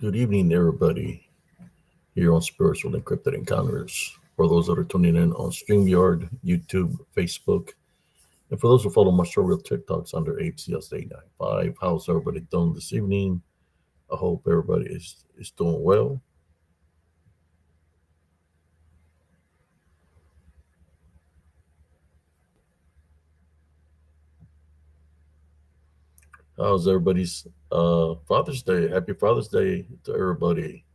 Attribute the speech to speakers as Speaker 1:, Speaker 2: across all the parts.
Speaker 1: Good evening, everybody, here on Spiritual Encrypted Encounters. For those that are tuning in on StreamYard, YouTube, Facebook, and for those who follow my show real TikToks under APCS895, how's everybody doing this evening? I hope everybody is doing well. How's everybody's Father's Day? Happy Father's Day to everybody.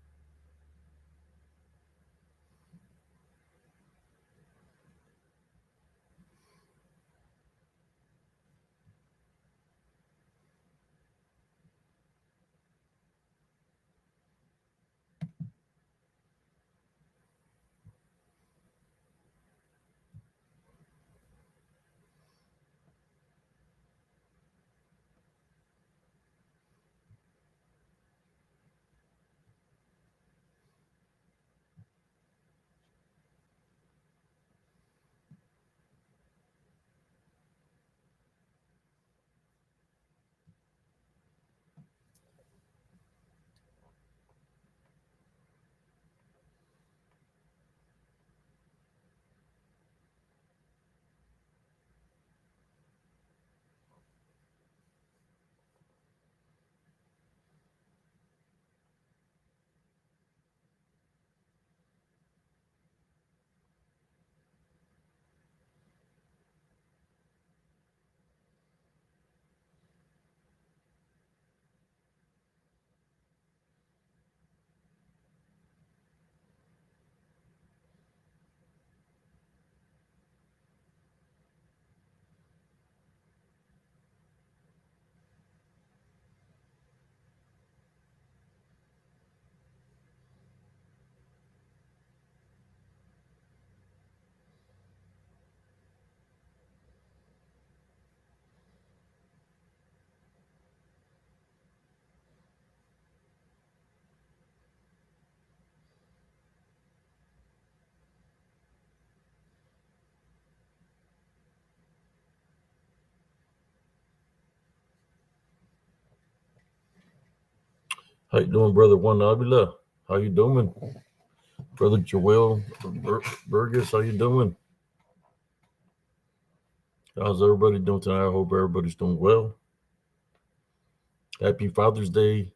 Speaker 1: How you doing, brother Juan Avila? How you doing? Brother Joel Burgess, how you doing? How's everybody doing tonight? I hope everybody's doing well. Happy Father's Day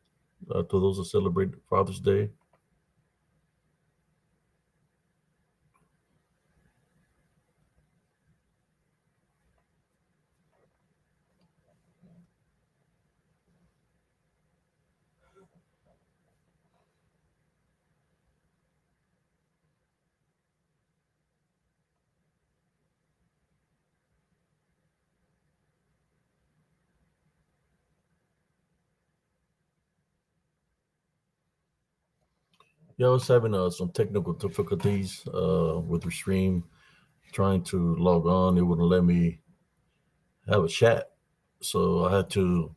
Speaker 1: to those that celebrate Father's Day. Yeah, I was having some technical difficulties with the stream, trying to log on. It wouldn't let me have a chat. So I had to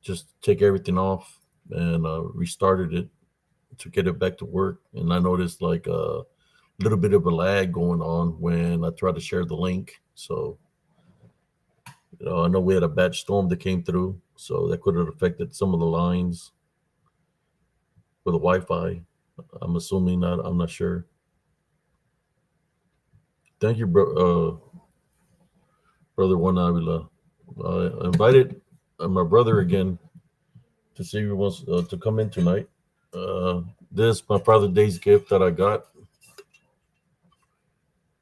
Speaker 1: just take everything off and restarted it to get it back to work. And I noticed like a little bit of a lag going on when I tried to share the link. So, I know we had a bad storm that came through. So that could have affected some of the lines for the Wi-Fi. I'm assuming not. I'm not sure. Thank you, brother Juan Avila. I invited my brother again to see if he wants to come in tonight. This my Father's Day's gift that I got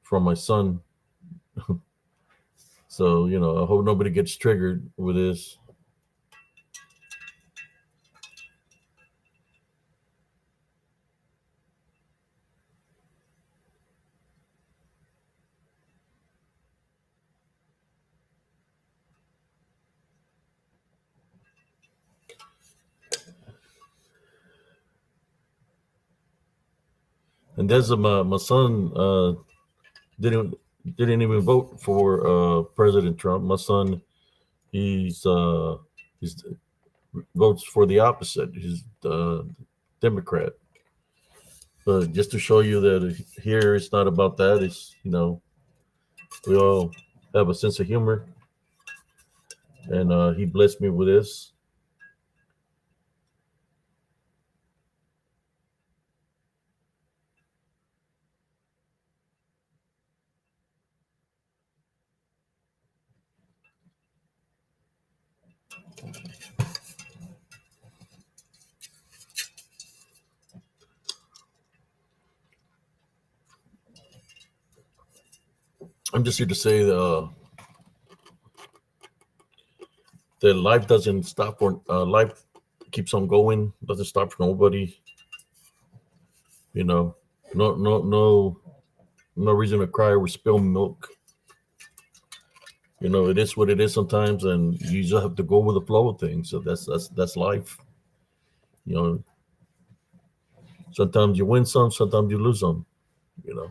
Speaker 1: from my son. So I hope nobody gets triggered with this. And there's my son didn't didn't even vote for President Trump. My son, he's votes for the opposite. He's Democrat. But just to show you that here it's not about that. It's we all have a sense of humor, and he blessed me with this. I'm just here to say that life doesn't stop for life keeps on going, doesn't stop for nobody. You know, no no reason to cry or spill milk. It is what it is sometimes, and you just have to go with the flow of things. So that's life. You know, sometimes you win some, sometimes you lose some. You know,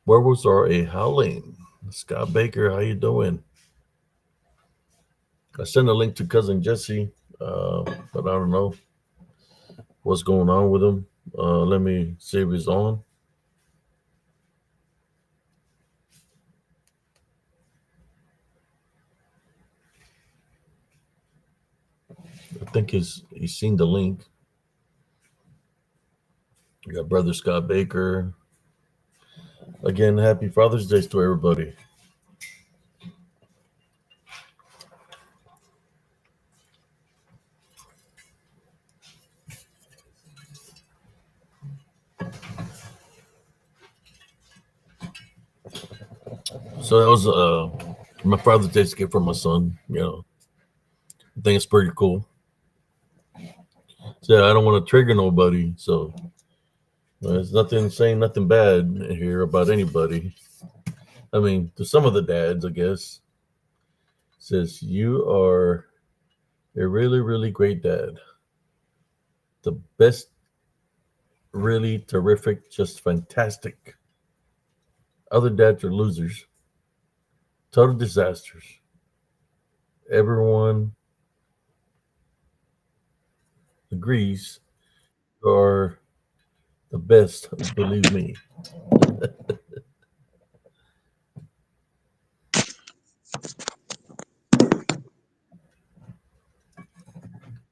Speaker 1: werewolves are a howling. Scott Baker, how you doing? I sent a link to cousin Jesse, but I don't know what's going on with him. Let me see if he's on. I think he's seen the link. We got brother Scott Baker. Again, happy Father's Day to everybody. So that was my Father's Day gift from my son. I think it's pretty cool. So yeah, I don't want to trigger nobody. So there's nothing saying nothing bad here about anybody. I mean, to some of the dads, I guess, says you are a really, really great dad. The best, really terrific, just fantastic. Other dads are losers, total disasters. Everyone agrees you are the best, believe me.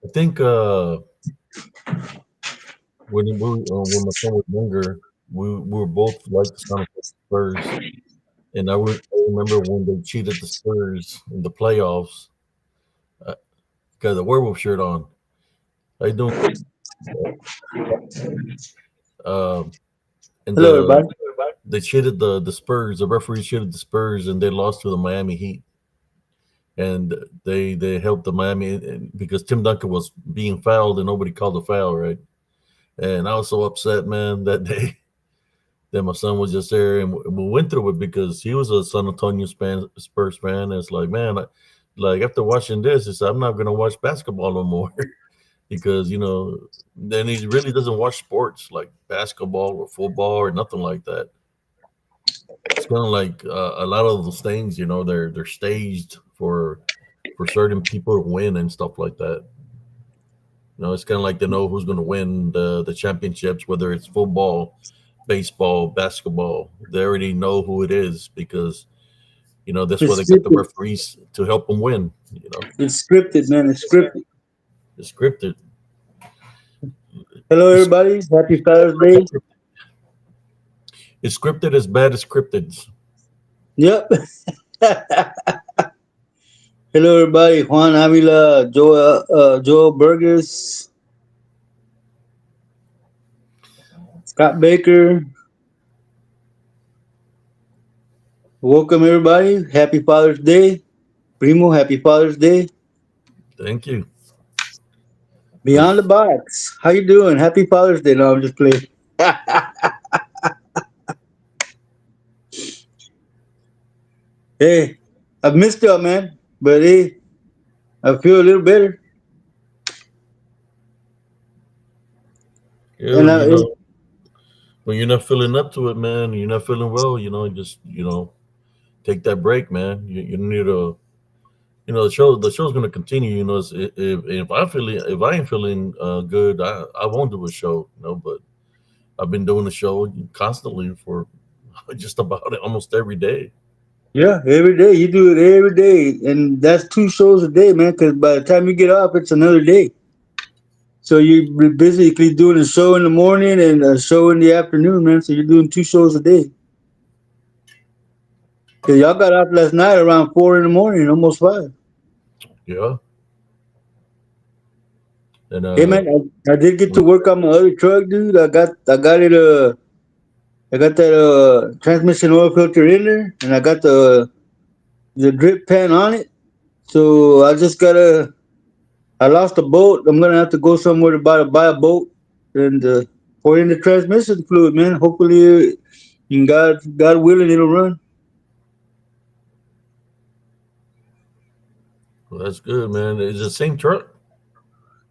Speaker 1: I think when my son was younger, we were both like the San Antonio Spurs, and I remember when they cheated the Spurs in the playoffs. I got the werewolf shirt on. I don't. Um, and
Speaker 2: Hello, everybody.
Speaker 1: they cheated the Spurs. The referee cheated the Spurs, and they lost to the Miami Heat. And they helped the Miami because Tim Duncan was being fouled, and nobody called a foul, right? And I was so upset, man, that day. Then my son was just there, and we went through it because he was a San Antonio Spurs fan. And it's like, man, like after watching this, it's I'm not gonna watch basketball no more because then he really doesn't watch sports like basketball or football or nothing like that. It's kind of like a lot of those things, they're staged for certain people to win and stuff like that. It's kind of like they know who's going to win the championships, whether it's football, baseball, basketball. They already know who it is because that's why
Speaker 2: It's
Speaker 1: they got the
Speaker 2: scripted.
Speaker 1: referees to help them win.
Speaker 2: It's scripted, man. It's scripted.
Speaker 1: It's scripted.
Speaker 2: Hello,
Speaker 1: It's,
Speaker 2: everybody. Happy Father's Day.
Speaker 1: it's scripted as bad as cryptids.
Speaker 2: Yep. Hello, everybody. Juan Avila, Joel Burgess, Scott Baker. Welcome, everybody. Happy Father's Day. Primo, happy Father's Day.
Speaker 1: Thank you.
Speaker 2: Beyond the box. How you doing? Happy Father's Day. No, I'm just playing. Hey, I've missed y'all, man. But hey, I feel a little better.
Speaker 1: Yeah,
Speaker 2: And
Speaker 1: when you're not feeling up to it, man, you're not feeling well. Just take that break, man. You need to. The show's going to continue. If I ain't feeling good, I won't do a show. But I've been doing the show constantly for just about almost every day.
Speaker 2: yeah, every day. You do it every day. And that's 2 shows a day, man, because by the time you get off, it's another day. So you're basically doing a show in the morning and a show in the afternoon, man. So you're doing 2 shows a day. Cause y'all got off last night around 4 in the morning, almost 5.
Speaker 1: Yeah, And
Speaker 2: Hey man, I did get to work on my other truck, dude. I got it. I got that transmission oil filter in there, and I got the drip pan on it. So I just gotta. I lost a bolt. I'm gonna have to go somewhere to buy a bolt and pour in the transmission fluid, man. Hopefully, in God willing, it'll run.
Speaker 1: well, that's good, man. It's the same truck.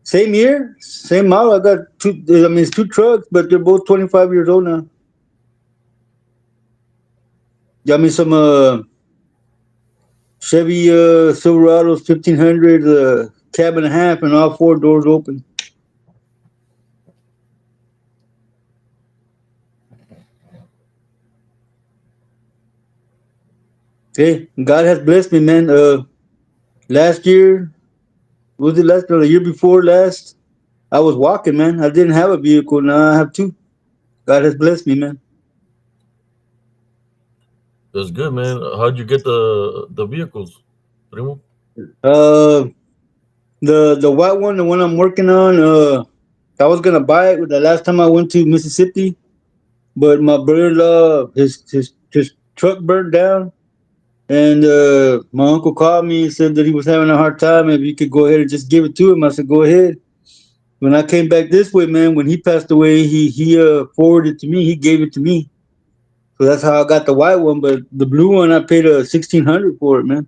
Speaker 2: Same year, same model. I got two. I mean, it's two trucks, but they're both 25 years old now. Got me some Chevy Silverados 1500 cab and a half, and all four doors open. Hey, God has blessed me, man. Last year, was it last or the year before last? I was walking, man. I didn't have a vehicle. Now I have two. God has blessed me, man.
Speaker 1: That's good, man. How'd you get the vehicles, Primo?
Speaker 2: Uh, the white one, the one I'm working on. I was gonna buy it the last time I went to Mississippi, but my brother-in-law, his truck burned down, and my uncle called me and said that he was having a hard time. If you could go ahead and just give it to him, I said go ahead. When I came back this way, man, when he passed away, he forwarded it to me. He gave it to me, so that's how I got the white one. But the blue one, I paid 1,600 for it, man.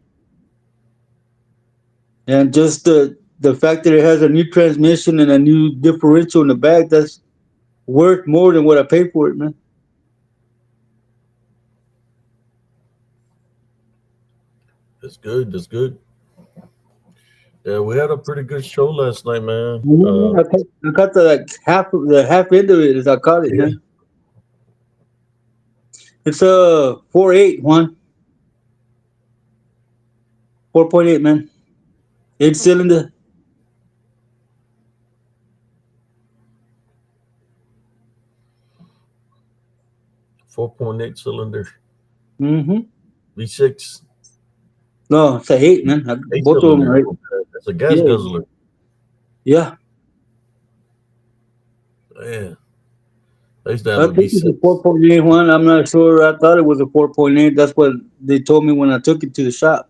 Speaker 2: And just the fact that it has a new transmission and a new differential in the back, that's worth more than what I paid for it, man.
Speaker 1: That's good. That's good. Yeah, we had a pretty good show last night, man.
Speaker 2: I got the like half end of it, as I call it,
Speaker 1: Yeah,
Speaker 2: man. It's a 4.8 one, 4.8, man. 8 cylinder.
Speaker 1: 4.8 cylinder
Speaker 2: Mm-hmm.
Speaker 1: V6,
Speaker 2: No, it's a eight, man.
Speaker 1: eight
Speaker 2: Both of them
Speaker 1: cylinder.
Speaker 2: are eight.
Speaker 1: Okay. That's a gas
Speaker 2: Yeah,
Speaker 1: guzzler.
Speaker 2: yeah.
Speaker 1: Man, I used to have
Speaker 2: I
Speaker 1: a
Speaker 2: think it's a
Speaker 1: V6.
Speaker 2: 4.8 one. I'm not sure. I thought it was a 4.8. That's what they told me when I took it to the shop.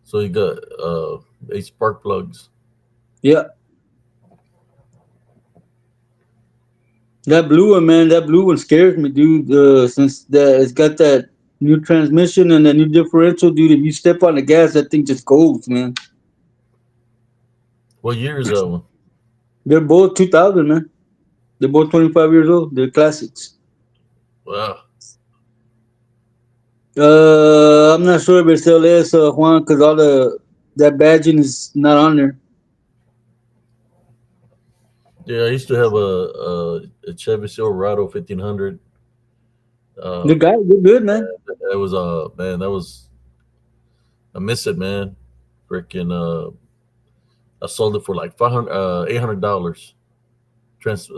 Speaker 1: So you got 8 spark plugs.
Speaker 2: Yeah. That blue one, man, that blue one scares me, dude. Since it's got that new transmission and that new differential, dude. If you step on the gas, that thing just goes, man.
Speaker 1: What year is that one?
Speaker 2: They're both 2000, man. They're both 25 years old. They're classics.
Speaker 1: Wow.
Speaker 2: I'm not sure if it still is, Juan, because all that badging is not on there.
Speaker 1: Yeah, I used to have a Chevy Silverado 1500.
Speaker 2: The
Speaker 1: Uh,
Speaker 2: guy, they're good, man.
Speaker 1: that was man, that was I miss it, man. Freaking I sold it for like 500 $800.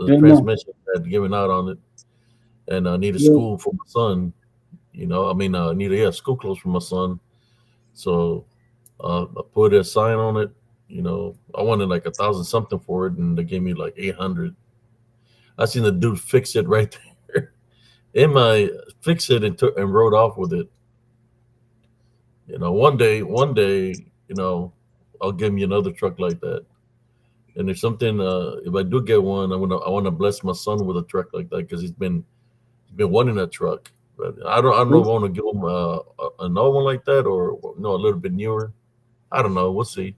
Speaker 2: Yeah, no.
Speaker 1: Transmission had given out on it, and I needed
Speaker 2: Yeah.
Speaker 1: school for my son. I mean, I needed school clothes for my son. So I put a sign on it. I wanted like 1,000 something for it, and they gave me like 800. I seen the dude fix it right there in my fix it and took and rode off with it. One day, I'll give me another truck like that. And if I do get one, I want to bless my son with a truck like that because he's been wanting a truck. But I don't know if I want to give him another one like that or a little bit newer. I don't know. We'll see.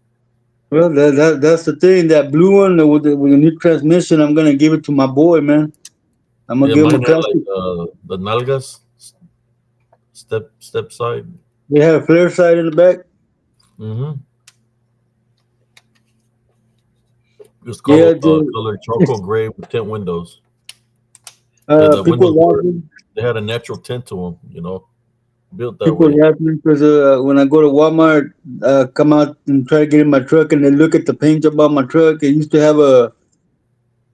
Speaker 2: Well, that's the thing. That blue one with the new transmission, I'm gonna give it to my boy, man. I'm gonna
Speaker 1: Yeah,
Speaker 2: give him a
Speaker 1: mine had like
Speaker 2: classic.
Speaker 1: the nalgas step side.
Speaker 2: They have a flare side in the back.
Speaker 1: Mm-hmm. It's
Speaker 2: Yeah,
Speaker 1: colored charcoal gray with tint windows. The
Speaker 2: people
Speaker 1: windows were
Speaker 2: laughing.
Speaker 1: they had a natural tint to them. Built that
Speaker 2: People
Speaker 1: way.
Speaker 2: laughing because when I go to Walmart, come out and try to get in my truck, and they look at the paint job on my truck. It used to have a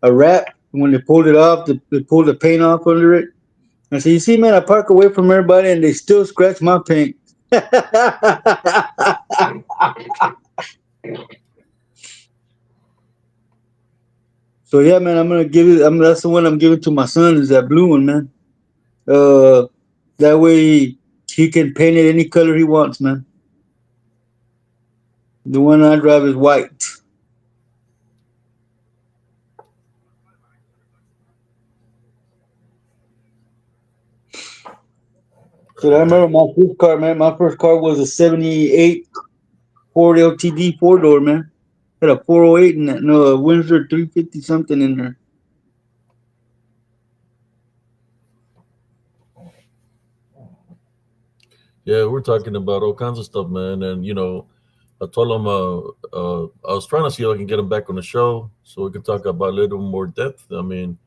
Speaker 2: wrap. When they pulled it off, they pulled the paint off under it. I said, "You see, man, I park away from everybody, and they still scratch my paint." So yeah, man, I'm gonna give it. That's the one I'm giving to my son. Is that blue one, man? That way he can paint it any color he wants, man. The one I drive is white. So I remember my first car, man. My first car was a '78 Ford LTD four door, man. Had a 408 in that, no, a Windsor 350 something in there.
Speaker 1: Yeah, we're talking about all kinds of stuff, man. And I told him I was trying to see if I can get him back on the show so we can talk about a little more depth. I mean,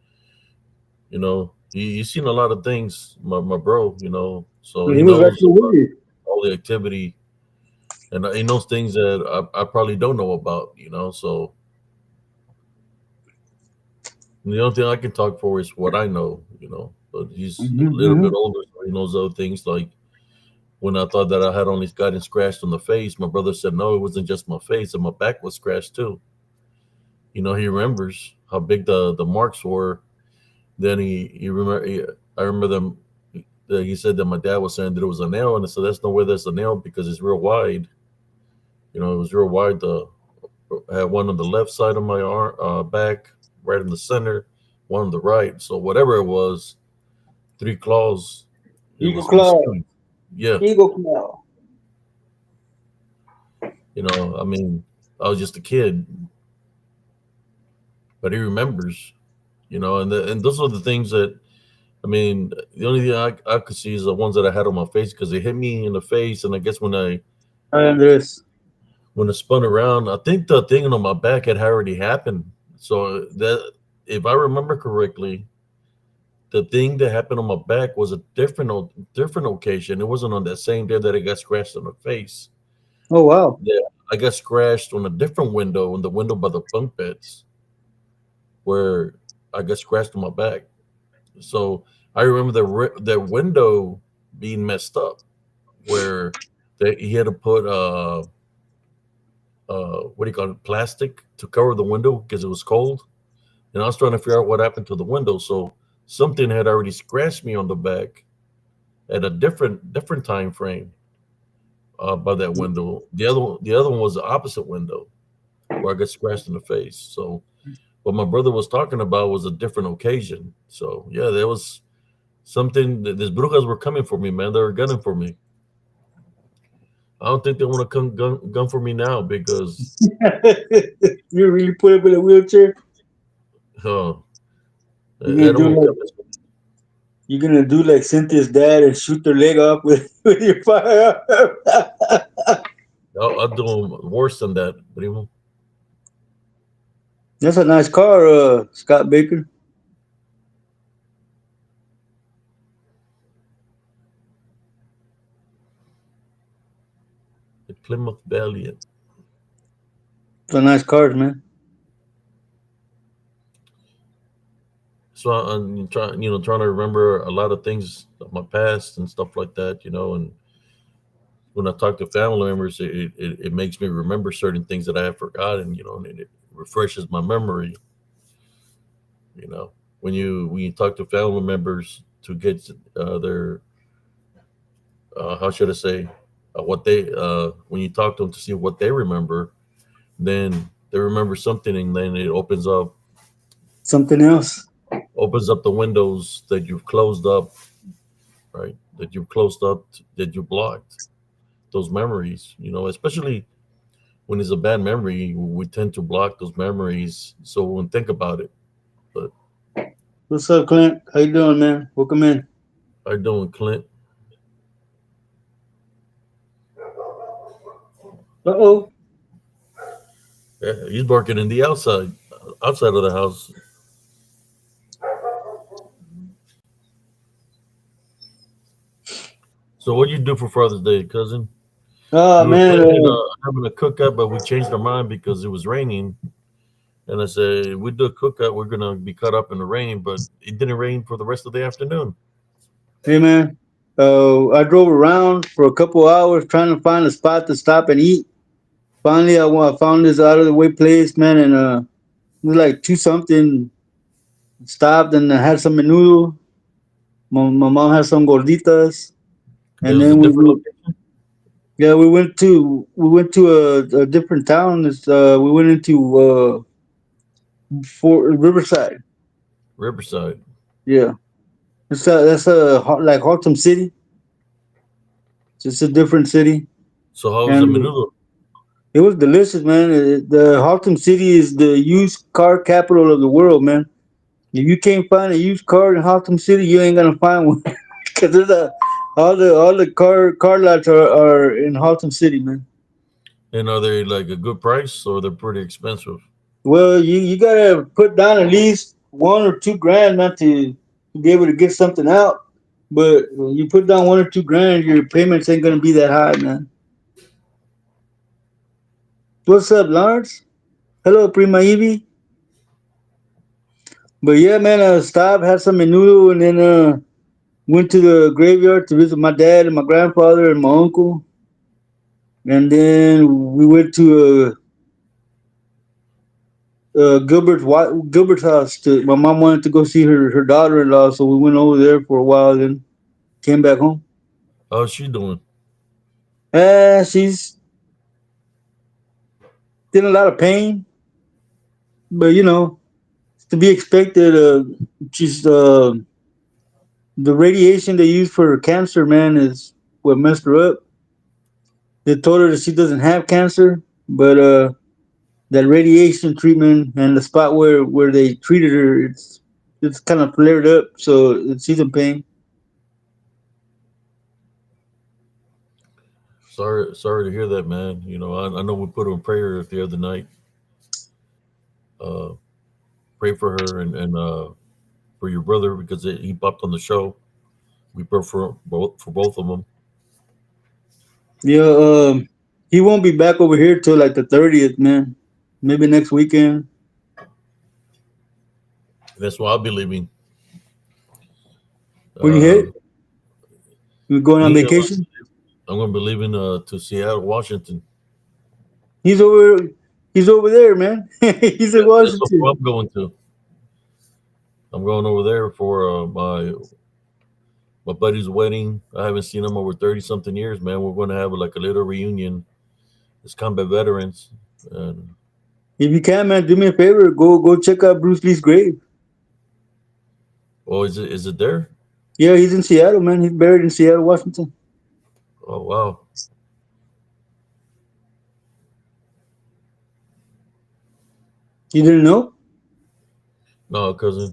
Speaker 1: he's seen a lot of things, my bro. So
Speaker 2: And
Speaker 1: he
Speaker 2: he was right
Speaker 1: knows
Speaker 2: there with
Speaker 1: about
Speaker 2: me.
Speaker 1: all the activity, and he knows things that I probably don't know about. So the only thing I can talk for is what I know. But he's a little bit
Speaker 2: Mm-hmm.
Speaker 1: older, so he knows other things like. When I thought that I had only gotten scratched on the face, my brother said no, it wasn't just my face, and my back was scratched too. He remembers how big the marks were. Then he remember. I remember them. He said that my dad was saying that it was a nail, and I said that's no way that's a nail because it's real wide. It was real wide. I had one on the left side of my arm, back, right in the center, one on the right. So whatever it was, three claws. It
Speaker 2: Eagle
Speaker 1: was
Speaker 2: Claw.
Speaker 1: huge. Yeah,
Speaker 2: Eagle Claw.
Speaker 1: I mean, I was just a kid, but he remembers. And those are the things that I mean. The only thing I could see is the ones that I had on my face because they hit me in the face, and I guess
Speaker 2: Andres.
Speaker 1: when I spun around, I think the thing on my back had already happened. So that, if I remember correctly, the thing that happened on my back was a different occasion. It wasn't on that same day that I got scratched on the face.
Speaker 2: Oh wow.
Speaker 1: Yeah, I got scratched on a different window, on the window by the bunk beds, where I got scratched on my back. So I remember the window being messed up, where he had to put what do you call it, plastic to cover the window because it was cold, and I was trying to figure out what happened to the window. So something had already scratched me on the back at a different time frame by that window. The other one was the opposite window where I got scratched in the face. So what my brother was talking about was a different occasion. So yeah, there was something. These brujas were coming for me, man. They were gunning for me. I don't think they want to come gun for me now because
Speaker 2: You really put him in a wheelchair?
Speaker 1: uh,
Speaker 2: You're
Speaker 1: they
Speaker 2: gonna
Speaker 1: don't
Speaker 2: do
Speaker 1: want to
Speaker 2: like
Speaker 1: come.
Speaker 2: you're gonna do like Cynthia's dad and shoot their leg off with, with your fire.
Speaker 1: I'll do them worse than that, primo.
Speaker 2: That's a nice car, Scott Baker.
Speaker 1: The Plymouth Valiant.
Speaker 2: It's a nice cars, man.
Speaker 1: So I'm trying to remember a lot of things of my past and stuff like that. And when I talk to family members, it makes me remember certain things that I have forgotten. And it refreshes my memory. When you talk to family members to get their how should I say what they when you talk to them to see what they remember, then they remember something, and then it
Speaker 2: Something else.
Speaker 1: opens up the windows that you've closed up, right? That you blocked those memories. Especially when it's a bad memory, we tend to block those memories so we won't think about it. But
Speaker 2: What's up, Clint? How you doing, man? Welcome in.
Speaker 1: I doing Clint.
Speaker 2: Uh-oh.
Speaker 1: Yeah, he's barking in the outside of the house. So what you do for Father's Day, cousin?
Speaker 2: Oh
Speaker 1: We were
Speaker 2: man,
Speaker 1: planning having a cookout, but we changed our mind because it was raining. And I said, we do a cookout, we're gonna be caught up in the rain, but it didn't rain for the rest of the afternoon.
Speaker 2: hey man. I drove around for a couple hours trying to find a spot to stop and eat. Finally, I found this out of the way place, man, and was like two something. Stopped and had some menudo. My mom had some gorditas,
Speaker 1: It
Speaker 2: and
Speaker 1: was a
Speaker 2: then
Speaker 1: different location.
Speaker 2: yeah, we went to a different town. We went into for Riverside.
Speaker 1: Riverside.
Speaker 2: Yeah, like Harlem City. Just a different city,
Speaker 1: So how was the
Speaker 2: and
Speaker 1: menudo?
Speaker 2: it was delicious, man. The Harlem City is the used car capital of the world, man. If you can't find a used car in Harlem City, you ain't gonna find one because there's a all the car lots are in Harlem City, man.
Speaker 1: And are they like a good price or they're pretty expensive?
Speaker 2: Well, you gotta put down at least 1 or 2 grand not to be able to get something out. But when you put down 1 or 2 grand, your payments ain't gonna be that high, man. What's up, Lawrence? Hello, Prima Evie. But yeah, man, stopped, had some menudo, and then went to the graveyard to visit my dad and my grandfather and my uncle. And then we went to Gilbert's house. My mom wanted to go see her daughter-in-law, so we went over there for a while, then came back home.
Speaker 1: How's she doing?
Speaker 2: She's in a lot of pain, but it's to be expected. She's the radiation they use for her cancer, man, is what messed her up. They told her that she doesn't have cancer, but that radiation treatment and the spot where they treated her, it's kind of flared up, so she's in pain.
Speaker 1: Sorry to hear that, man. I know we put her in prayer the other night. Uh, Pray for her and for your brother because he popped on the show. We pray for both of them.
Speaker 2: Yeah, he won't be back over here till like the 30th, man. Maybe next weekend.
Speaker 1: That's why I'll be leaving.
Speaker 2: When you
Speaker 1: Uh,
Speaker 2: hit, you going on
Speaker 1: Me,
Speaker 2: vacation?
Speaker 1: I'm gonna be leaving to Seattle, Washington.
Speaker 2: He's over. He's over there, man. He's in
Speaker 1: That's what
Speaker 2: Washington.
Speaker 1: I'm going to. I'm going over there for my buddy's wedding. I haven't seen him over 30 something years, man. We're going to have like a little reunion. It's combat veterans. And
Speaker 2: If you can, man, do me a favor. Go check out Bruce Lee's grave.
Speaker 1: oh, is it there?
Speaker 2: Yeah, he's in Seattle, man. He's buried in Seattle, Washington.
Speaker 1: Oh wow.
Speaker 2: You didn't know?
Speaker 1: No, cousin.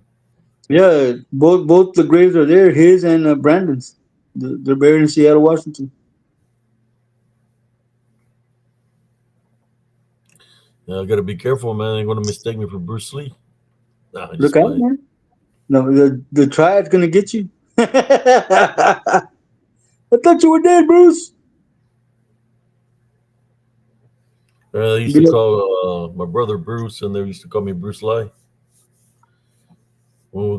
Speaker 2: Yeah, both the graves are there. His and Brandon's. They're buried in Seattle, Washington.
Speaker 1: Yeah, I gotta be careful, man. They're gonna mistake me for Bruce Lee. Nah, I
Speaker 2: Look
Speaker 1: just
Speaker 2: out,
Speaker 1: play.
Speaker 2: man. No, the triad's gonna get you. I thought you were dead, Bruce.
Speaker 1: They used
Speaker 2: Be
Speaker 1: to
Speaker 2: like,
Speaker 1: call my brother Bruce, and they used to call me Bruce Lie when we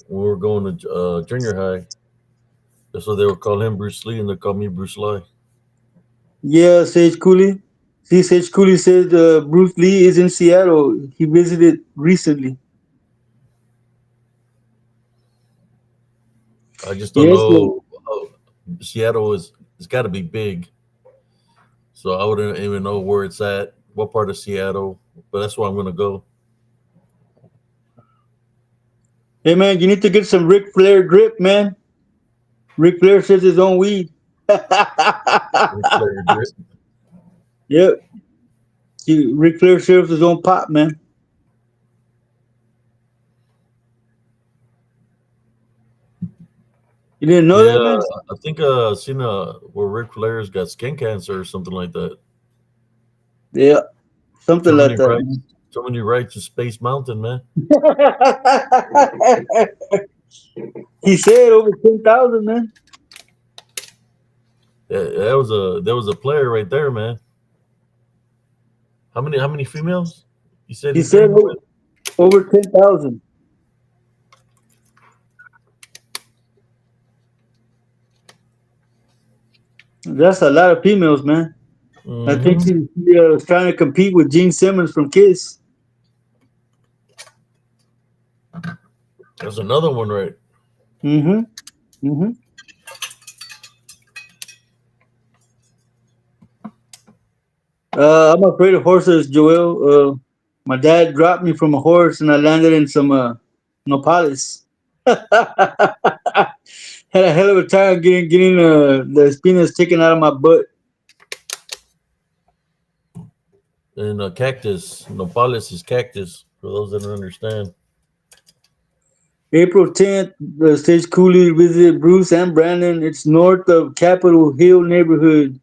Speaker 1: were going to junior high. So they would call him Bruce Lee, and they call me Bruce Lie.
Speaker 2: yeah, Sage Cooley. See, Sage Cooley said Bruce Lee is in Seattle. He visited recently.
Speaker 1: I just don't
Speaker 2: Yes,
Speaker 1: know. Seattle is it's got to be big, so I wouldn't even know where it's at, what part of Seattle. But that's where I'm gonna go.
Speaker 2: hey, man, you need to get some Ric Flair drip, man. Ric Flair says his own weed.
Speaker 1: Ric Flair drip.
Speaker 2: Yep. Ric Flair serves his own pop, man. You didn't know
Speaker 1: Yeah,
Speaker 2: that, man?
Speaker 1: I think I seen where Ric Flair's got skin cancer or something like that.
Speaker 2: Yeah, something
Speaker 1: Too
Speaker 2: like
Speaker 1: many
Speaker 2: that,
Speaker 1: rights,
Speaker 2: man.
Speaker 1: too many rights to Space Mountain, man.
Speaker 2: He said over 10,000, man.
Speaker 1: Yeah, there was a player right there, man. How many females? You said
Speaker 2: He
Speaker 1: he
Speaker 2: said
Speaker 1: came with?
Speaker 2: over 10,000. That's a lot of females, man. I think
Speaker 1: Mm-hmm.
Speaker 2: he was trying to compete with Gene Simmons from Kiss.
Speaker 1: There's another one, right?
Speaker 2: Mm-hmm. Mm-hmm. I'm afraid of horses, Joel. My dad dropped me from a horse and I landed in some nopales. Had a hell of a time getting the espinas taken out of my butt.
Speaker 1: And cactus. Nopales is cactus. For those that don't understand.
Speaker 2: April 10th, the Stage Cooley visited Bruce and Brandon. It's north of Capitol Hill neighborhood.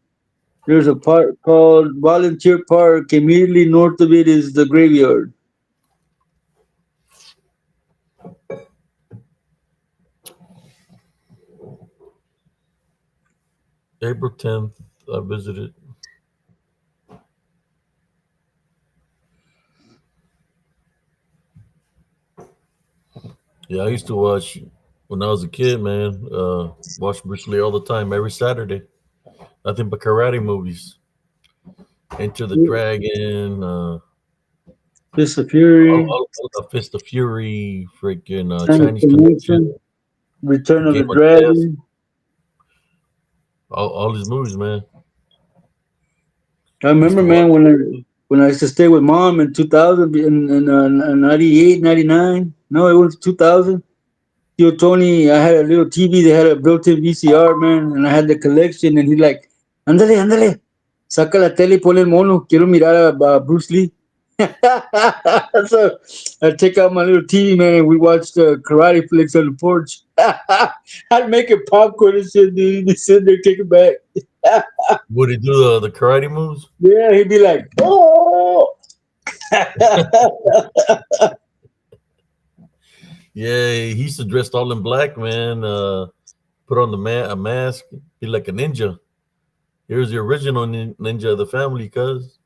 Speaker 2: There's a park called Volunteer Park. Immediately north of it is the graveyard.
Speaker 1: April 10th, I visited. Yeah, I used to watch when I was a kid, man. Watch Bruce Lee all the time, every Saturday. Nothing but karate movies. Enter the Dragon,
Speaker 2: Fist of Fury,
Speaker 1: all the Fist of Fury, freaking Chinese Connection,
Speaker 2: Transformation, Return of
Speaker 1: Game
Speaker 2: the
Speaker 1: of Death,
Speaker 2: Dragon.
Speaker 1: all these movies, man.
Speaker 2: I
Speaker 1: Used
Speaker 2: remember,
Speaker 1: to
Speaker 2: man,
Speaker 1: watch.
Speaker 2: when I used to stay with mom in 2000, in 98, 99. No, it was 2000. Yo, Tony, I had a little TV that had a built-in VCR, man, and I had the collection, and he like, ándale, ándale, saca la tele y pon el mono, quiero mirar a Bruce Lee. So I take out my little TV, man, and we watched karate flicks on the porch. I'd make it popcorn and shit, dude. He'd sit there, kick it back.
Speaker 1: Would he do the karate moves?
Speaker 2: Yeah, he'd be like, oh.
Speaker 1: Yeah, he used to dress all in black, man. Put on a mask, be like a ninja. Here's the original ninja of the family, cuz.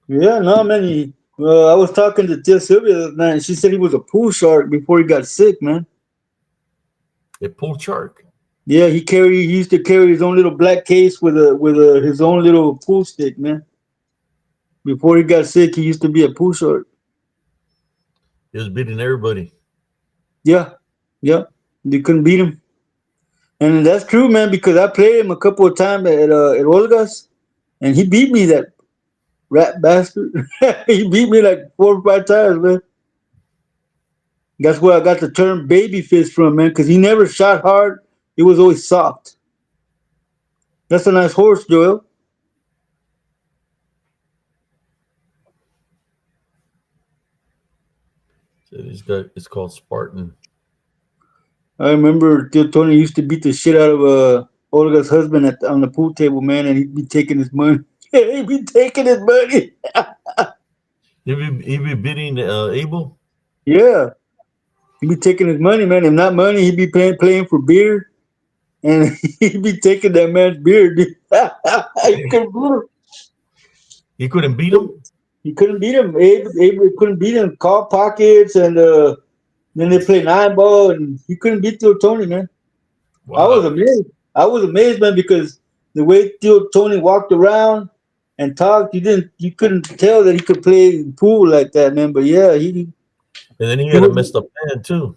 Speaker 2: Yeah, no, man. I was talking to Tia Sylvia the other night, and she said he was a pool shark before he got sick, man.
Speaker 1: It pulled shark.
Speaker 2: Yeah, he used to carry his own little black case with his own little pool stick, man. Before he got sick, he used to be a pool shark.
Speaker 1: He was beating everybody.
Speaker 2: Yeah, yeah. You couldn't beat him, and that's true, man. Because I played him a couple of times at Olga's, and he beat me, that rat bastard. He beat me like 4 or 5 times, man. That's where I got the term baby fist from, man, because he never shot hard. It was always soft. That's a nice horse, Joel.
Speaker 1: So he's got. It's called Spartan.
Speaker 2: I remember Tio Tony used to beat the shit out of Olga's husband on the pool table, man, and he'd be taking his money. He'd be taking his money.
Speaker 1: He be beating Abel.
Speaker 2: Yeah, he'd be taking his money, man. If not money, he'd be playing for beer, and he'd be taking that man's beer. He couldn't beat him.
Speaker 1: He couldn't beat him.
Speaker 2: He couldn't beat him. Abe couldn't beat him. Call pockets, and then they play nine ball, and he couldn't beat Tio Tony, man. I was
Speaker 1: Wow.
Speaker 2: amazed. I was amazed, man, because the way Tio Tony walked around and talked, you couldn't tell that he could play pool like that, man. But yeah,
Speaker 1: And then he
Speaker 2: he
Speaker 1: had a
Speaker 2: would
Speaker 1: messed up hand too.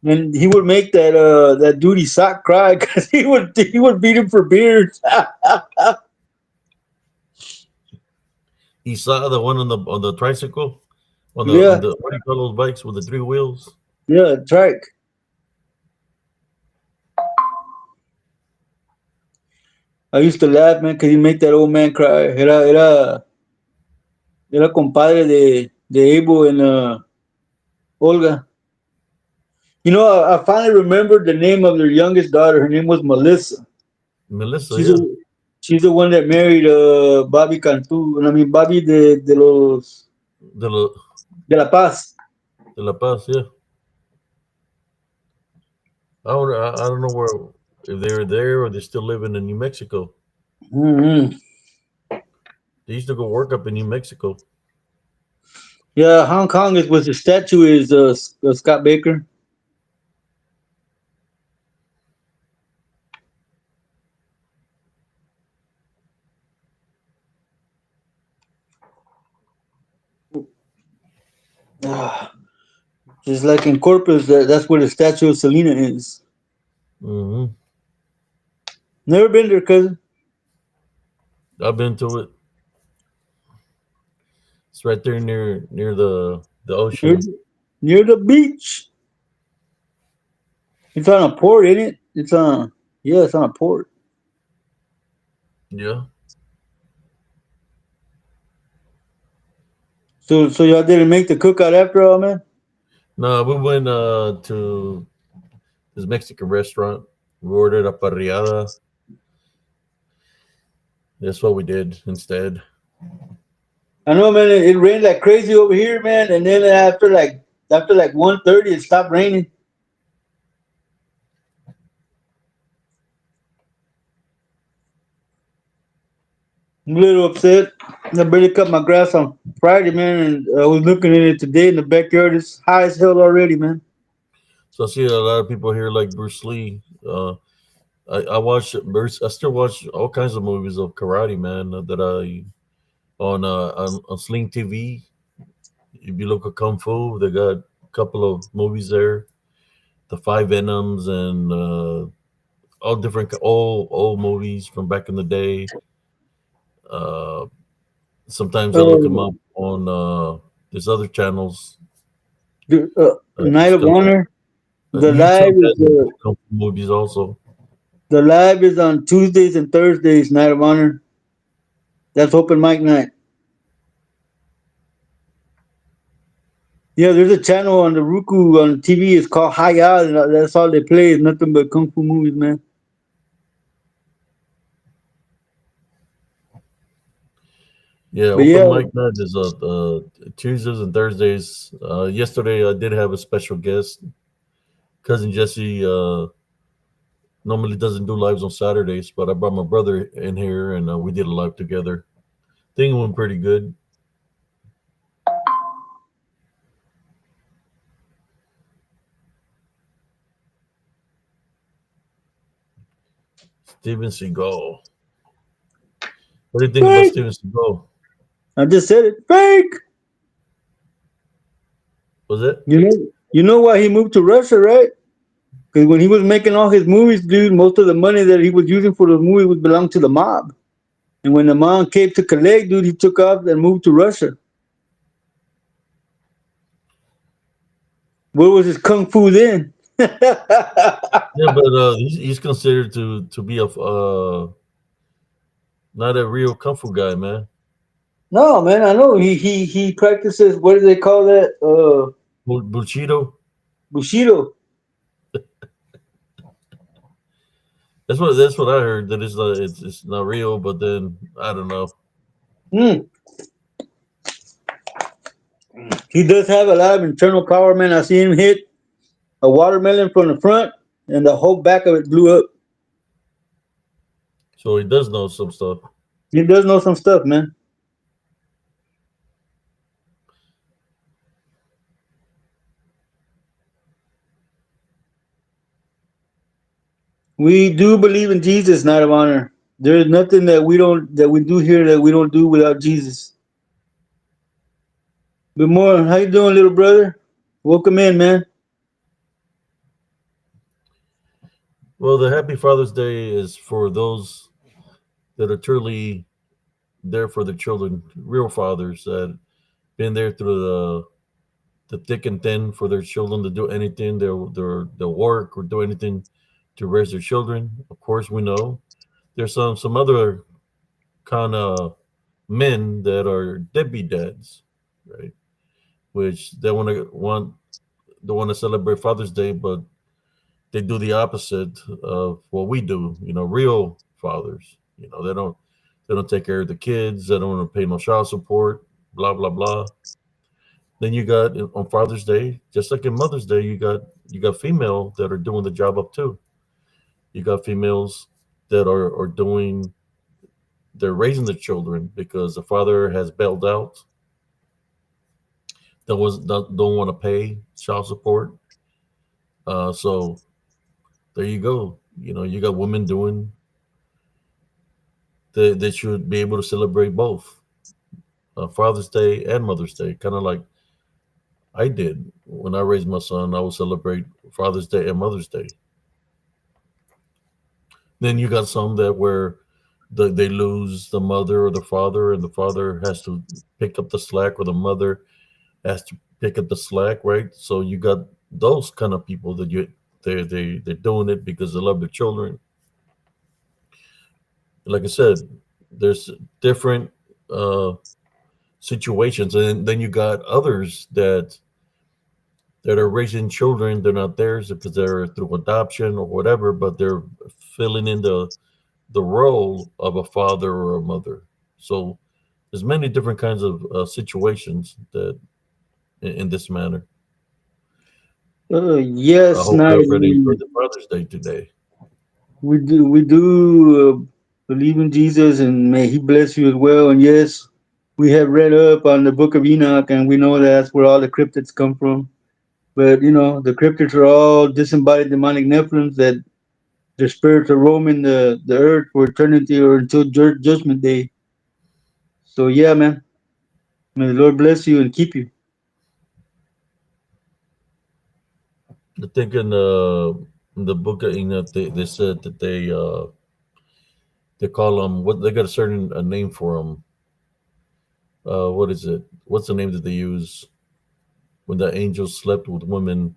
Speaker 2: and he would make that duty sock cry because he would beat him for beers.
Speaker 1: He saw the one on the tricycle, on
Speaker 2: Yeah,
Speaker 1: the what do you call those bikes with the three wheels?
Speaker 2: yeah, trike. I used to laugh, man, because he make that old man cry. Era compadre de Abel and Olga. I finally remembered the name of their youngest daughter. Her name was Melissa.
Speaker 1: Melissa,
Speaker 2: She's
Speaker 1: yeah,
Speaker 2: the she's the one that married Bobby Cantu. I mean Bobby
Speaker 1: de la,
Speaker 2: de La Paz.
Speaker 1: de La Paz, yeah. I don't know where if they're there or they're still living in New Mexico.
Speaker 2: Hmm.
Speaker 1: They used to go work up in New Mexico.
Speaker 2: Yeah, Hong Kong is was the statue is Scott Baker. Ah, Just like in Corpus, that's where the statue of Selena is.
Speaker 1: Hmm.
Speaker 2: Never been there, cousin.
Speaker 1: I've been to it. It's right there near the
Speaker 2: Near,
Speaker 1: ocean.
Speaker 2: near the beach. It's on a port, ain't it? It's on. Yeah, it's on a port.
Speaker 1: Yeah.
Speaker 2: So y'all didn't make the cookout after all, man.
Speaker 1: No, we went to this Mexican restaurant. We ordered a parrillada. That's what we did instead.
Speaker 2: I know, man. It rained like crazy over here, man. And then after like 1:30, it stopped raining. I'm a little upset. I barely cut my grass on Friday, man, and I was looking at it today in the backyard. It's high as hell already, man.
Speaker 1: So I see a lot of people here like Bruce Lee. I watch Bruce. I still watch all kinds of movies of karate, man. That I on Sling TV. If you look at Kung Fu, they got a couple of movies there. The Five Venoms and all different old movies from back in the day. Uh, Sometimes I look them
Speaker 2: Uh,
Speaker 1: up on there's other channels.
Speaker 2: Night of
Speaker 1: Still
Speaker 2: Honor. The live
Speaker 1: YouTube
Speaker 2: is
Speaker 1: has Kung Fu movies also.
Speaker 2: the live is on Tuesdays and Thursdays. Night of Honor. That's open mic night. Yeah, there's a channel on the Roku on TV. It's called Hayal, and that's all they play. Is nothing but kung fu movies, man.
Speaker 1: Yeah,
Speaker 2: But yeah,
Speaker 1: open mic night is Tuesdays and Thursdays. Yesterday I did have a special guest. Cousin Jesse normally doesn't do lives on Saturdays, but I brought my brother in here and we did a live together. Thing went pretty good. Steven Seagal. What do you think about
Speaker 2: fake.
Speaker 1: Steven Seagal?
Speaker 2: I just said it. Fake.
Speaker 1: Was it?
Speaker 2: You know why he moved to Russia, right? Because when he was making all his movies, dude, most of the money that he was using for those movies would belong to the mob. And when the mob came to collect, dude, he took off and moved to Russia. What was his kung fu then?
Speaker 1: Yeah, but he's considered to be a not a real kung fu guy, man.
Speaker 2: No, man, I know he practices. What do they call that?
Speaker 1: Bushido.
Speaker 2: Bushido.
Speaker 1: That's what I heard. That it's not real, but then I don't know.
Speaker 2: Hmm. He does have a lot of internal power, man. I see him hit a watermelon from the front, and the whole back of it blew up.
Speaker 1: So he does know some stuff.
Speaker 2: He does know some stuff, man. We do believe in Jesus, Knight of Honor. There's nothing that we do here that we don't do without Jesus. Good morning. How you doing, little brother? Welcome in, man.
Speaker 1: Well, the Happy Father's Day is for those that are truly there for their children, real fathers that been there through the thick and thin for their children to do anything. They'll work or do anything to raise their children. Of course, we know there's some other kind of men that are deadbeat dads, right? Which they want to celebrate Father's Day, but they do the opposite of what we do. Real fathers. They don't take care of the kids. They don't want to pay no child support. Blah blah blah. Then you got on Father's Day, just like in Mother's Day, you got female that are doing the job up too. You got females that are doing they're raising the children because the father has bailed out. Don't want to pay child support. So there you go. You got women doing they should be able to celebrate both Father's Day and Mother's Day. Kind of like I did when I raised my son. I would celebrate Father's Day and Mother's Day. Then you got some that where they lose the mother or the father, and the father has to pick up the slack, or the mother has to pick up the slack, right? So you got those kind of people that they're doing it because they love their children. Like I said, there's different uh, situations, and then you got others that are raising children. They're not theirs because they're through adoption or whatever, but they're filling in the role of a father or a mother. So there's many different kinds of situations that in this manner. I
Speaker 2: Yes,
Speaker 1: hope
Speaker 2: now
Speaker 1: you're ready for the Father's Day today.
Speaker 2: we do believe in Jesus, and may He bless you as well. And yes, we have read up on the Book of Enoch, and we know that's where all the cryptids come from. But the cryptids are all disembodied demonic Nephilims that their spirits are roaming the earth for eternity or until judgment day. So yeah, man, may the Lord bless you and keep you.
Speaker 1: I think in the book of Enoch, they said that they call them what they got a certain name for them. What is it? What's the name that they use when the angels slept with women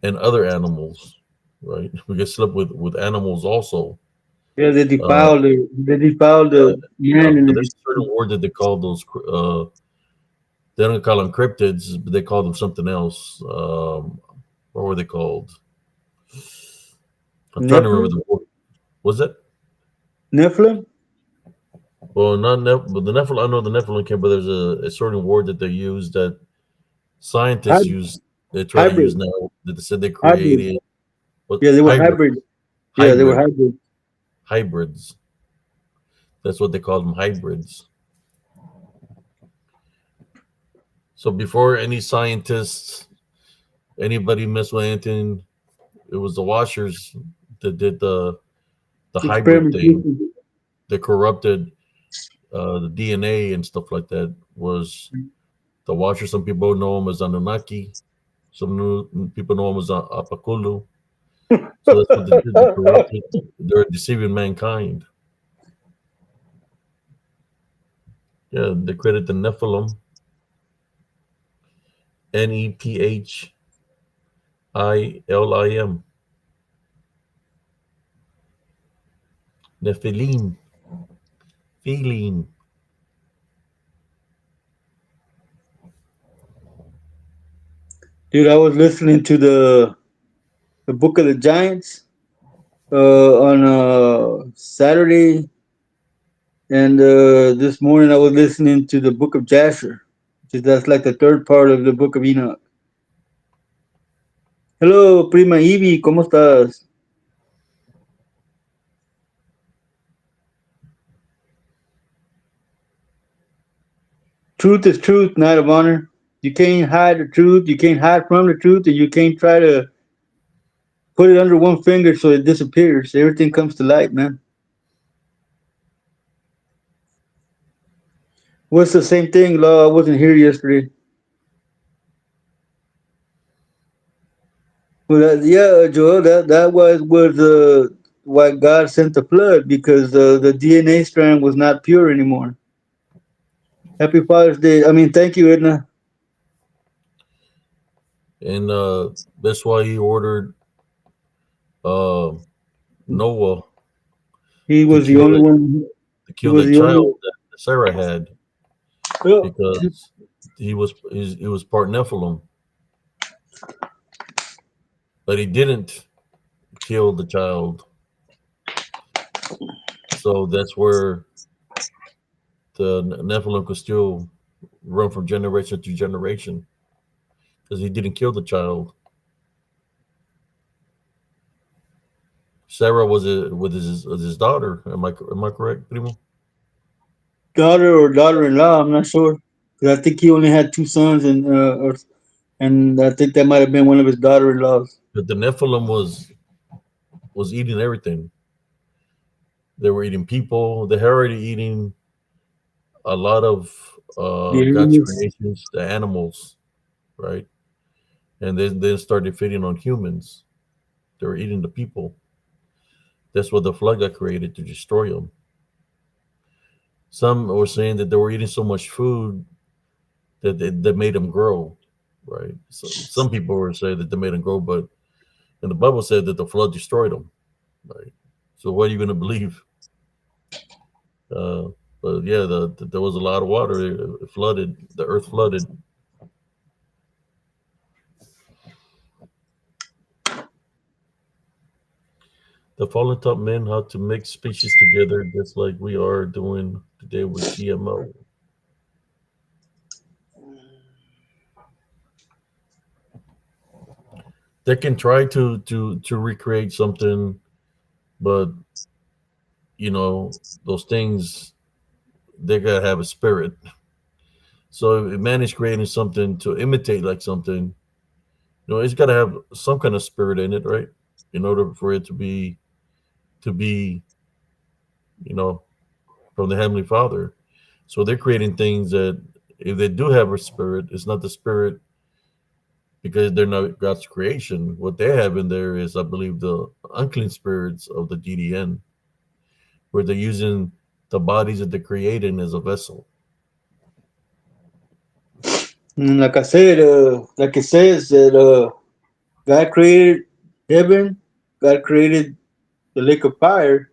Speaker 1: and other animals? Right, we get slept with animals also.
Speaker 2: Yeah,
Speaker 1: Uh,
Speaker 2: they defile the
Speaker 1: yeah,
Speaker 2: man and
Speaker 1: but there's a certain word that they call those. They don't call them cryptids, but they call them something else. What were they called? I'm trying to remember
Speaker 2: Nephilim.
Speaker 1: the word. Was it?
Speaker 2: Nephilim.
Speaker 1: Well, not but the Nephilim. I know the Nephilim came, but there's a certain word that they use that scientists
Speaker 2: Hy-
Speaker 1: use. They try to use
Speaker 2: Hybrid.
Speaker 1: now that they said they
Speaker 2: Hybrid.
Speaker 1: created. What
Speaker 2: Yeah, they were
Speaker 1: hybrid?
Speaker 2: hybrid. Yeah, they were
Speaker 1: Hybrid
Speaker 2: hybrid.
Speaker 1: hybrids. That's what they call them, hybrids. So before any scientists, anybody messed with anything, it was the washers that did the hybrid thing.
Speaker 2: Experimentation.
Speaker 1: That corrupted the DNA and stuff like that. Was the washers? Some people know them as Anunnaki. Some people know them as Apakulu. So that's what they did. They corrupted. They're deceiving mankind. Yeah, they created the Nephilim. Nephilim. Nephilim. Feline.
Speaker 2: Dude, I was listening to the Book of the Giants on Saturday, and this morning I was listening to the Book of Jasher, which is that's like the third part of the Book of Enoch. Hello, prima Ivy, ¿cómo estás? Truth is truth, Knight of Honor. You can't hide the truth. You can't hide from the truth, and you can't try to put it under one finger so it disappears. Everything comes to light, man. What's the same thing, Law? I wasn't here yesterday. Well, yeah, Joel, that was why God sent the flood because the DNA strand was not pure anymore. Happy Father's Day. I mean, thank you, Edna.
Speaker 1: And that's why he ordered uh, Noah
Speaker 2: He
Speaker 1: to
Speaker 2: was the
Speaker 1: kill
Speaker 2: only
Speaker 1: it,
Speaker 2: one.
Speaker 1: to
Speaker 2: He
Speaker 1: kill
Speaker 2: was
Speaker 1: that
Speaker 2: the only.
Speaker 1: child that Sarah had
Speaker 2: Well,
Speaker 1: because he was part Nephilim, but he didn't kill the child. So that's where the Nephilim could still run from generation to generation because he didn't kill the child. Sarah was with his daughter. Am I correct, Primo?
Speaker 2: daughter or daughter-in-law. I'm not sure. 'Cause I think he only had two sons, and I think that might have been one of his daughter-in-laws.
Speaker 1: But the Nephilim was eating everything. They were eating people. They're already eating a lot of
Speaker 2: The
Speaker 1: God's
Speaker 2: animals.
Speaker 1: creations, the animals, right? and then started feeding on humans. They were eating the people. That's what the flood got created to destroy them. Some were saying that they were eating so much food that made them grow, right? So some people were saying that they made them grow, but and the Bible said that the flood destroyed them, right? So what are you going to believe? Uh, but yeah, there was a lot of water. It flooded. The earth flooded. The fallen taught men how to mix species together, just like we are doing today with GMO. They can try to recreate something, but you know those things they gotta have a spirit. So if man is creating something to imitate like something, it's got to have some kind of spirit in it, right? In order for it to be, you know, from the Heavenly Father. So they're creating things that, if they do have a spirit, it's not the spirit because they're not God's creation. What they have in there is, I believe, the unclean spirits of the DDN, where they're using the bodies that they're creating as a vessel.
Speaker 2: And like I said, like it says that God created heaven, God created the lake of fire,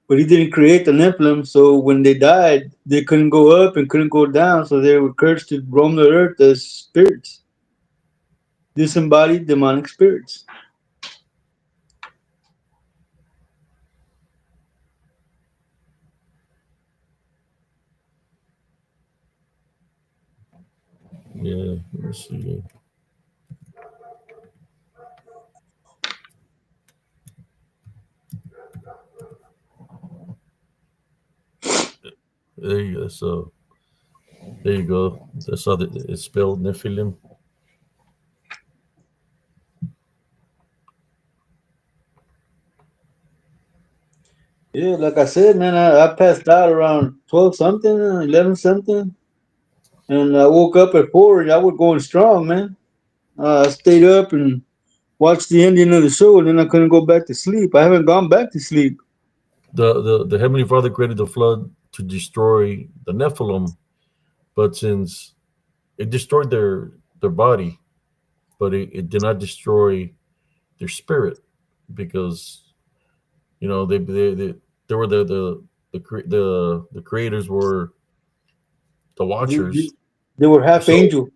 Speaker 2: but He didn't create the Nephilim. So when they died, they couldn't go up and couldn't go down, so they were cursed to roam the earth as spirits, disembodied demonic spirits.
Speaker 1: Yeah, let's see. There you go. So there you go. That's how it's spelled, Nephilim.
Speaker 2: Yeah, like I said, man, I passed out around 12 something, 11 something, and I woke up at 4 and I was going strong, man. I stayed up and watched the ending of the show, and then I couldn't go back to sleep. I haven't gone back to sleep.
Speaker 1: The Heavenly Father created the flood to destroy the Nephilim, but since it destroyed their body, but it did not destroy their spirit, because they were the creators were the
Speaker 2: They,
Speaker 1: watchers.
Speaker 2: they were half
Speaker 1: So
Speaker 2: angel.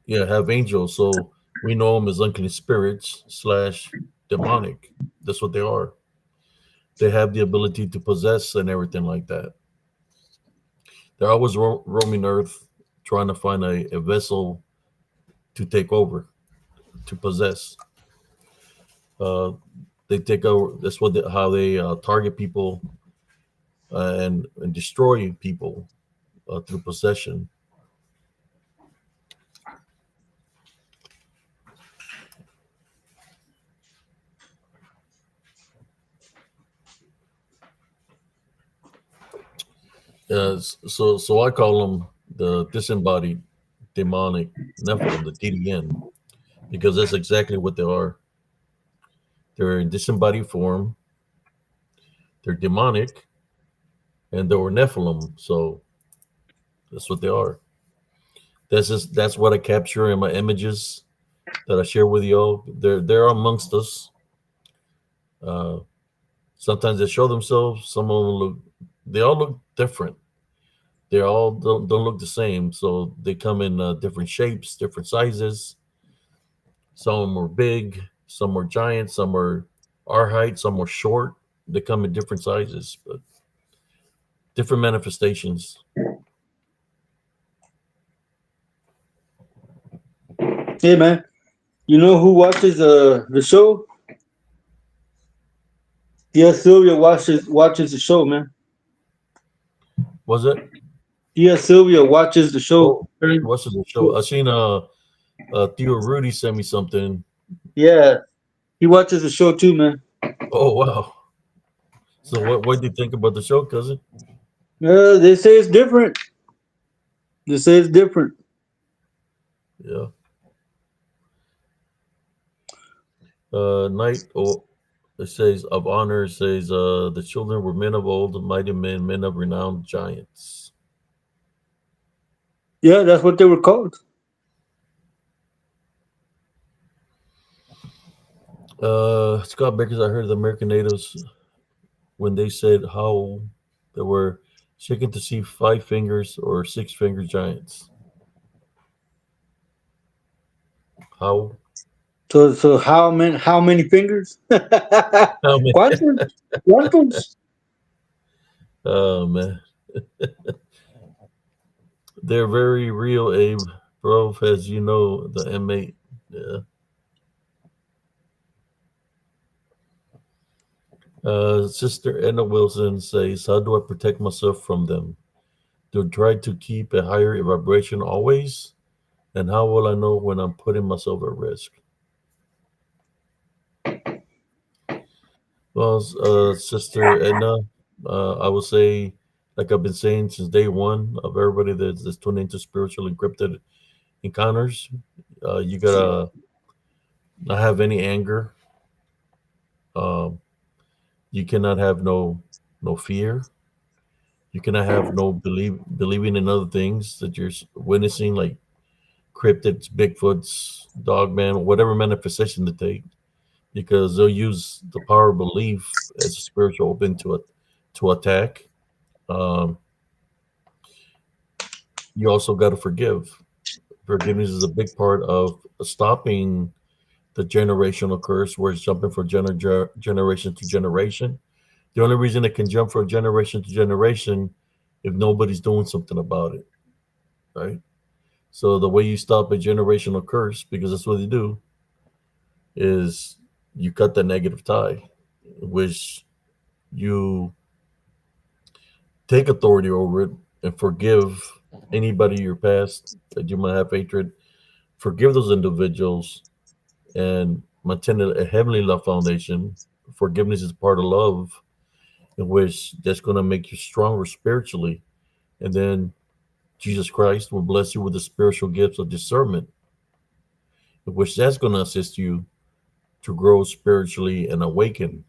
Speaker 1: yeah, have angels. So we know them as unclean spirits slash demonic. That's what they are. They have the ability to possess and everything like that. They're always roaming Earth, trying to find a vessel to take over, to possess. Uh, they take over. That's how they target people, and destroy people through possession. So I call them the disembodied demonic Nephilim, the DDN, because that's exactly what they are. They're in disembodied form. They're demonic, and they were Nephilim. So that's what they are. That's what I capture in my images that I share with y'all. They're amongst us. Uh, Sometimes they show themselves. Some of them look. They all look different. They all don't look the same. So they come in different shapes, different sizes. Some are big, some are giant, some are our height, some are short. They come in different sizes, but different manifestations.
Speaker 2: Hey, man, you know who watches the show? Tia Sylvia watches the show, man.
Speaker 1: Was it?
Speaker 2: Tia Sylvia watches the show.
Speaker 1: Oh, what's the show? I seen Theo Rudy sent me something.
Speaker 2: Yeah, he watches the show too, man.
Speaker 1: Oh wow. So what do you think about the show, cousin?
Speaker 2: They say it's different. They say it's different.
Speaker 1: Yeah. Knight, or it says of honor, it says the children were men of old, mighty men, men of renowned giants.
Speaker 2: Yeah, that's what they were called.
Speaker 1: Scott Bakers, I heard the American natives when they said how they were shaken to see five fingers or six finger giants. How?
Speaker 2: So how many fingers?
Speaker 1: How many?
Speaker 2: Quantum, quantums.
Speaker 1: Oh man, they're very real, Abe. Bro, as you know, the M8. Yeah. Sister Edna Wilson says, "How do I protect myself from them? Do I try to keep a higher vibration always? And how will I know when I'm putting myself at risk?" Well, Sister Edna, I would say, like I've been saying since day one of everybody that's tuned into spiritual encrypted encounters, you gotta not have any anger. Um, you cannot have no fear. You cannot have no believing in other things that you're witnessing, like cryptids, Bigfoots, dogman, whatever manifestation they take, because they'll use the power of belief as a spiritual open to attack. Um, you also got to forgive. Forgiveness is a big part of stopping the generational curse, where it's jumping from generation to generation. The only reason it can jump from generation to generation if nobody's doing something about it, right? So the way you stop a generational curse, because that's what they do, is you cut the negative tie, which you take authority over it and forgive anybody in your past that you might have hatred. Forgive those individuals and maintain a heavenly love foundation. Forgiveness is part of love, in which that's going to make you stronger spiritually. And then Jesus Christ will bless you with the spiritual gifts of discernment, in which that's going to assist you to grow spiritually and awaken,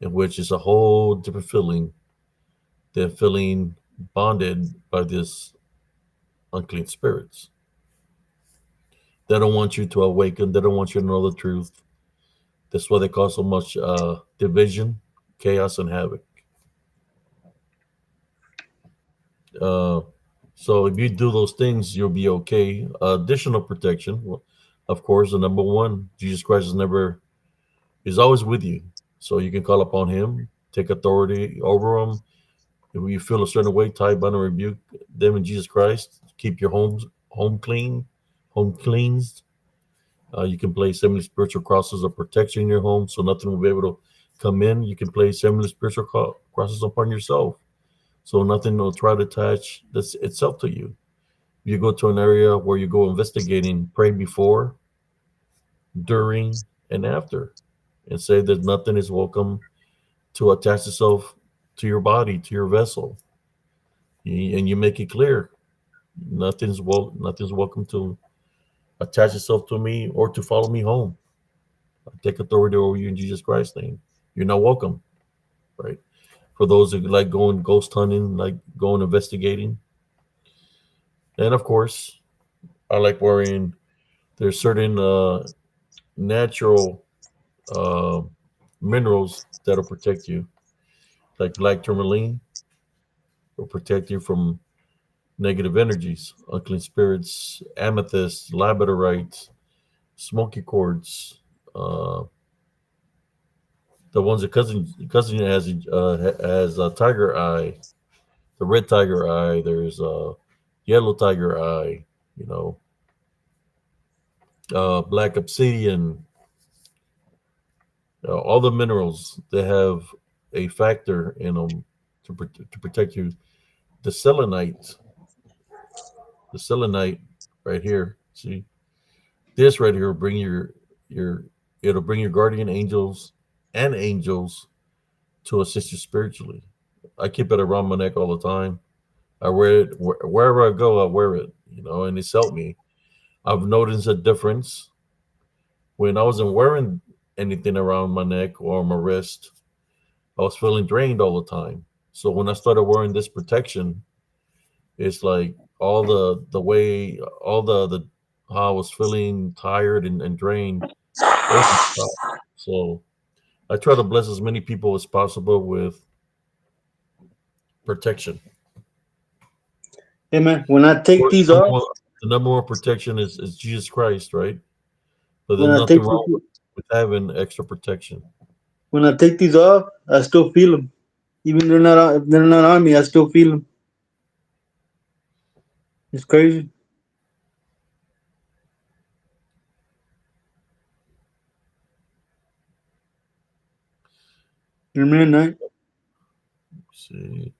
Speaker 1: in which is a whole different feeling than feeling bonded by this unclean spirits. They don't want you to awaken. They don't want you to know the truth. That's why they cause so much division, chaos, and havoc. Uh, so if you do those things, you'll be okay. Additional protection, well, of course, the number one, Jesus Christ is always with you. So you can call upon Him, take authority over Him. If you feel a certain way, tie, bind, and rebuke them in Jesus Christ. Keep your home clean, home cleansed. You can place heavenly spiritual crosses of protection in your home, so nothing will be able to come in. You can place heavenly spiritual crosses upon yourself, so nothing will try to attach this itself to you. You go to an area where you go investigating, pray before, during, and after, and say that nothing is welcome to attach itself to your body, to your vessel. And you make it clear nothing's welcome to attach itself to me or to follow me home. I take authority over you in Jesus Christ's name. You're not welcome, right? For those who like going ghost hunting, like going investigating. And of course, I like wearing, there's certain natural uh, minerals that'll protect you, like black tourmaline will protect you from negative energies, unclean spirits, amethyst, labradorite, smoky quartz, uh, the ones that cousin has a tiger eye, the red tiger eye. There's a yellow tiger eye. You know, black obsidian. All the minerals they have a factor in them to protect you. The selenite, the selenite, right here. See this right here will bring your it'll bring your guardian angels and angels to assist you spiritually. I keep it around my neck all the time. I wear it wherever I go. I wear it, and it's helped me. I've noticed a difference when I wasn't wearing anything around my neck or my wrist, I was feeling drained all the time. So when I started wearing this protection, it's like all the way all the how I was feeling tired and drained, everything stopped. So I try to bless as many people as possible with protection.
Speaker 2: Hey man, when I
Speaker 1: Of
Speaker 2: take
Speaker 1: course,
Speaker 2: these off,
Speaker 1: the number one protection is Jesus Christ, right? But
Speaker 2: when
Speaker 1: there's
Speaker 2: I
Speaker 1: nothing
Speaker 2: take
Speaker 1: wrong
Speaker 2: these,
Speaker 1: with having extra protection.
Speaker 2: when I take these off, I still feel them. Even if they're not on me, I still feel them. It's crazy. You remember that?
Speaker 1: See,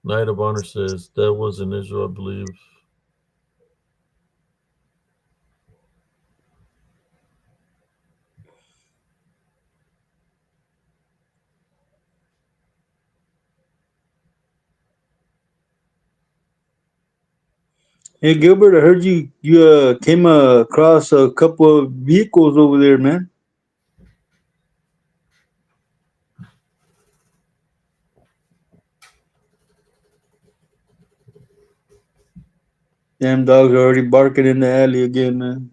Speaker 1: Knight of Honor says that was in Israel, I believe.
Speaker 2: Hey Gilbert, I heard you came across a couple of vehicles over there, man. Damn dogs are already barking in the alley again, man.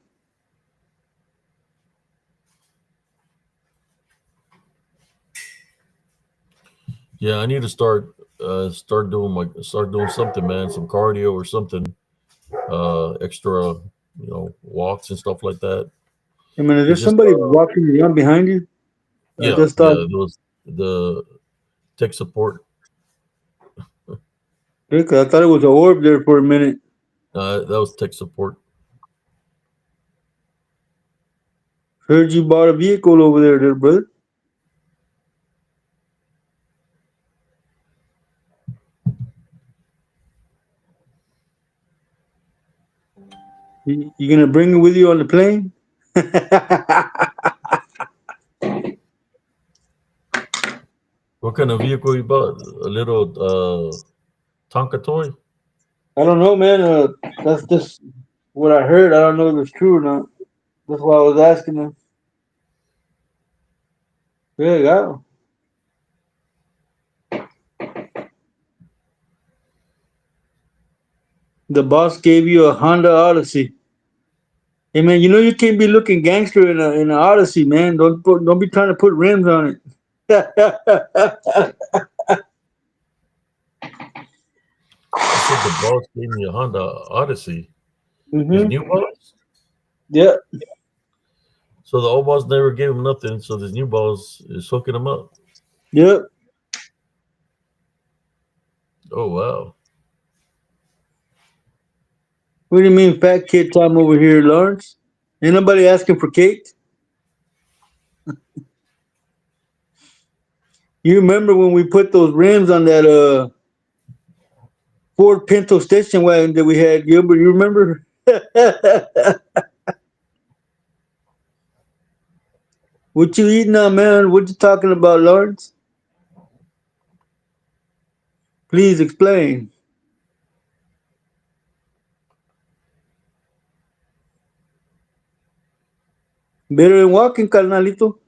Speaker 1: Yeah, I need to start doing something, man. Some cardio or something. Extra, walks and stuff like that.
Speaker 2: Hey man, is there
Speaker 1: It's just
Speaker 2: somebody walking around behind you? I
Speaker 1: yeah,
Speaker 2: just thought,
Speaker 1: yeah. There was the tech support.
Speaker 2: Rick, I thought it was an orb there for a minute.
Speaker 1: That was tech support.
Speaker 2: Heard you bought a vehicle over there, brother. You gonna bring it with you on the plane? I
Speaker 1: What kind of vehicle you bought? A little Tonka toy?
Speaker 2: don't know, man. That's just what I heard. I don't know if it's true or not. That's why I was asking them. Yeah, yeah. The boss gave you a Honda Odyssey. Hey man, you know you can't be looking gangster in an Odyssey, man. Don't be trying to put rims on it.
Speaker 1: You said the boss gave me a Honda Odyssey. His
Speaker 2: hmm
Speaker 1: new boss.
Speaker 2: Yeah,
Speaker 1: So the old boss never gave him nothing. So this new boss is hooking him up.
Speaker 2: yeah.
Speaker 1: Oh wow.
Speaker 2: What do you mean, fat kid time over here, Lawrence? Ain't nobody asking for cake. You remember when we put those rims on that Ford Pinto station wagon that we had, Gilbert? You remember? What you eating now, man? What you talking about, Lawrence? Please explain. Better than walking, carnalito.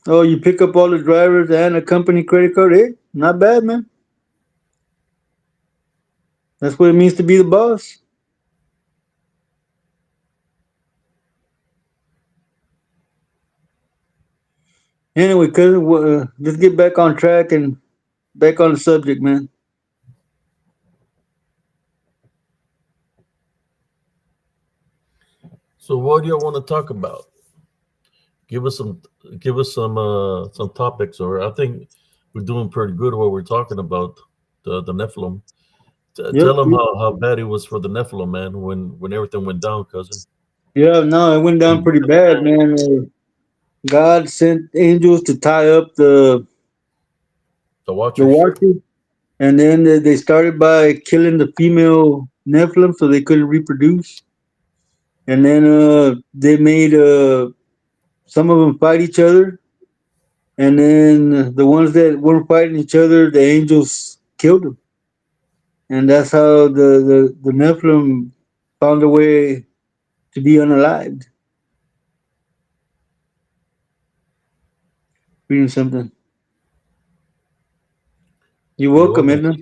Speaker 2: Oh, you pick up all the drivers and a company credit card. Hey, not bad, man. That's what it means to be the boss. Anyway, cousin, let's get back on track and back on the subject, man.
Speaker 1: So what do you want to talk about? Give us some some topics, or I think we're doing pretty good what we're talking about the Nephilim.
Speaker 2: Yep.
Speaker 1: Tell them how bad it was for the Nephilim, man, when everything went down, cousin.
Speaker 2: Yeah, no, it went down
Speaker 1: And
Speaker 2: pretty bad, man. God sent angels to tie up
Speaker 1: the
Speaker 2: the
Speaker 1: Watchers.
Speaker 2: watchers, and then they started by killing the female Nephilim so they couldn't reproduce. And then they made some of them fight each other, and then the ones that weren't fighting each other, the angels killed them. and that's how the Nephilim found a way to be unalived. Reading something. You're
Speaker 1: You're
Speaker 2: welcome,
Speaker 1: welcome,
Speaker 2: Edna.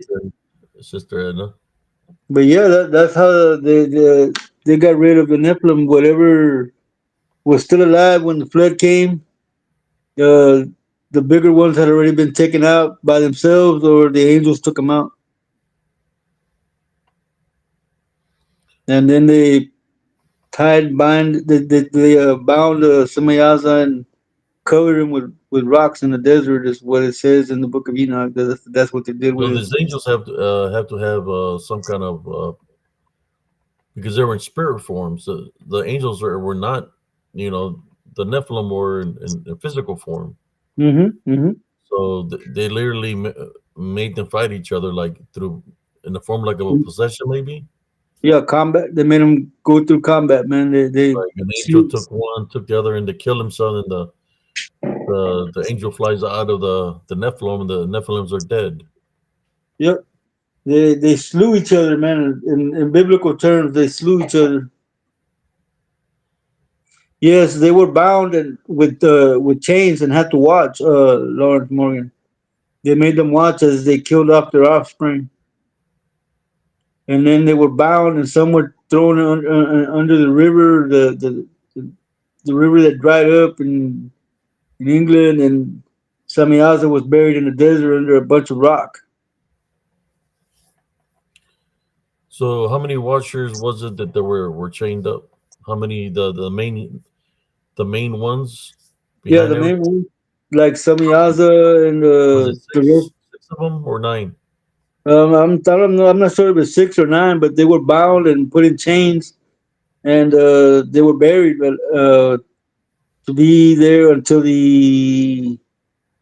Speaker 1: Sister Edna.
Speaker 2: But yeah, that's how they got rid of the Nephilim. Whatever was still alive when the flood came, uh, the bigger ones had already been taken out by themselves, or the angels took them out, and then they they bound Samayaza and covered him with rocks in the desert. Is what it says in the book of Enoch. That's what they did with
Speaker 1: So
Speaker 2: him.
Speaker 1: these angels have to have some kind of because they were in spirit form. So the angels were not, you know, the Nephilim were in physical form.
Speaker 2: Mm-hmm. Mm-hmm.
Speaker 1: So they literally made them fight each other like through in the form like of a possession, maybe.
Speaker 2: Yeah, combat. They made him go through combat, man. They
Speaker 1: Like an angel
Speaker 2: slew.
Speaker 1: took one, took the other, and they killed himself, and the angel flies out of the Nephilim, and the Nephilims are dead.
Speaker 2: Yep. They slew each other, man. In biblical terms, they slew each other. Yes, they were bound and with chains and had to watch. Lawrence Morgan. They made them watch as they killed off their offspring, and then they were bound, and some were thrown under the river, the river that dried up in England, and Samyaza was buried in the desert under a bunch of rock.
Speaker 1: So how many watchers was it that were chained up? How many the main ones
Speaker 2: Yeah,
Speaker 1: behind
Speaker 2: the main
Speaker 1: everything?
Speaker 2: one, like Samyaza and
Speaker 1: Was it
Speaker 2: the rest.
Speaker 1: six of them or nine?
Speaker 2: I'm not sure if it's 6 or 9, but they were bound and put in chains, and they were buried, to be there until the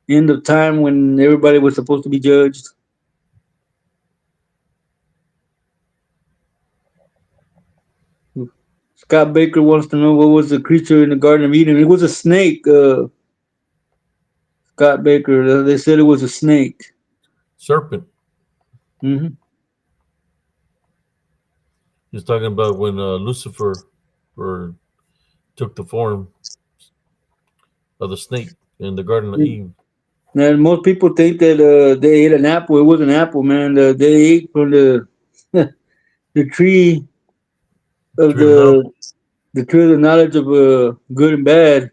Speaker 2: end of time when everybody was supposed to be judged. Scott Baker wants to know what was the creature in the Garden of Eden. It was a snake. Scott Baker. They said it was a snake.
Speaker 1: Serpent.
Speaker 2: Hmm.
Speaker 1: He's talking about when Lucifer or took the form of the snake in the Garden of Eve.
Speaker 2: And most people think that they ate an apple. It was an apple, man. They ate from the the tree of
Speaker 1: Tree of knowledge.
Speaker 2: the tree of the knowledge of good and bad,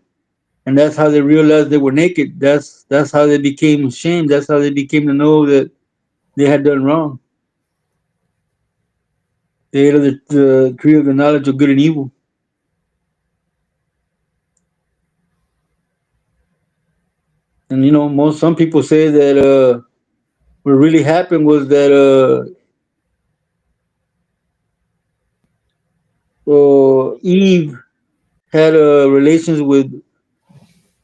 Speaker 2: and that's how they realized they were naked. That's how they became ashamed. That's how they became to know that they had done wrong. They ate of the tree of the knowledge of good and evil. And most some people say that what really happened was that Eve had relations with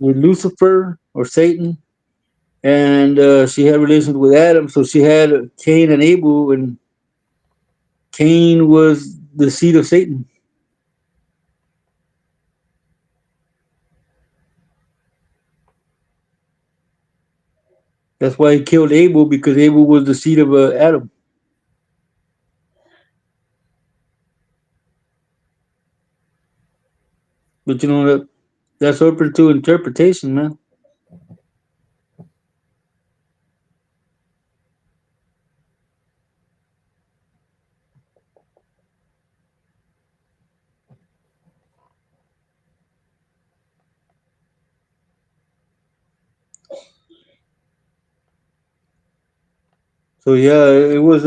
Speaker 2: Lucifer or Satan, and she had relations with Adam. So she had Cain and Abel, and Cain was the seed of Satan. That's why he killed Abel, because Abel was the seed of Adam. But that's open to interpretation, man. So yeah, it was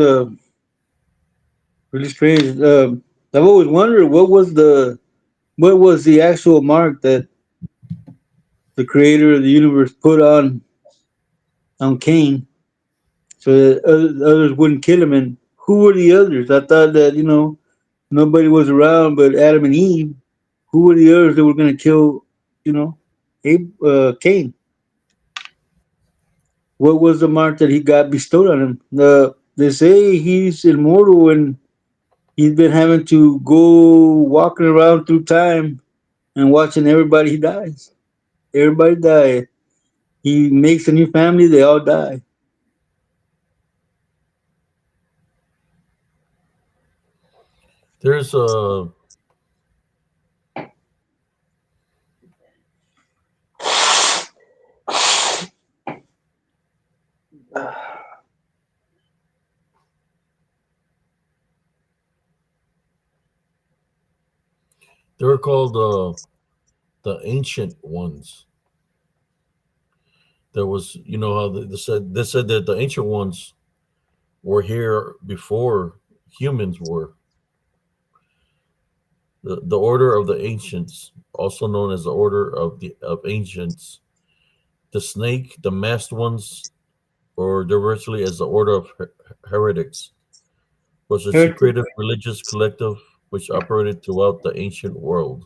Speaker 2: really strange. I've always wondered what was the actual mark that the creator of the universe put on Cain, so that others wouldn't kill him. And who were the others? I thought that nobody was around but Adam and Eve. Who were the others that were going to kill? Cain. What was the mark that he got bestowed on him? They say he's immortal, and he's been having to go walking around through time and watching everybody he dies. Everybody die. He makes a new family. They all die.
Speaker 1: There's they're called the ancient ones. There was, you know how they said that the ancient ones were here before humans were. The order of the ancients, also known as the order of ancients, the snake, the masked ones, or diversely as the order of heretics, was a
Speaker 2: Heretic.
Speaker 1: secretive religious collective which operated throughout the ancient world.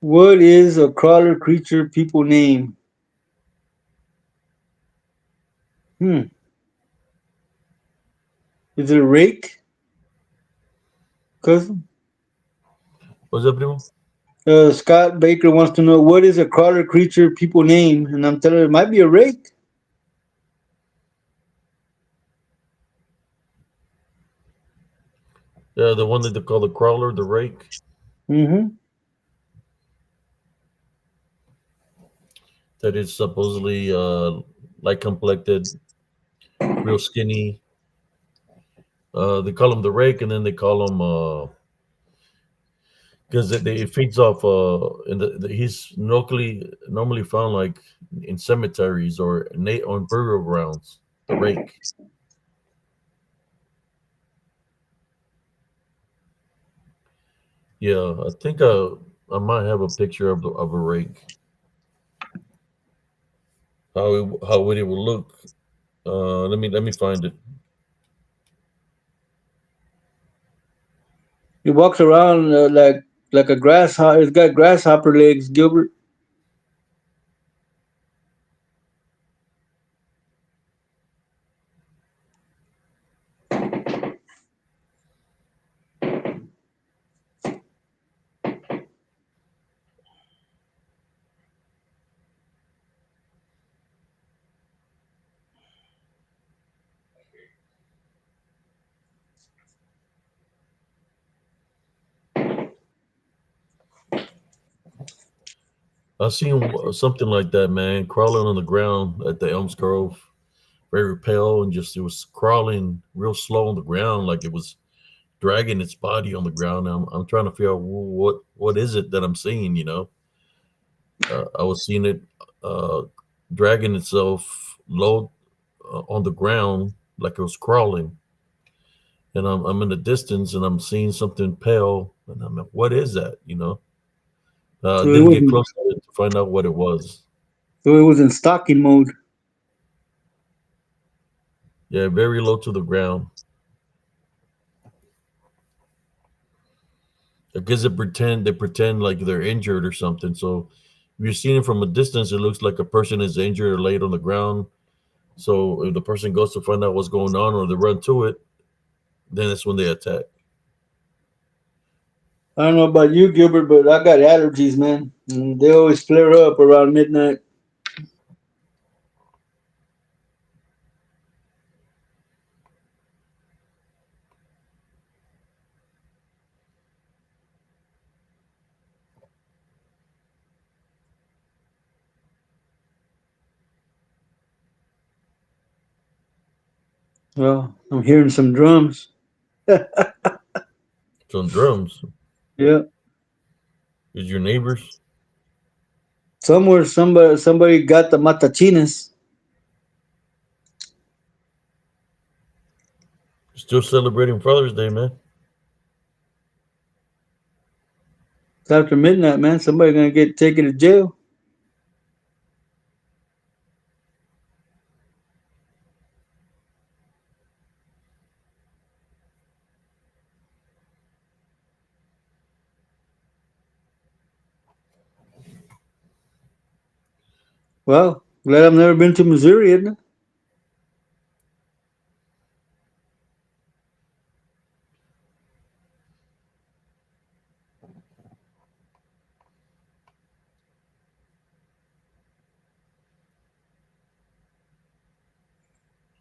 Speaker 2: What is a crawler creature people name? Hmm. Is it a rake? Cousin?
Speaker 1: Was that primo?
Speaker 2: Scott Baker wants to know what is a crawler creature people name, and I'm telling her it might be a rake.
Speaker 1: Yeah, the one that they call the crawler, the rake.
Speaker 2: Mm-hmm.
Speaker 1: That is supposedly light complected, real skinny. They call him the rake, and then they call him because it feeds off and he's normally found like in cemeteries or on burial grounds. The rake. Yeah, I think I might have a picture of a rake. How it would look. Let me find it.
Speaker 2: He walks around like a grasshopper. It's got grasshopper legs, Gilbert.
Speaker 1: I seen something like that, man, crawling on the ground at the Elms Grove, very pale and just it was crawling real slow on the ground, like it was dragging its body on the ground. I'm trying to figure out what is it that I'm seeing. I was seeing it uh, dragging itself low on the ground like it was crawling, and I'm in the distance and I'm seeing something pale, and I'm like, what is that?
Speaker 2: So it
Speaker 1: Didn't get
Speaker 2: wasn't.
Speaker 1: close to it to find out what it was.
Speaker 2: So it was in stalking mode.
Speaker 1: Yeah, very low to the ground. I guess they pretend like they're injured or something. So if you're seeing it from a distance, it looks like a person is injured or laid on the ground. So if the person goes to find out what's going on or they run to it, then that's when they attack.
Speaker 2: I don't know about you, Gilbert, but I got allergies, man. And they always flare up around midnight. Well, I'm hearing some drums.
Speaker 1: So drums
Speaker 2: Yeah.
Speaker 1: is your neighbors
Speaker 2: Somewhere somebody got the matachinas.
Speaker 1: still celebrating Father's Day, man.
Speaker 2: It's after midnight, man. Somebody gonna get taken to jail. Well, glad I've never been to Missouri, isn't it?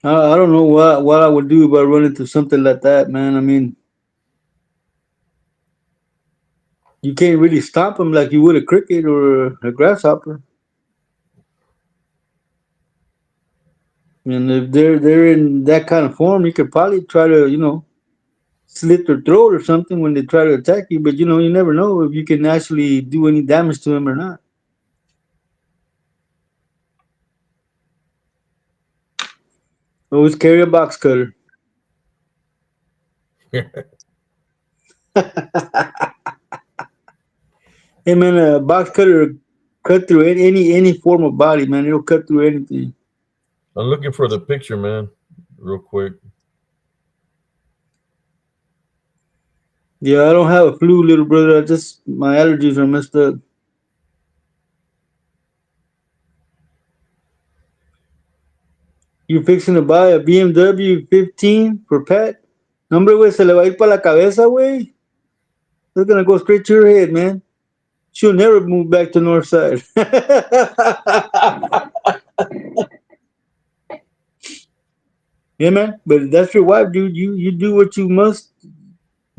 Speaker 2: I don't know what I would do if I run into something like that, man. I mean, you can't really stop them like you would a cricket or a grasshopper. And if they're in that kind of form, you could probably try to slit their throat or something when they try to attack you. But you never know if you can actually do any damage to them or not. Always carry a box cutter. Hey man, a box cutter cut through any form of body, man. It'll cut through anything.
Speaker 1: I'm looking for the picture, man, real quick.
Speaker 2: Yeah, I don't have a flu, little brother. I just my allergies are messed up. You fixing to buy a BMW 15 for Pat? No, hombre, güey, se le va a ir para la cabeza, güey. It's gonna go straight to your head, man. She'll never move back to North Side. Yeah, man. But that's your wife, dude. You do what you must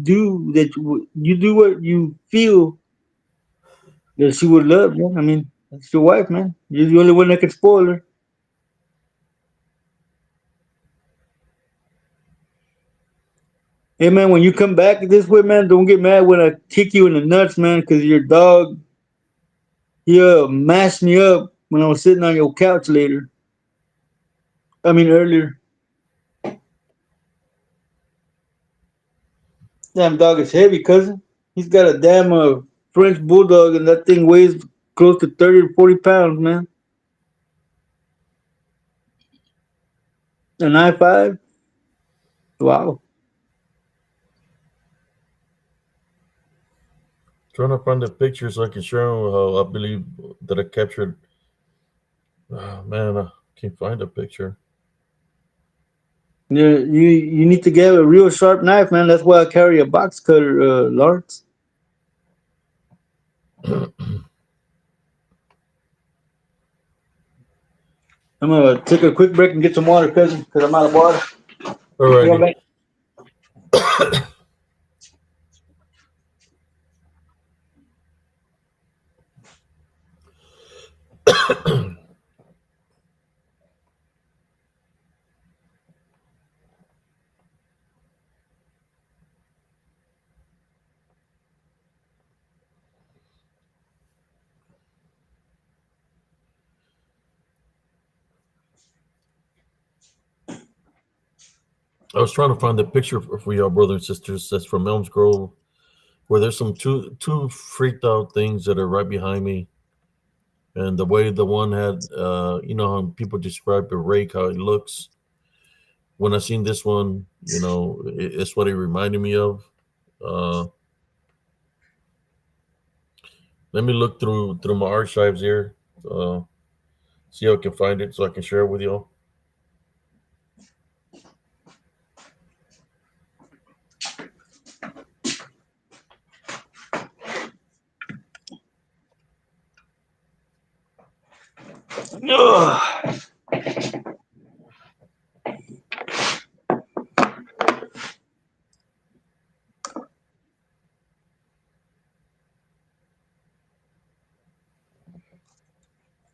Speaker 2: do. You do what you feel that she would love, man. I mean, that's your wife, man. You're the only one that can spoil her. Hey, man, when you come back this way, man, don't get mad when I kick you in the nuts, man, because your dog, he mashed me up when I was sitting on your couch later. I mean, earlier. Damn dog is heavy, cousin. He's got a damn French bulldog, and that thing weighs close to 30 to 40 pounds, man. An I-5? Wow.
Speaker 1: Trying to find the picture so I can show how I believe that I captured. Man, I can't find the picture.
Speaker 2: Yeah, you need to get a real sharp knife, man. That's why I carry a box cutter, Lawrence. I'm gonna take a quick break and get some water, cousin, because I'm out of water. Be right
Speaker 1: Alrighty.
Speaker 2: back.
Speaker 1: I was trying to find the picture for y'all brothers and sisters that's from Elms Grove, where there's some two freaked out things that are right behind me. And the way the one had, how people describe the rake, how it looks. When I seen this one, it's what it reminded me of. Uh, Let me look through my archives here, uh, see how I can find it so I can share it with y'all.
Speaker 2: Ugh.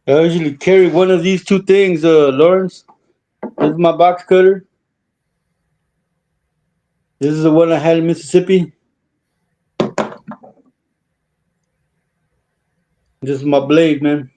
Speaker 2: I usually carry one of these two things, Lawrence. This is my box cutter. This is the one I had in Mississippi. This is my blade, man.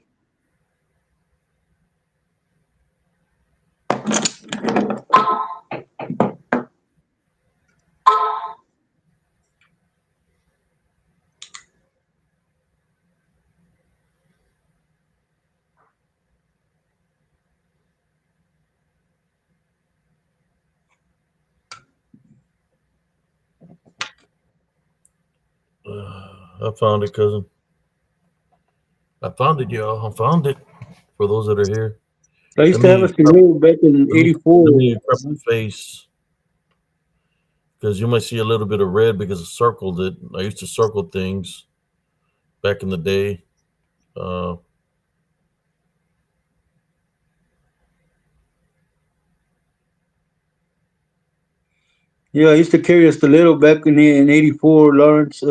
Speaker 1: I found it, cousin. I found it, y'all. I found it for those that are here.
Speaker 2: I
Speaker 1: Let
Speaker 2: used to have a
Speaker 1: me
Speaker 2: Saloon back in
Speaker 1: let
Speaker 2: '84.
Speaker 1: me prep my face because you might see a little bit of red because I circled it. I used to circle things back in the day. Uh,
Speaker 2: Yeah, I used to carry a stiletto back in '84. Lawrence,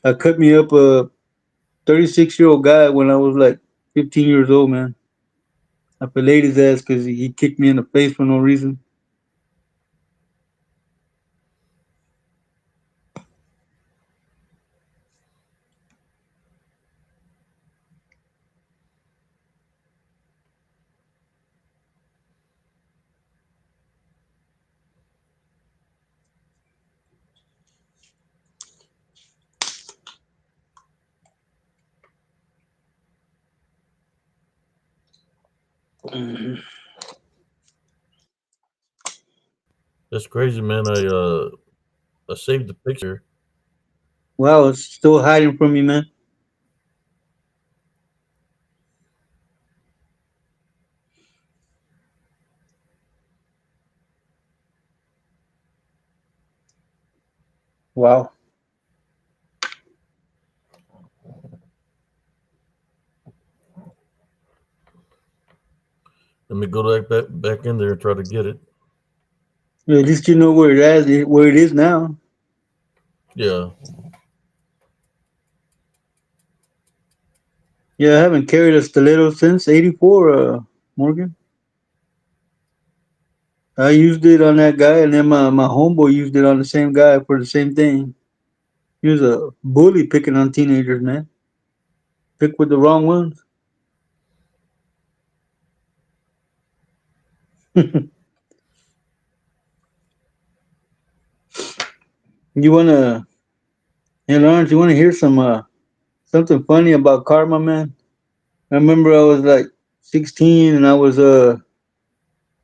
Speaker 2: I cut me up a 36-year-old guy when I was like 15 years old, man. I filleted his ass because he kicked me in the face for no reason.
Speaker 1: That's crazy, man. I saved the picture.
Speaker 2: Wow, it's still hiding from me, man. Wow.
Speaker 1: Let me go back in there and try to get it.
Speaker 2: Yeah, at least you know where it is now.
Speaker 1: Yeah.
Speaker 2: Yeah, I haven't carried a stiletto since '84, Morgan. I used it on that guy, and then my homeboy used it on the same guy for the same thing. He was a bully picking on teenagers, man. Pick with the wrong ones. You wanna, hey Lawrence, you wanna hear something funny about karma, man? I remember I was like 16 and I was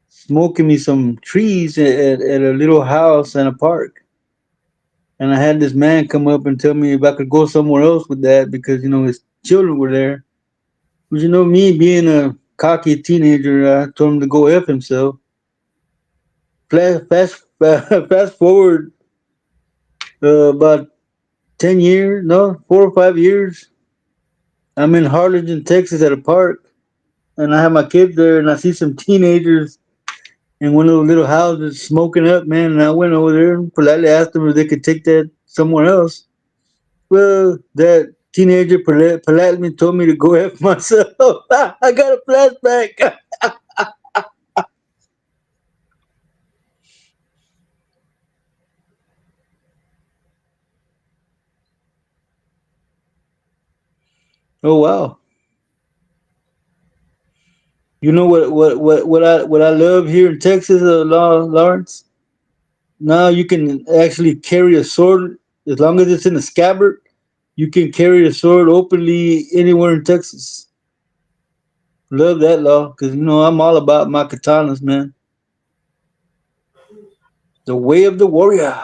Speaker 2: smoking me some trees at a little house in a park. And I had this man come up and tell me if I could go somewhere else with that because, his children were there. But me being a cocky teenager, I told him to go F himself. Fast forward about 10 years, no, 4 or 5 years. I'm in Harlingen, Texas at a park. And I have my kids there and I see some teenagers in one of those little houses smoking up, man. And I went over there and politely asked them if they could take that somewhere else. Well, that teenager politely told me to go F myself. I got a flashback. Oh wow! You know what I love here in Texas, Lawrence. Now you can actually carry a sword as long as it's in a scabbard. You can carry a sword openly anywhere in Texas. Love that law because I'm all about my katanas, man. The way of the warrior.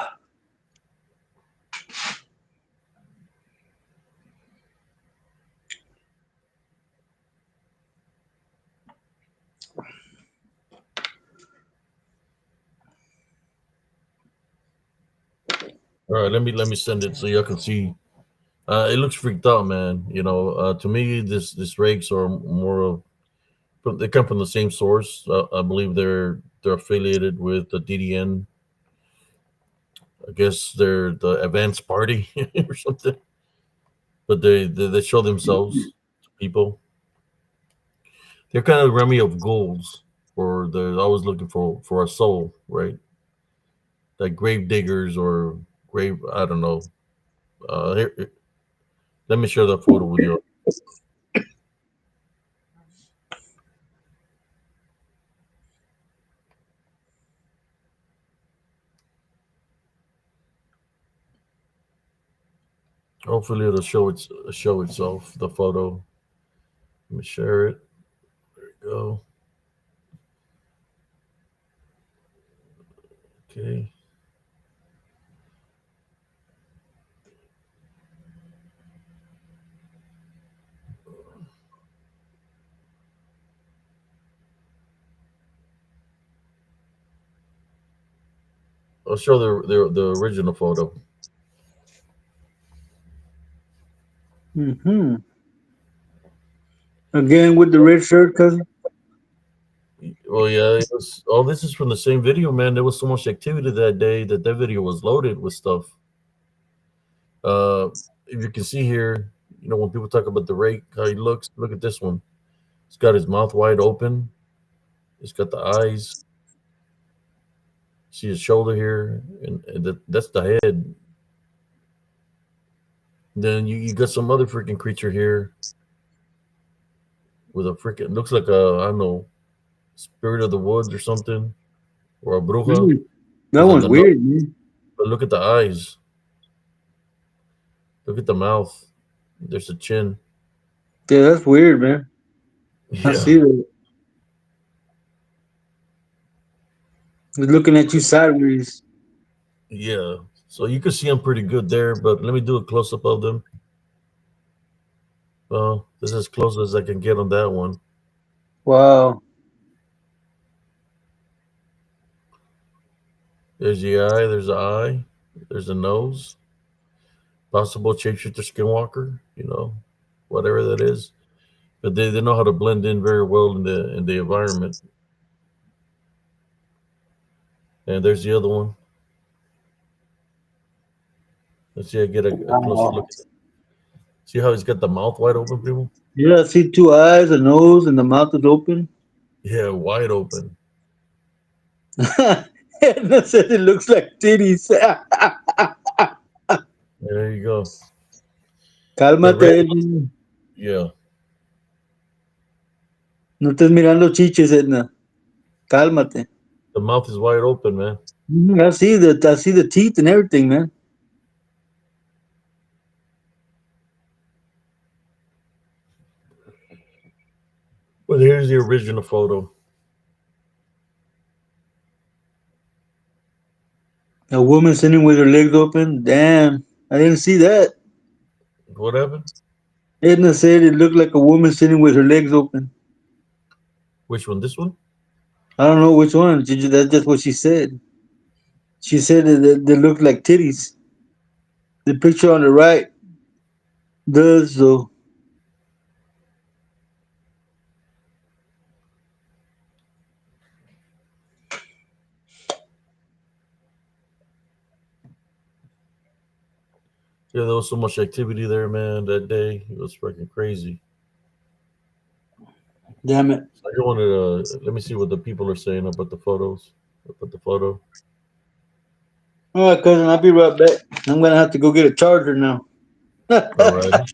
Speaker 1: All right, let me send it so y'all can see. It looks freaked out, man. To me, this rakes are more of they come from the same source. I believe they're affiliated with the DDN. I guess they're the Advanced Party or something. But they show themselves to people. They're kind of remy of ghouls, or they're always looking for a soul, right? Like grave diggers or grave. I don't know. Let me share that photo with you. Hopefully, it'll show itself. The photo. Let me share it. There you go. Okay. I'll show the original photo.
Speaker 2: Again with the red shirt, cousin.
Speaker 1: Well, yeah, all this is from the same video, man. There was so much activity that day that video was loaded with stuff. Uh, if you can see here, when people talk about the rake, how he looks, look at this one. He's got his mouth wide open. He's got the eyes. See his shoulder here, and that's the head. Then you got some other freaking creature here with a freaking looks like a, I don't know, spirit of the woods or something, or a bruja
Speaker 2: Mm, that
Speaker 1: with like
Speaker 2: one's
Speaker 1: a nose.
Speaker 2: weird, man.
Speaker 1: But look at the eyes. Look at the mouth. There's a chin.
Speaker 2: Yeah, that's weird, man. I
Speaker 1: Yeah,
Speaker 2: see that. He's looking at you sideways.
Speaker 1: yeah. So you can see them pretty good there, but let me do a close up of them. Well, this is as close as I can get on that one.
Speaker 2: Wow.
Speaker 1: There's the eye. There's the eye. There's the nose. Possible shapeshifter skinwalker. Whatever that is. But they know how to blend in very well in the environment. And there's the other one. Let's see. I get a closer
Speaker 2: Wow.
Speaker 1: look at it. See how he's got the mouth wide open, people?
Speaker 2: Yeah, I see two eyes, a nose, and the mouth is open.
Speaker 1: Yeah, wide open.
Speaker 2: Edna said it looks like titties.
Speaker 1: There you go. The
Speaker 2: Cálmate,
Speaker 1: red.
Speaker 2: Edna.
Speaker 1: Yeah,
Speaker 2: No estés mirando chiches, Edna. Cálmate.
Speaker 1: the mouth is wide open, man.
Speaker 2: I see the teeth and everything, man.
Speaker 1: Well, here's the original photo.
Speaker 2: A woman sitting with her legs open. Damn, I didn't see that.
Speaker 1: What happened?
Speaker 2: Edna said it looked like a woman sitting with her legs open.
Speaker 1: Which one? This one?
Speaker 2: I don't know which one. That's just what she said. She said that they look like titties. The picture on the right does, though.
Speaker 1: Yeah, there was so much activity there, man. That day it was freaking crazy.
Speaker 2: Damn it.
Speaker 1: I just wanted to let me see what the people are saying about the photos. About the photo.
Speaker 2: All right, cousin, I'll be right back. I'm gonna have to go get a charger now.
Speaker 1: All right.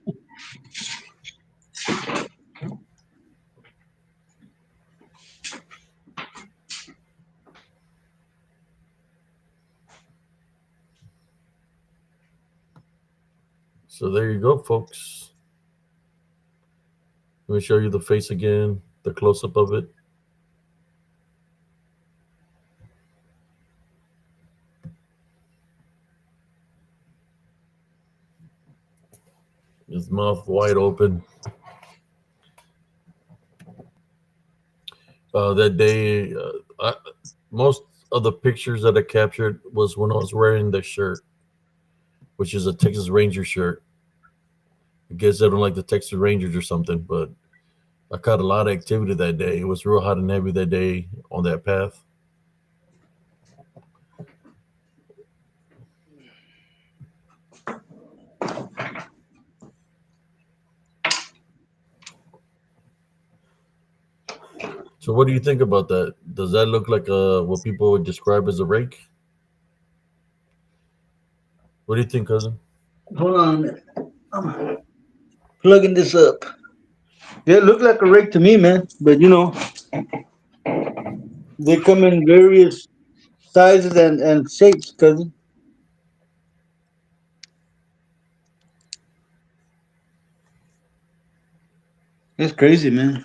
Speaker 1: So there you go, folks. Let me show you the face again, the close up of it. His mouth wide open. That day, most of the pictures that I captured was when I was wearing the shirt, which is a Texas Ranger shirt. I guess I don't like the Texas Rangers or something, but I caught a lot of activity that day. It was real hot and heavy that day on that path. So, what do you think about that? Does that look like what people would describe as a rake? What do you think, cousin?
Speaker 2: Hold on a minute. I'm plugging this up. Yeah, it looked like a rake to me, man. But they come in various sizes and shapes, cousin. That's crazy, man.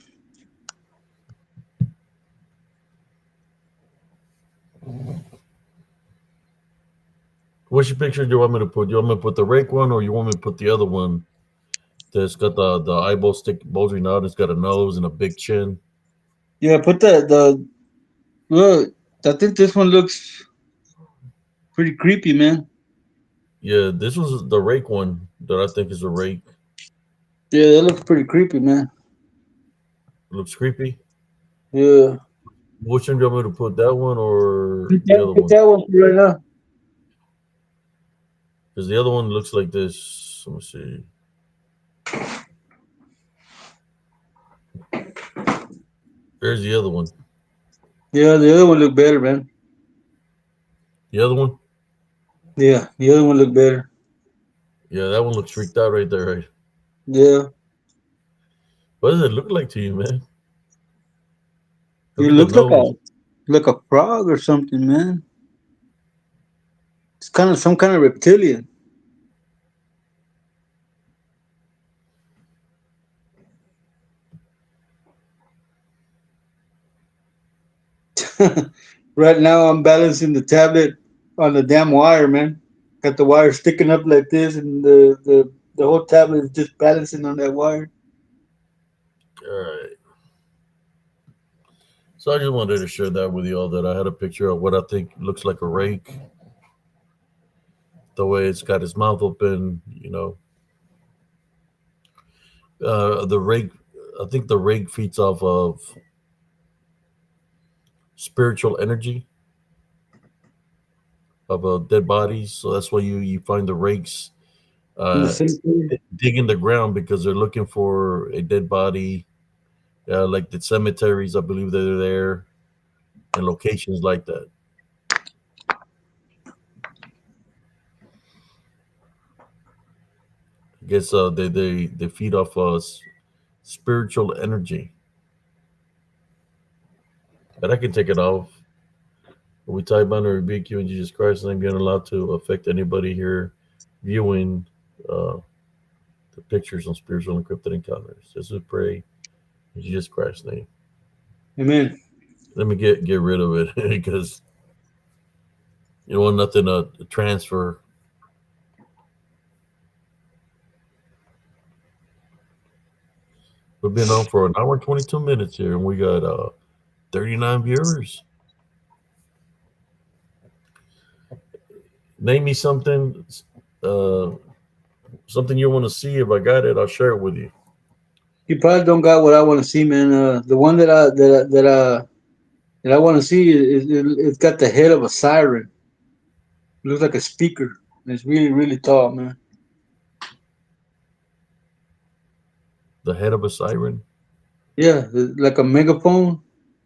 Speaker 1: Which picture do you want me to put? Do you want me to put the rake one, or you want me to put the other one that's got the eyeball stick bulging out? It's got a nose and a big chin.
Speaker 2: Yeah, put the look. I think this one looks pretty creepy, man.
Speaker 1: Yeah, this was the rake one that I think is a rake.
Speaker 2: Yeah, that looks pretty creepy, man.
Speaker 1: It looks creepy.
Speaker 2: Yeah.
Speaker 1: Which one do you want me to put? That one or
Speaker 2: Pick
Speaker 1: the other
Speaker 2: pick
Speaker 1: one?
Speaker 2: that one for right now.
Speaker 1: Because the other one looks like this. Let me see. There's the other one.
Speaker 2: Yeah, the other one look better, man.
Speaker 1: The other one?
Speaker 2: Yeah, the other one look better.
Speaker 1: Yeah, that one looks freaked out right there. Right?
Speaker 2: Yeah,
Speaker 1: What does it look like to you, man? Look
Speaker 2: it
Speaker 1: at the
Speaker 2: looks
Speaker 1: nose.
Speaker 2: like a frog or something, man. It's kind of some kind of reptilian. Right now, I'm balancing the tablet on the damn wire, man. Got the wire sticking up like this, and the whole tablet is just balancing on that wire.
Speaker 1: All right. So I just wanted to share that with you all that I had a picture of what I think looks like a rake. The way it's got its mouth open, the rake. I think the rake feeds off of spiritual energy of dead bodies. So that's why you find the rakes
Speaker 2: In the
Speaker 1: uh,
Speaker 2: same thing.
Speaker 1: digging the ground because they're looking for a dead body. Like the cemeteries, I believe that they're there and locations like that. I guess they feed off spiritual energy. And I can take it off. We type on and rebuke you in Jesus Christ's name, being allowed to affect anybody here viewing uh, the pictures on spiritual encrypted encounters. Just we pray in Jesus Christ's name.
Speaker 2: Amen.
Speaker 1: Let me get rid of it because you don't want nothing to transfer. We've been on for an hour and 22 minutes here, and we got 39 viewers. Name me uh, something you want to see. If I got it, I'll share it with you.
Speaker 2: You probably don't got what I want to see, man. The one that I want to see it's got the head of a siren. It looks like a speaker. And it's really really tall, man.
Speaker 1: The head of a siren.
Speaker 2: Yeah, like a megaphone.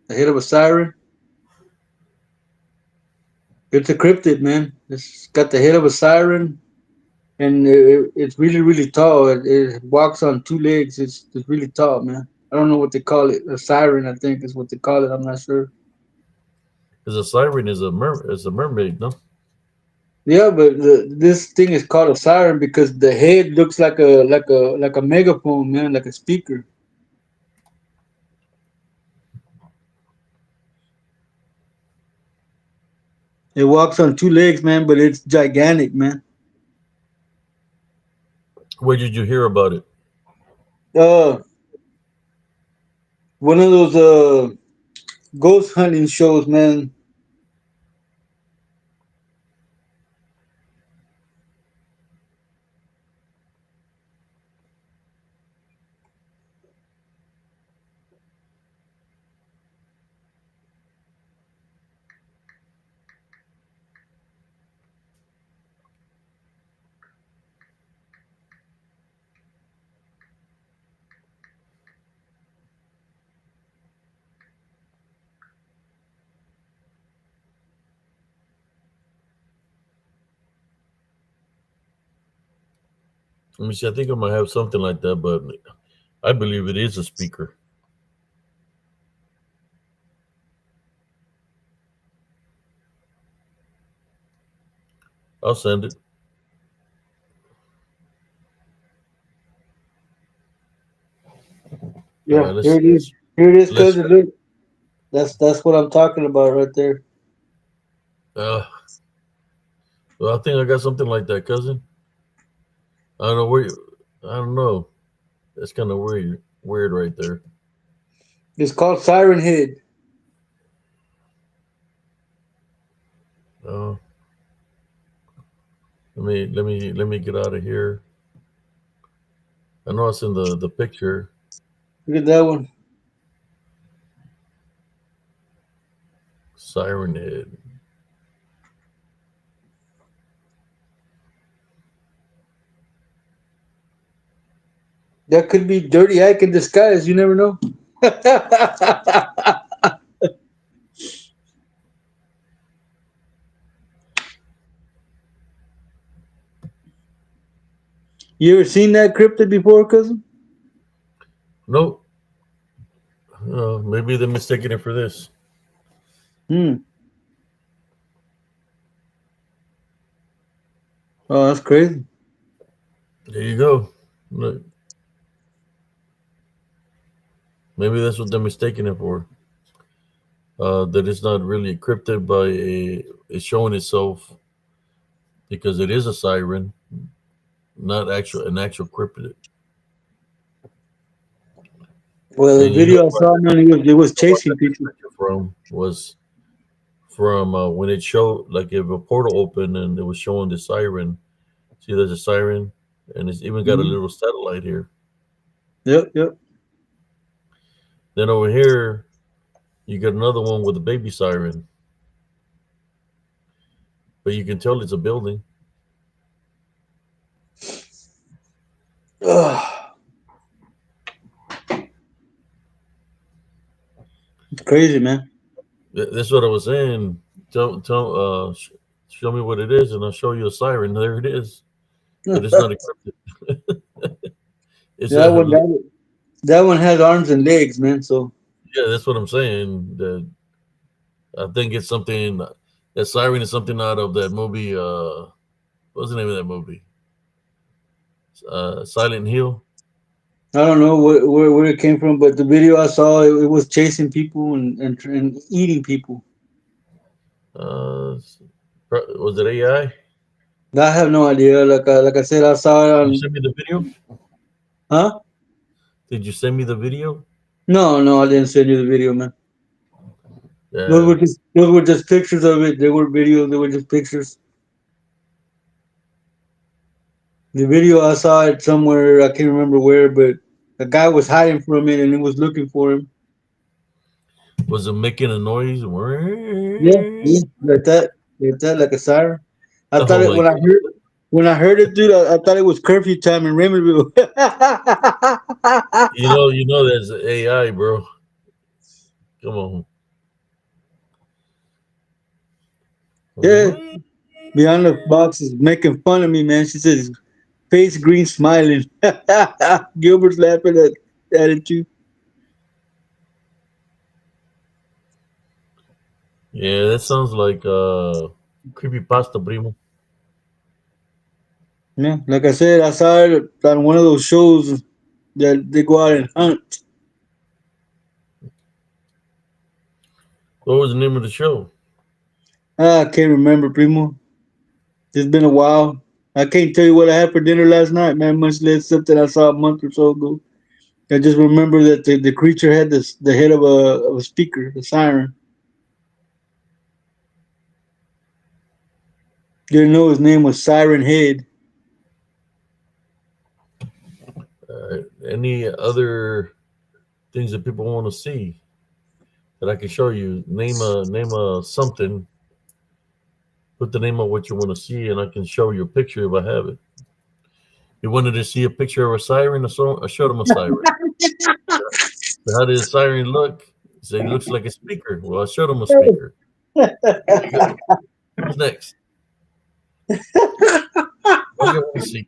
Speaker 2: The head of a siren. It's a cryptid, man. It's got the head of a siren, and it's really really tall. It walks on two legs. It's really tall, man. I don't know what they call it. A siren, I think is what they call it. I'm not sure.
Speaker 1: Because a siren is a mermaid, no?
Speaker 2: Yeah, but this thing is called a siren because the head looks like a megaphone, man, like a speaker. It walks on two legs, man, but it's gigantic, man.
Speaker 1: Where did you hear about it?
Speaker 2: Uh, one of those ghost hunting shows, man.
Speaker 1: Let me see. I think I might have something like that, but I believe it is a speaker. I'll send it. All
Speaker 2: Yeah,
Speaker 1: right,
Speaker 2: here it is. Here it is,
Speaker 1: let's.
Speaker 2: cousin. Look, that's what I'm talking about right there.
Speaker 1: Uh, well, I think I got something like that, cousin. I don't know where. I don't know. That's kind of weird. Weird right there.
Speaker 2: It's called Siren Head.
Speaker 1: Uh, let me get out of here. I know it's in the picture.
Speaker 2: Look at that one.
Speaker 1: Siren Head.
Speaker 2: That could be Dirty Ike in disguise. You never know. You ever seen that cryptid before, cousin?
Speaker 1: Nope. Maybe they're mistaking it for this.
Speaker 2: Hmm. Oh, that's crazy.
Speaker 1: There you go. Look, maybe that's what they're mistaking it for. That it's not really encrypted by it's showing itself because it is a siren, not an actual cryptid.
Speaker 2: Well, the
Speaker 1: And you know
Speaker 2: video I
Speaker 1: what?
Speaker 2: saw, man, it was
Speaker 1: What I
Speaker 2: chasing
Speaker 1: got this
Speaker 2: people.
Speaker 1: picture from was from when it showed like if a portal opened and it was showing the siren. See, there's a siren, and it's even got a
Speaker 2: Mhm.
Speaker 1: little satellite here.
Speaker 2: Yep, yep.
Speaker 1: Then over here, you get another one with a baby siren, but you can tell it's a building.
Speaker 2: Ugh, it's crazy, man.
Speaker 1: That's what I was saying. Show me what it is, and I'll show you a siren. There it is, but it's not encrypted. It's
Speaker 2: that one,
Speaker 1: a
Speaker 2: that one has arms and legs, man. So
Speaker 1: yeah. That's what I'm saying. That I think it's something. That siren is something out of that movie. What's the name of that movie? Silent Hill.
Speaker 2: I don't know where it came from, but the video I saw, it was chasing people and eating people.
Speaker 1: Uh, was it AI?
Speaker 2: I have no idea. Like I said, I saw it
Speaker 1: Did you
Speaker 2: on.
Speaker 1: send me the video?
Speaker 2: Huh?
Speaker 1: Did you send me the video?
Speaker 2: No, no, I didn't send you the video, man. Those
Speaker 1: Yeah.
Speaker 2: were just pictures of it. They were videos. They were just pictures. The video I saw it somewhere. I can't remember where, but a guy was hiding from it and it was looking for him.
Speaker 1: Was it making a noise?
Speaker 2: Yeah, yeah, like that, like a siren. I thought
Speaker 1: Oh
Speaker 2: it
Speaker 1: my god.
Speaker 2: when I heard it, dude. I thought it was curfew time in Raymondville.
Speaker 1: You know that's AI, bro. Come
Speaker 2: Yeah,
Speaker 1: on.
Speaker 2: beyond the box is making fun of me, man. She says, face green, smiling. Gilbert's laughing at it too.
Speaker 1: Yeah, that sounds like creepy pasta, primo.
Speaker 2: Yeah, like I said, I saw it on one of those shows that they go out and hunt.
Speaker 1: What was the name of the show?
Speaker 2: I can't remember, Primo. It's been a while. I can't tell you what I had for dinner last night, man. Much less something I saw a month or so ago. I just remember that the creature had the head of a speaker, a siren. Didn't know his name was Siren Head.
Speaker 1: Any other things that people want to see that I can show you? Name a something. Put the name of what you want to see, and I can show you a picture if I have it. You wanted to see a picture of a siren, I showed them a siren. So how did the siren look? So he looks like a speaker. Well, I showed him a speaker. Here you go. Who's next? What do you want to see?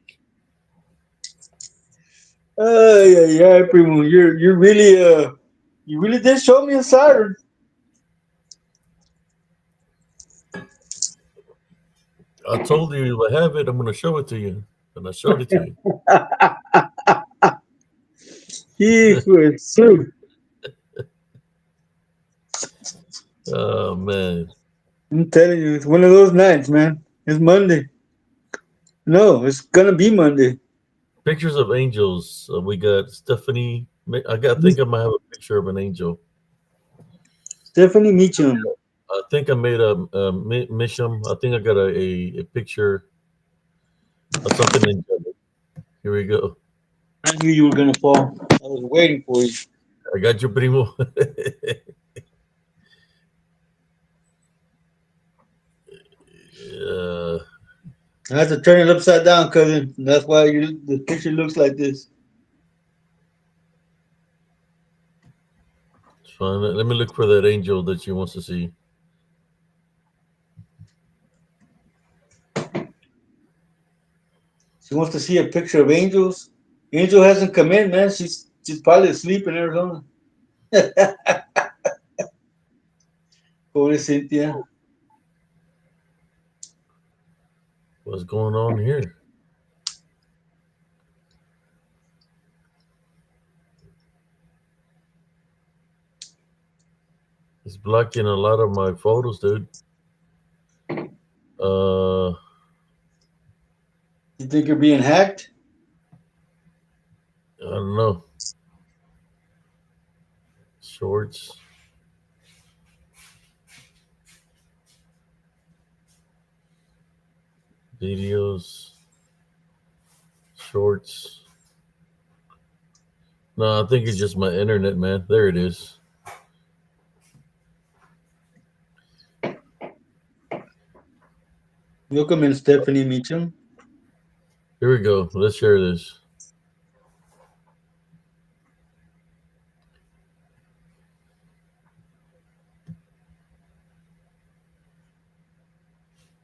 Speaker 2: Yeah, yeah, Primo. You're really you really did show me a siren.
Speaker 1: I told you if I have it, I'm going to show it to you. And I showed it to you.
Speaker 2: He was true.
Speaker 1: Oh, man.
Speaker 2: I'm telling you, it's one of those nights, man. It's Monday. No, it's gonna be Monday.
Speaker 1: Pictures of angels. We got Stephanie. I think I might have a picture of an angel.
Speaker 2: Stephanie Meacham.
Speaker 1: I think I made a Misham. I think I got a picture of something angelic. Here we go.
Speaker 2: I knew you were gonna fall. I was waiting for you.
Speaker 1: I got you, primo.
Speaker 2: I have to turn it upside down, cousin. That's why the picture looks like this.
Speaker 1: It's fine. Let me look for that angel that she wants to see.
Speaker 2: She wants to see a picture of angels. Angel hasn't come in, man. She's probably asleep in Arizona. Pobre Cynthia.
Speaker 1: What's going on here? It's blocking a lot of my photos, dude.
Speaker 2: You think you're being hacked?
Speaker 1: I don't know. Shorts. Videos. Shorts. No, I think it's just my internet, man. There it is.
Speaker 2: Welcome in, Stephanie Meacham.
Speaker 1: Here we go. Let's share this.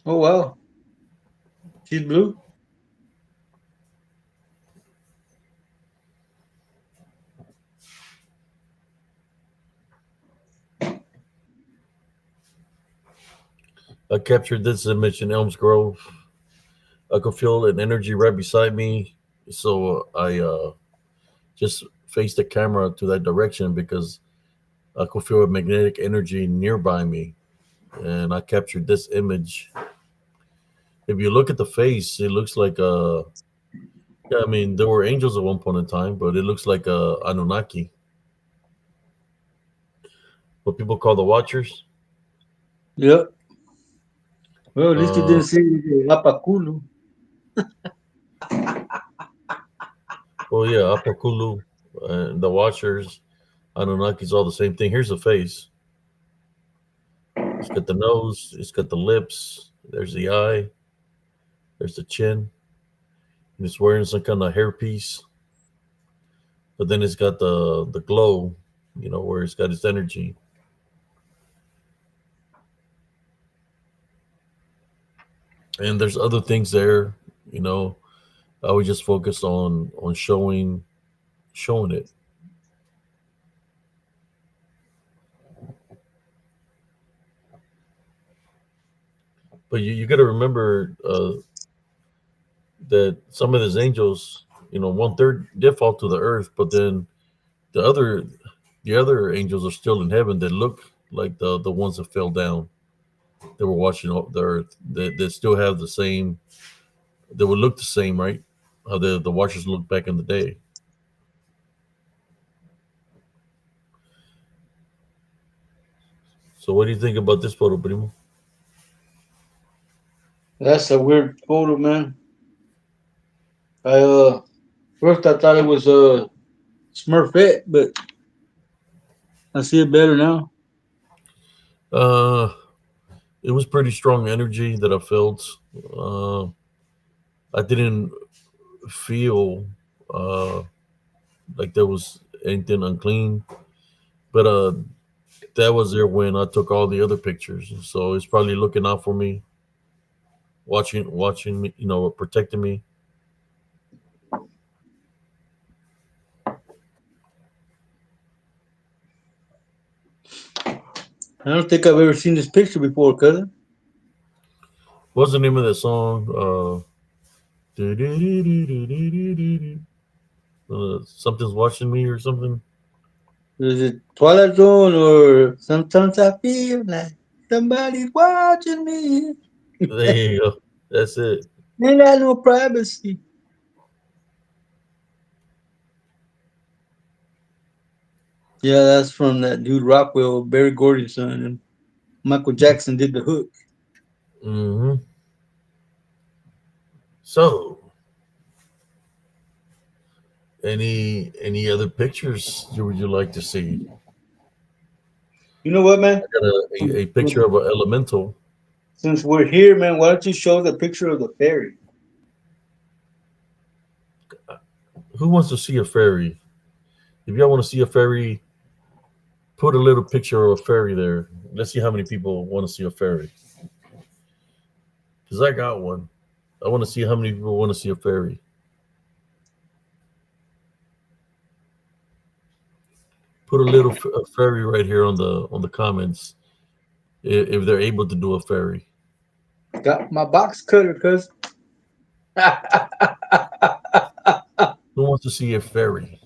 Speaker 2: Oh, wow. She's blue.
Speaker 1: I captured this image in Elms Grove. I could feel an energy right beside me, so I just faced the camera to that direction because I could feel a magnetic energy nearby me, and I captured this image. If you look at the face, it looks like a. Yeah, I mean, there were angels at one point in time, but it looks like a Anunnaki. What people call the Watchers.
Speaker 2: Yep. Well, at least you
Speaker 1: Uh,
Speaker 2: didn't say Apakulu.
Speaker 1: oh yeah, Apakulu, the Watchers, Anunnakis, all the same thing. Here's the face. It's got the nose. It's got the lips. There's the eye. There's the chin. And it's wearing some kind of hairpiece. But then it's got the glow, where it's got its energy. And there's other things there, you know. I would just focus on showing it. But you got to remember that some of these angels, one third did fall to the earth, but then the other the other angels are still in heaven that look like the ones that fell down. That were watching the earth. That still have the same. They would look the same, right? How the watchers looked back in the day. So what do you think about this photo, Primo?
Speaker 2: That's a weird photo, man. I first I thought it was Smurfette, but I see it better now.
Speaker 1: Uh, it was pretty strong energy that I felt. Uh, I didn't feel uh, like there was anything unclean, but that was there when I took all the other pictures. So it's probably looking out for me, watching me, protecting me.
Speaker 2: I don't think I've ever seen this picture before, cousin.
Speaker 1: What's the name of that song? Something's watching me or something.
Speaker 2: Is it Twilight Zone or sometimes I feel like somebody's watching me?
Speaker 1: There you go. That's it.
Speaker 2: Ain't got no privacy. Yeah, that's from that dude Rockwell, Barry Gordon's son, and Michael Jackson did the hook.
Speaker 1: Hmm. So, any other pictures would you like to see?
Speaker 2: You know what, man?
Speaker 1: I got a picture of an elemental.
Speaker 2: Since we're here, man, why don't you show the picture of the ferry?
Speaker 1: Who wants to see a ferry? If y'all want to see a ferry, put a little picture of a ferry there. Let's see how many people want to see a ferry. Because I got one. I want to see how many people want to see a ferry. Put a little a ferry right here on the comments if they're able to do a ferry.
Speaker 2: Got my box cutter, cuz.
Speaker 1: Who wants to see a ferry?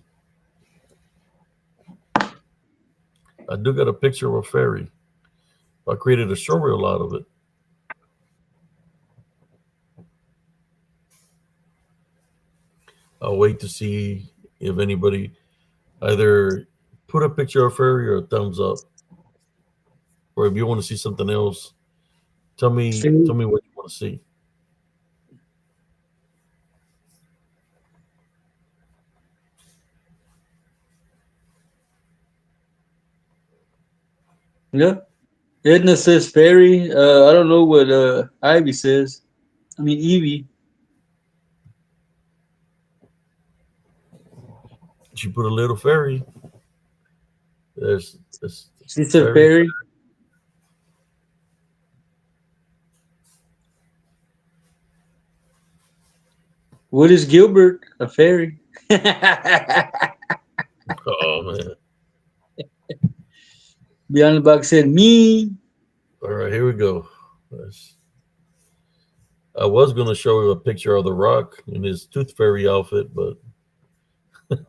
Speaker 1: I do got a picture of a ferry. I created a show reel out of it. I'll wait to see if anybody either put a picture of a ferry or a thumbs up. Or if you want to see something else, tell me what you want to see.
Speaker 2: Yeah. Edna says ferry. I don't know what Ivy says. I mean Evie.
Speaker 1: She put a little ferry. There's
Speaker 2: She said ferry. What is Gilbert? A fairy.
Speaker 1: Oh man.
Speaker 2: Beyond the Box said me.
Speaker 1: All right, here we go. I was going to show you a picture of The Rock in his Tooth Fairy outfit, but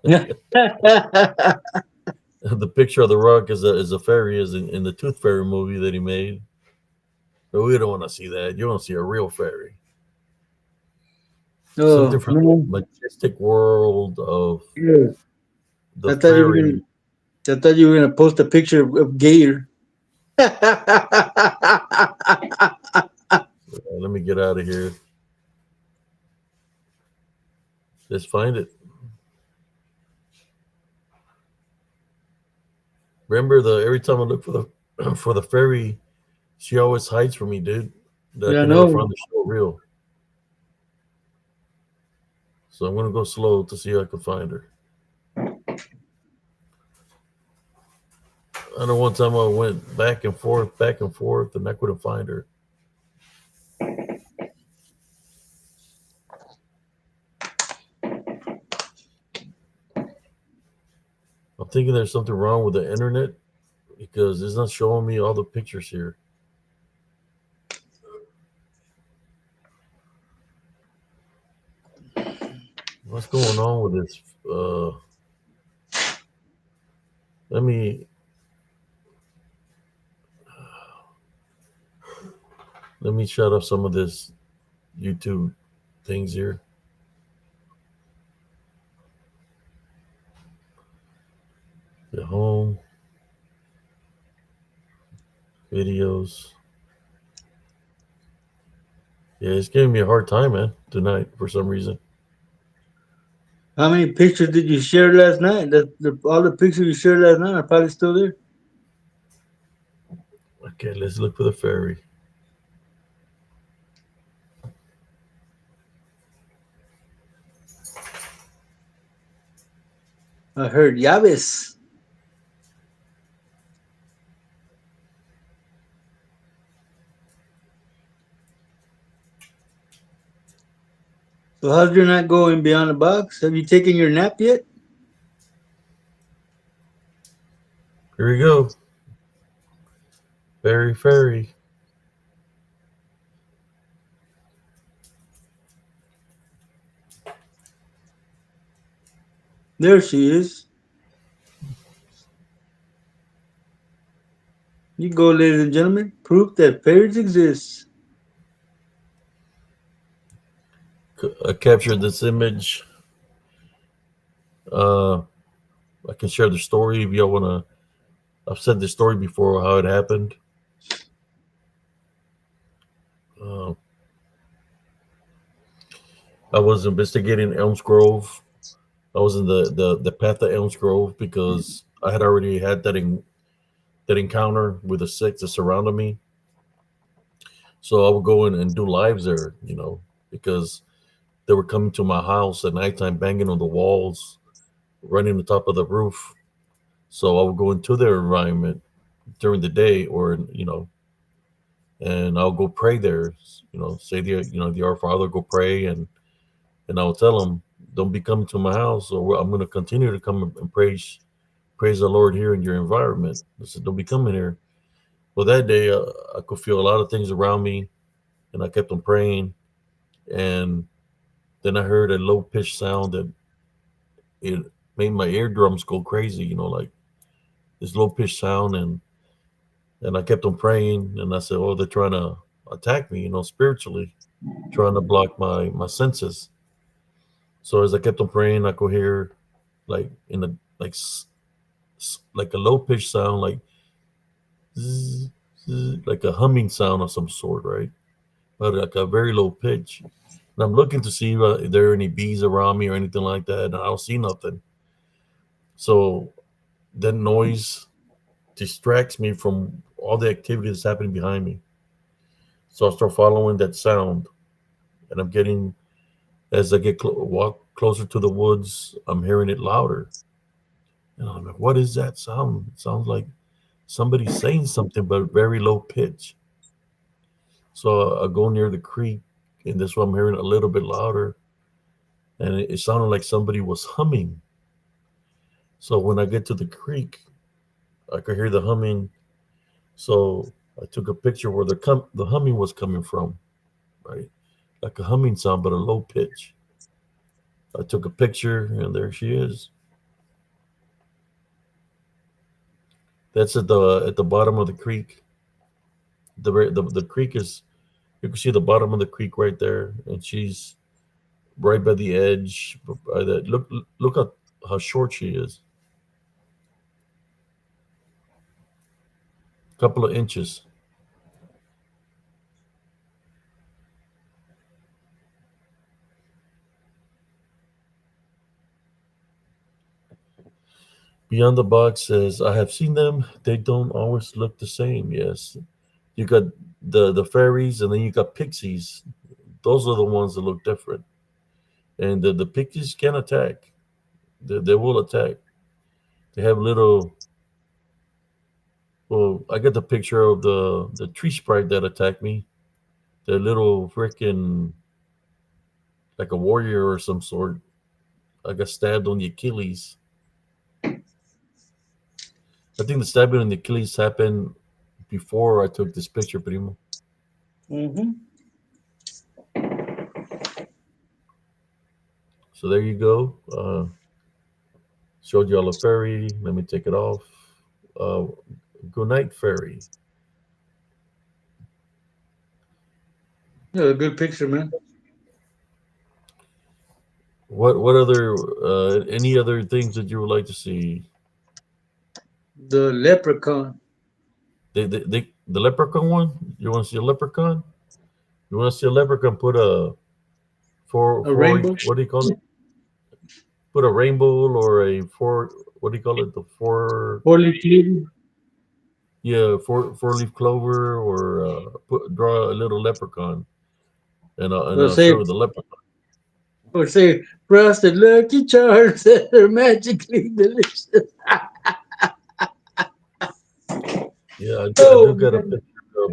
Speaker 1: the picture of The Rock is a fairy is in the Tooth Fairy movie that he made. But we don't want to see that. You want to see a real fairy. Something from the majestic world of the fairy.
Speaker 2: I thought you were gonna post a picture of Gator.
Speaker 1: Let me get out of here. Let's find it. Remember every time I look for the fairy, she always hides from me, dude. I can never find the show real. So I'm gonna go slow to see if I can find her. I know one time I went back and forth, and I couldn't find her. I'm thinking there's something wrong with the internet because it's not showing me all the pictures here. What's going on with this? Let me shut off some of this YouTube things here. Get home. Videos. Yeah, it's giving me a hard time, man, tonight for some reason.
Speaker 2: How many pictures did you share last night? All the pictures you shared last night are probably still there.
Speaker 1: Okay, let's look for the fairy.
Speaker 2: I heard Yavis. So how's your night going Beyond the Box? Have you taken your nap yet?
Speaker 1: Here we go. Fairy.
Speaker 2: There she is. You go, ladies and gentlemen. Proof that fairies exist.
Speaker 1: I captured this image. I can share the story if y'all want to. I've said this story before, how it happened. I was investigating Elms Grove. I was in the path of Elms Grove because I had already had that encounter with the six that surrounded me. So I would go in and do lives there, because they were coming to my house at nighttime, banging on the walls, running on the top of the roof. So I would go into their environment during the day, or and I'll go pray there. Say the Our Father, go pray, and I'll tell them, don't be coming to my house, or I'm going to continue to come and praise the Lord here in your environment. I said, don't be coming here. Well, that day I could feel a lot of things around me, and I kept on praying, and then I heard a low pitched sound that it made my eardrums go crazy. Like this low pitched sound, and I kept on praying, and I said, oh, they're trying to attack me, spiritually, trying to block my senses. So as I kept on praying, I could hear like in a like a low pitched sound, like zzz, zzz, like a humming sound of some sort, right? But like a very low pitch. And I'm looking to see if there are any bees around me or anything like that, and I don't see nothing. So that noise distracts me from all the activity that's happening behind me. So I start following that sound, and I'm getting as I walk closer to the woods, I'm hearing it louder. And I'm like, what is that sound? It sounds like somebody saying something, but very low pitch. So I go near the creek, and this one I'm hearing a little bit louder, and it sounded like somebody was humming. So when I get to the creek, I could hear the humming. So I took a picture where the humming was coming from, right? Like a humming sound, but a low pitch. I took a picture, and there she is. That's at the bottom of the creek. The creek is, you can see the bottom of the creek right there, and she's right by the edge. By that, look at how short she is. A couple of inches. Beyond the Box says, I have seen them. They don't always look the same. Yes. You got the fairies, and then you got pixies. Those are the ones that look different. And the pixies can attack. They will attack. They have little. Well, I got the picture of the tree sprite that attacked me. The little freaking, like a warrior or some sort. I got stabbed on the Achilles. I think the stabbing on the Achilles happened before I took this picture, Primo.
Speaker 2: Mm-hmm.
Speaker 1: So there you go. Showed y'all a fairy. Let me take it off. Uh, Good night, fairy.
Speaker 2: Yeah, a good picture, man.
Speaker 1: What other any other things that you would like to see?
Speaker 2: The leprechaun.
Speaker 1: The leprechaun one. You want to see a leprechaun? You want to see a leprechaun? Put a
Speaker 2: A
Speaker 1: four.
Speaker 2: rainbow.
Speaker 1: What do you call it? Put a rainbow or a four. What do you call it? The four.
Speaker 2: Holy clean.
Speaker 1: Yeah, four leaf clover, or draw a little leprechaun, and
Speaker 2: Or
Speaker 1: I'll
Speaker 2: say,
Speaker 1: show the leprechaun.
Speaker 2: or say, frosted Lucky Charms that are magically delicious.
Speaker 1: Yeah, I
Speaker 2: Oh
Speaker 1: do got a
Speaker 2: man.
Speaker 1: picture of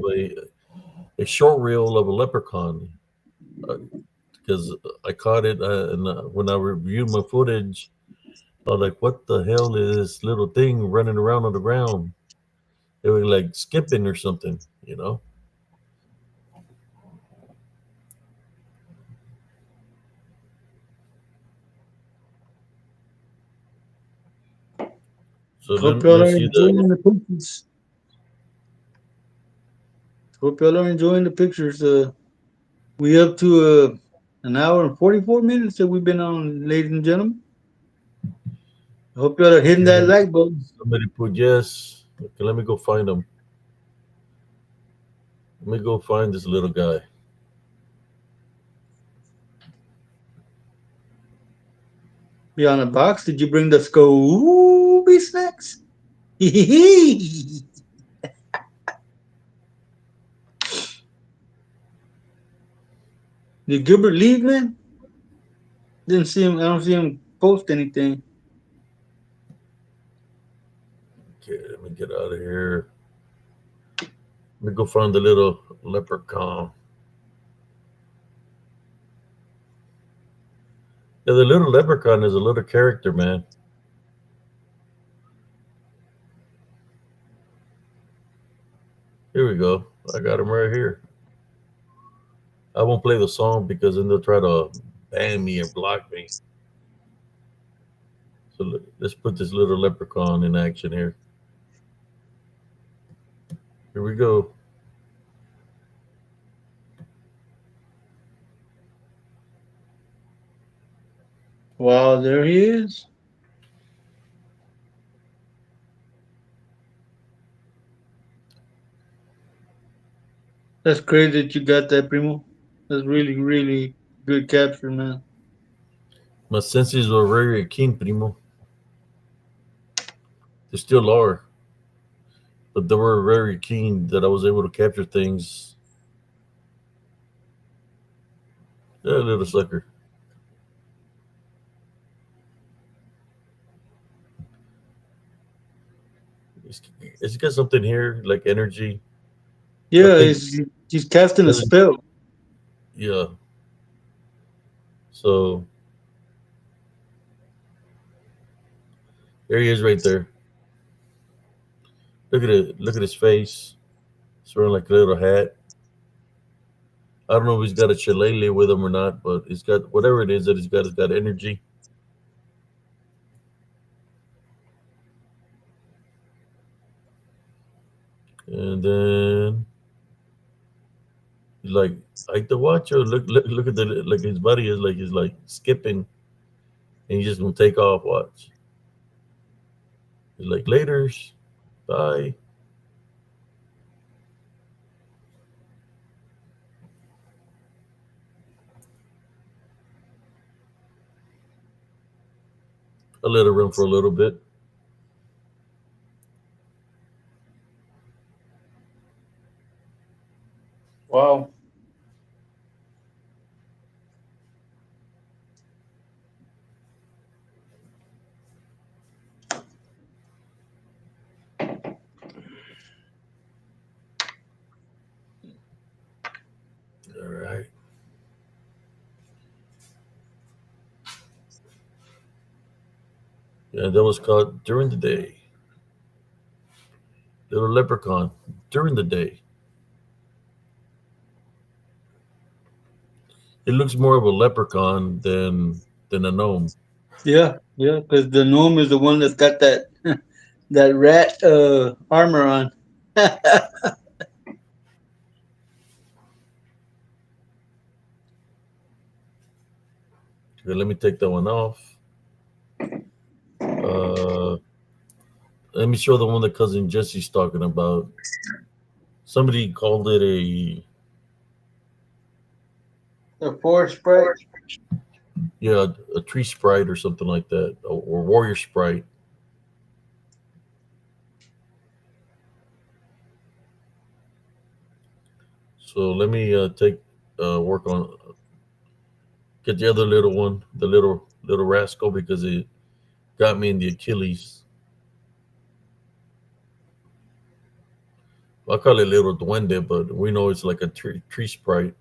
Speaker 1: a short reel of a leprechaun, because I caught it, and when I reviewed my footage, I was like, "What the hell is this little thing running around on the ground?" It was like skipping or something. So
Speaker 2: Hope y'all
Speaker 1: let's
Speaker 2: are
Speaker 1: see the.
Speaker 2: enjoying the pictures. Hope y'all are enjoying the pictures. We up to an hour and 44 minutes that we've been on, ladies and gentlemen. I hope y'all are hitting that
Speaker 1: Okay,
Speaker 2: like button.
Speaker 1: somebody put yes. Okay, let me go find him. Let me go find this little guy.
Speaker 2: Beyond the box, did you bring the Scooby snacks? Hee. Did Gilbert leave, man? Didn't see him. I don't see him post anything.
Speaker 1: Okay, let me get out of here. Let me go find the little leprechaun. Yeah, the little leprechaun is a little character, man. Here we go. I got him right here. I won't play the song because then they'll try to ban me or block me. So let's put this little leprechaun in action here. Here we go.
Speaker 2: Wow, there he is. That's crazy that you got that, Primo. That's really, really good capture, man.
Speaker 1: My senses were very keen, primo. They still are, but they were very keen that I was able to capture things. Yeah, little sucker. It's, it's got something here like energy. I
Speaker 2: Yeah,
Speaker 1: think.
Speaker 2: he's casting a spell.
Speaker 1: Yeah. So there he is, right there. Look at it. Look at his face. He's wearing like a little hat. I don't know if he's got a shillelagh with him or not, but he's got whatever it is that he's got. He's got energy. And then he's like, I like to watch you. Look at the like his body is like he's like skipping, and he's just gonna take off. Watch. He's like later's, bye. I let it run for a little bit.
Speaker 2: Wow.
Speaker 1: All right. Yeah, that was caught during the day. Little leprechaun during the day. It looks more of a leprechaun than a gnome.
Speaker 2: Yeah, yeah, because the gnome is the one that's got that that rat armor on.
Speaker 1: Okay, let me take that one off. Uh, Let me show the one that cousin Jesse's talking about. Somebody called it a
Speaker 2: The forest sprite.
Speaker 1: yeah a tree sprite or something like that, or warrior sprite. So let me take work on get the other little one, the little rascal, because it got me in the Achilles. I call it little duende, but we know it's like a tree sprite.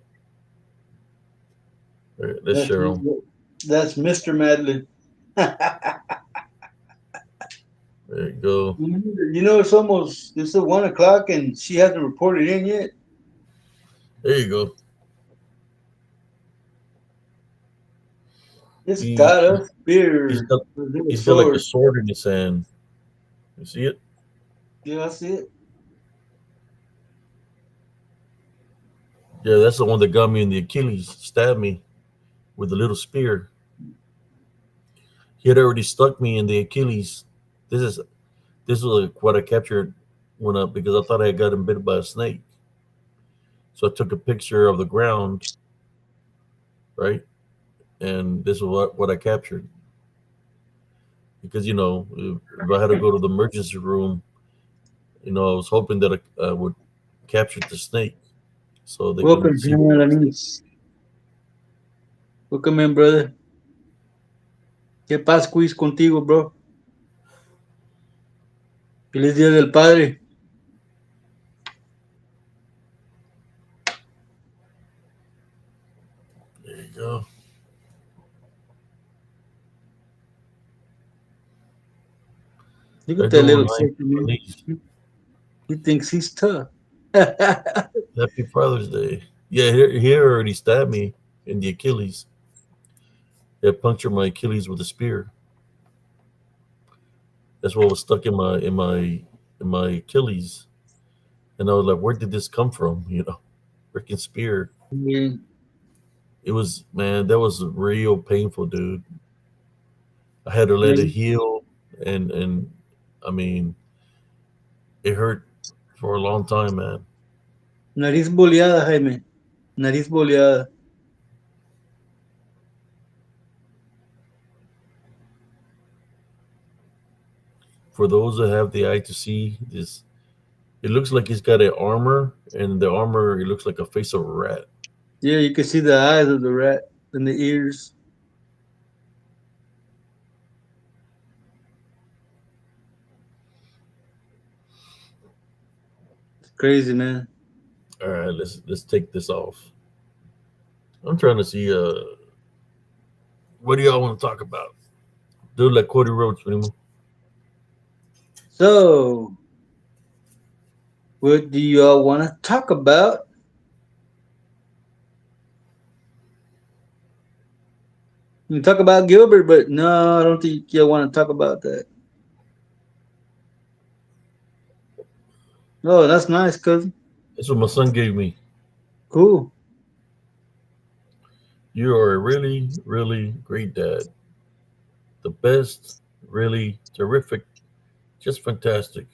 Speaker 1: All right, let's
Speaker 2: That's
Speaker 1: share them.
Speaker 2: that's Mr. Madeline.
Speaker 1: There you go.
Speaker 2: You know, it's 1 o'clock and she hasn't reported in yet.
Speaker 1: There you go.
Speaker 2: It's
Speaker 1: He
Speaker 2: got a
Speaker 1: he's
Speaker 2: spear,
Speaker 1: got
Speaker 2: a little
Speaker 1: he's got like a
Speaker 2: sword.
Speaker 1: sword in his hand. You see it?
Speaker 2: Yeah, I see it.
Speaker 1: Yeah, that's the one that got me in the Achilles, stabbed me with a little spear. He had already stuck me in the Achilles. This is this was like what I captured when up because I thought I had gotten bitten by a snake. So I took a picture of the ground, right? And this is what I captured. Because if I had to go to the emergency room, I was hoping that I would capture the snake so they can
Speaker 2: Welcome,
Speaker 1: see.
Speaker 2: General Anis. Welcome in, brother. ¿Qué pasa, quiz contigo, bro? Feliz Día del Padre.
Speaker 1: There you go.
Speaker 2: Look
Speaker 1: How
Speaker 2: at
Speaker 1: you
Speaker 2: that little
Speaker 1: doing, Mike?
Speaker 2: sucker, man.
Speaker 1: Denise?
Speaker 2: He thinks he's tough.
Speaker 1: Happy Father's Day. Yeah, he already stabbed me in the Achilles. He had punctured my Achilles with a spear. That's what was stuck in my Achilles. And I was like, where did this come from? Freaking spear.
Speaker 2: Yeah.
Speaker 1: It was, man, that was real painful, dude. I had to let it
Speaker 2: Man.
Speaker 1: heal, and I mean, it hurt for a long time, man.
Speaker 2: Nariz boleada, Jaime. Nariz boleada.
Speaker 1: For those that have the eye to see, this it looks like he's got an armor, and the armor it looks like a face of a rat.
Speaker 2: Yeah, you can see the eyes of the rat and the ears. It's crazy, man.
Speaker 1: All right, let's take this off. I'm trying to see what do y'all want to talk about? Do like Cody Rhodes, primo.
Speaker 2: So, what do y'all want to talk about? You can talk about Gilbert, but no, I don't think y'all want to talk about that. Oh, that's nice, cousin.
Speaker 1: That's what my son gave me.
Speaker 2: Cool.
Speaker 1: You are a really, really great dad. The best, really terrific, just fantastic.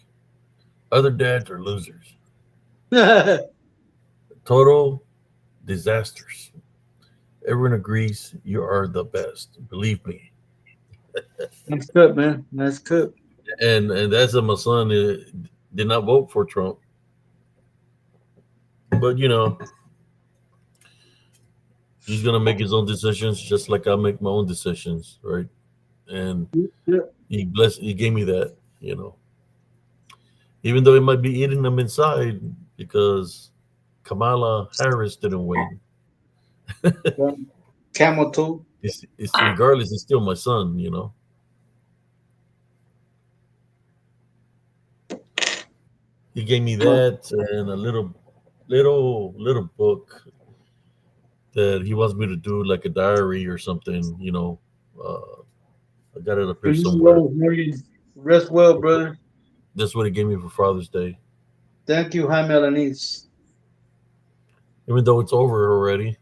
Speaker 1: Other dads are losers.
Speaker 2: Next
Speaker 1: Total disasters. Everyone agrees you are the best. Believe me.
Speaker 2: up, man. Next up.
Speaker 1: And that's my son did not vote for Trump. But he's gonna make his own decisions just like I make my own decisions, right? And
Speaker 2: Yeah.
Speaker 1: he gave me that, Even though he might be eating them inside because Kamala Harris didn't win.
Speaker 2: Camel toe.
Speaker 1: It's regardless, it's still my son. He gave me that and a little book that he wants me to do like a diary or something. I got it up here somewhere.
Speaker 2: Rest well, brother.
Speaker 1: That's what he gave me for Father's Day.
Speaker 2: Thank you, Jaime Alanis.
Speaker 1: Even though it's over already.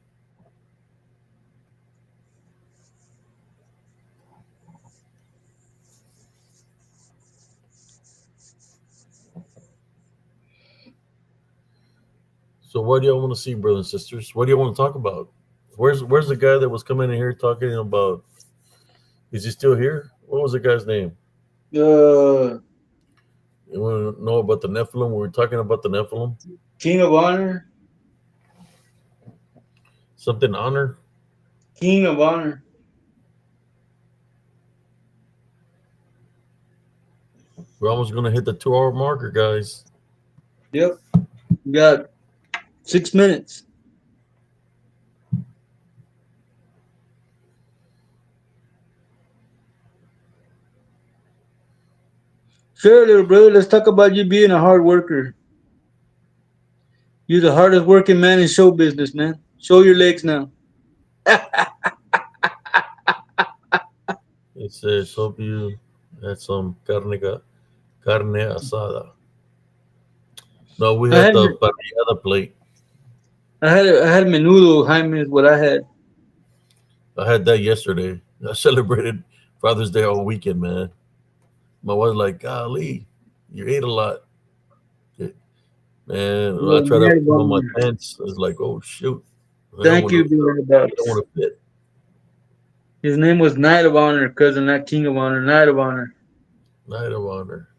Speaker 1: So what do y'all want to see, brothers and sisters? What do you want to talk about? Where's the guy that was coming in here talking about? Is he still here? What was the guy's name?
Speaker 2: Uh,
Speaker 1: You want to know about the Nephilim? We were talking about the Nephilim.
Speaker 2: King of Honor.
Speaker 1: Something honor.
Speaker 2: King of Honor.
Speaker 1: We're almost gonna hit the 2 hour marker, guys.
Speaker 2: Yep. We got 6 minutes. Sure, little brother. Let's talk about you being a hard worker. You're the hardest working man in show business, man. Show your legs now.
Speaker 1: It says, "Hope you had some carne asada." No, we
Speaker 2: I
Speaker 1: had
Speaker 2: had
Speaker 1: the parrillada plate.
Speaker 2: I had menudo, Jaime, is what I had.
Speaker 1: I had that yesterday. I celebrated Father's Day all weekend, man. My wife's like, "Golly, you ate a lot." Man, when I
Speaker 2: Yeah,
Speaker 1: try to
Speaker 2: Night of
Speaker 1: put on my
Speaker 2: Honor.
Speaker 1: pants, it's like, oh shoot, I don't
Speaker 2: Thank
Speaker 1: want
Speaker 2: you,
Speaker 1: to.
Speaker 2: Beyond the
Speaker 1: I don't
Speaker 2: Box.
Speaker 1: want to fit.
Speaker 2: His name was Knight of Honor, cousin, not King of Honor. Knight of Honor.
Speaker 1: Night of honor.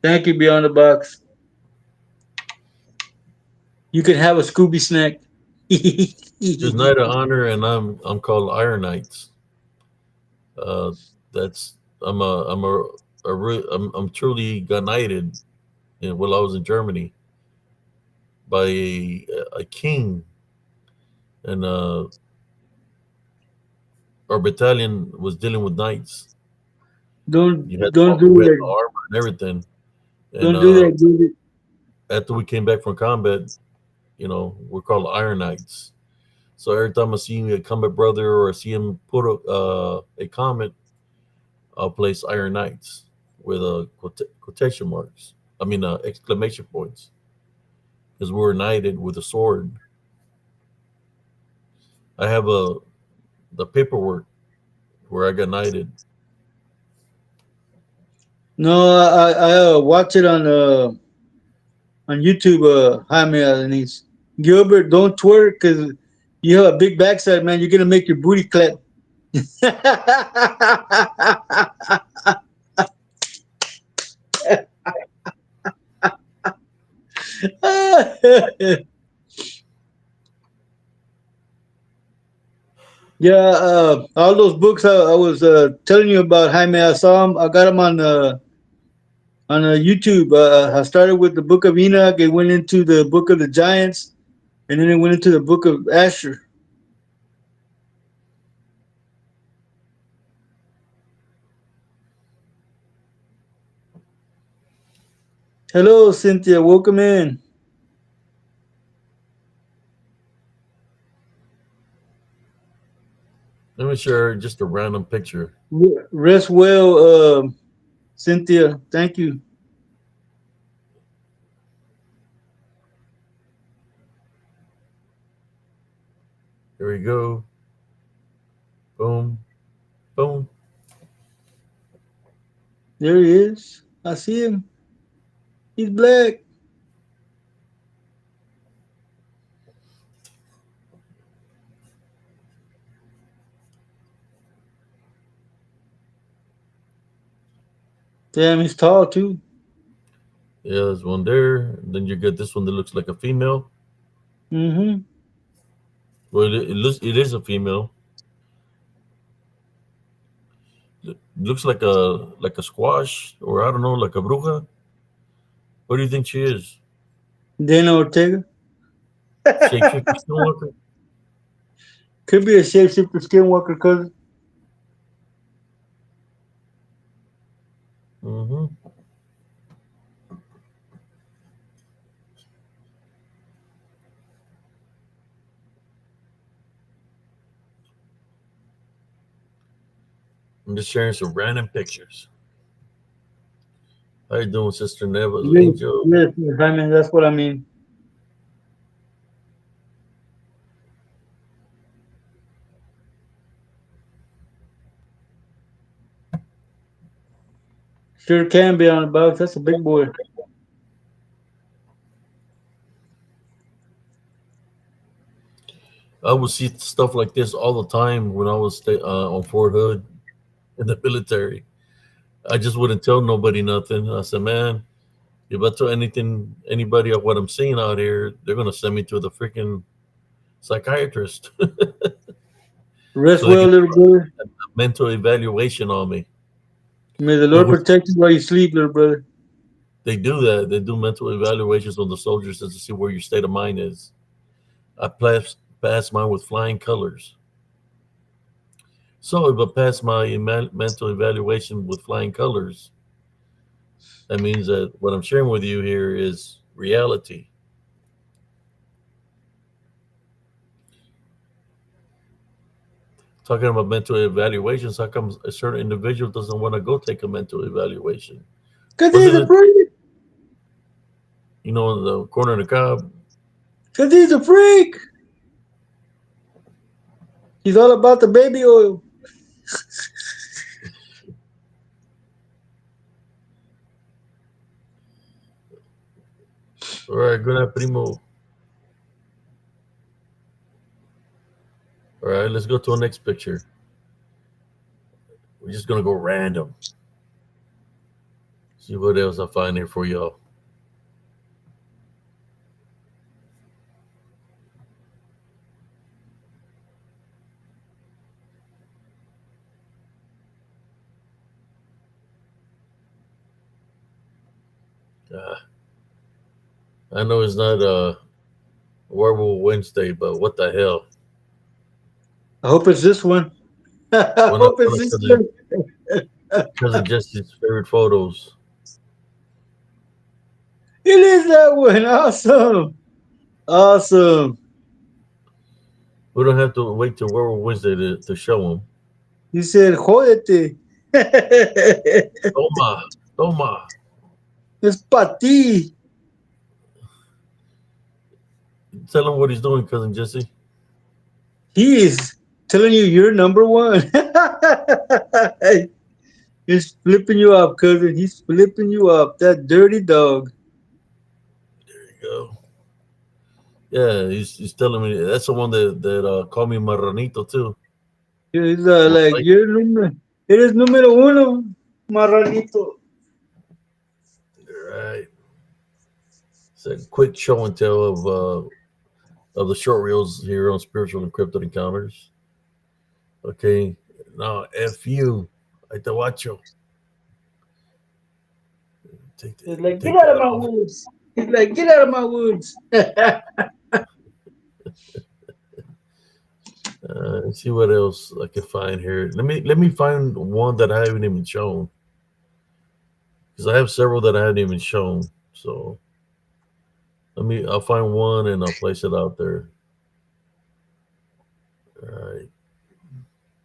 Speaker 2: Thank you, Beyond the Box. You can have a Scooby snack.
Speaker 1: Just Knight of Honor, and I'm called Iron Knights. Uh, that's I'm truly got knighted while I was in Germany by a king, and our battalion was dealing with knights.
Speaker 2: don't
Speaker 1: You had
Speaker 2: don't do
Speaker 1: we had the
Speaker 2: that.
Speaker 1: armor and everything, and
Speaker 2: Don't do that, dude.
Speaker 1: after we came back from combat, we're called Iron Knights. So every time I see a combat brother or I see him put a comment, I'll place Iron Knights with quotation marks. I mean, exclamation points, because we're knighted with a sword. I have the paperwork where I got knighted.
Speaker 2: No, I watch it on YouTube. Jaime Alanis. Gilbert, don't twerk because you have a big backside, man. You're gonna make your booty clap. Yeah, all those books I was telling you about, Jaime, I saw them. I got them on YouTube. I started with the Book of Enoch. It went into the Book of the Giants, and then it went into the Book of Asher. Hello, Cynthia. Welcome in.
Speaker 1: Let me share just a random picture.
Speaker 2: Rest well, Cynthia. Thank you.
Speaker 1: Here we go. Boom, boom.
Speaker 2: There he is. I see him. He's black. Damn, he's tall too.
Speaker 1: Yeah, there's one there. Then you get this one that looks like a female.
Speaker 2: Mm-hmm.
Speaker 1: Well, it is a female. It looks like a squash, or I don't know, like a bruja. What do you think she is?
Speaker 2: Dana Ortega.
Speaker 1: Shapeshifter Skinwalker?
Speaker 2: Could be a shapeshifter skinwalker cousin.
Speaker 1: Mm-hmm. I'm just sharing some random pictures. How you doing, Sister Neva?
Speaker 2: Yes,
Speaker 1: Angel?
Speaker 2: yes, yes, I mean that's what I mean. Sure can be on the box. That's a big boy.
Speaker 1: I would see stuff like this all the time when I was on Fort Hood in the military. I just wouldn't tell nobody nothing. I said, man, if I tell anybody of what I'm seeing out here, they're gonna send me to the freaking psychiatrist
Speaker 2: Rest
Speaker 1: so they
Speaker 2: well,
Speaker 1: can
Speaker 2: little brother.
Speaker 1: do a mental evaluation on me.
Speaker 2: May the
Speaker 1: But
Speaker 2: Lord protect you while you sleep, little brother.
Speaker 1: they do that. They do mental evaluations on the soldiers just to see where your state of mind is. I passed mine with flying colors. So if I pass my mental evaluation with flying colors, that means that what I'm sharing with you here is reality. Talking about mental evaluations, how come a certain individual doesn't want to go take a mental evaluation?
Speaker 2: Cause he's
Speaker 1: Wasn't
Speaker 2: a
Speaker 1: it,
Speaker 2: freak.
Speaker 1: in the corner of the cob?
Speaker 2: Cause he's a freak. He's all about the baby oil.
Speaker 1: All right, good night, primo. All right, let's go to the next picture. We're just gonna go random. See what else I find here for y'all. Uh, I know it's not Werewolf Wednesday, but what the hell?
Speaker 2: I hope it's this one. I
Speaker 1: One of
Speaker 2: hope it's this
Speaker 1: cousin
Speaker 2: one.
Speaker 1: cousin Jesse's favorite photos.
Speaker 2: It is that one. Awesome. Awesome.
Speaker 1: We don't have to wait till Werewolf Wednesday to show him.
Speaker 2: He said, Jódete.
Speaker 1: Toma, toma.
Speaker 2: It's para ti.
Speaker 1: Tell him what he's doing, cousin Jesse.
Speaker 2: He is telling you you're number one. He's flipping you off, cousin. He's flipping you off. That dirty dog.
Speaker 1: There you go. Yeah, he's telling me that's the one that called me Marranito too.
Speaker 2: He's
Speaker 1: Most
Speaker 2: like,
Speaker 1: likely.
Speaker 2: eres número uno, marranito.
Speaker 1: Right. It's a quick show and tell of the short reels here on Spiritual Encrypted Encounters. Okay. Now F you. I te watcho.
Speaker 2: He's like, get
Speaker 1: Take
Speaker 2: out of
Speaker 1: that
Speaker 2: my
Speaker 1: off.
Speaker 2: woods. He's like, get out of my woods.
Speaker 1: Let's see what else I can find here. Let me find one that I haven't even shown because I have several that I haven't even shown. So I'll find one and I'll place it out there. All right.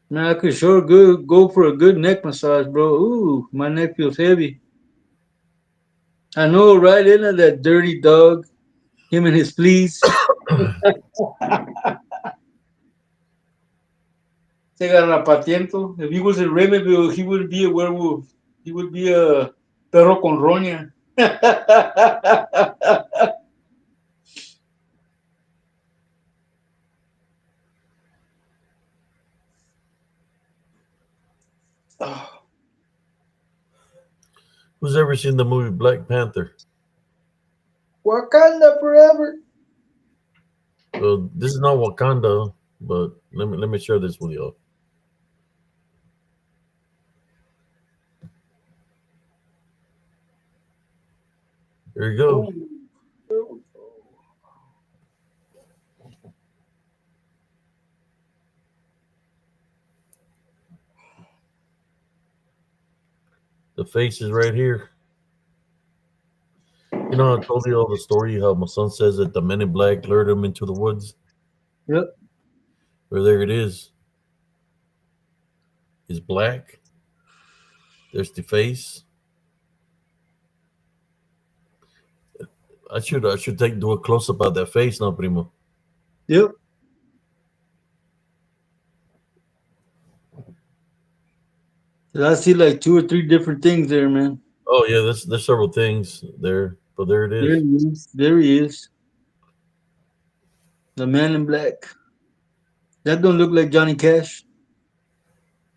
Speaker 2: Man, I could sure go for a good neck massage, bro. Ooh, my neck feels heavy. I know, right? Isn't that dirty dog? Him and his fleas. Se garrapatiento. If he was in Raymondville, he would be a werewolf. He would be a perro con roña. Oh,
Speaker 1: Who's ever seen the movie Black Panther?
Speaker 2: Wakanda forever.
Speaker 1: Well, this is not Wakanda, but let me share this with y'all. There you go.
Speaker 2: Oh.
Speaker 1: The face is right here. You know, I told you all the story how my son says that the men in black lured him into the woods.
Speaker 2: Yep.
Speaker 1: Well, there it is. It's black. There's the face. I should do a close up of that face now, primo.
Speaker 2: Yep. I see like two or three different things there, man.
Speaker 1: Oh yeah, there's several things there, but there it
Speaker 2: There
Speaker 1: is.
Speaker 2: he is. There he is. The man in black. That don't look like Johnny Cash.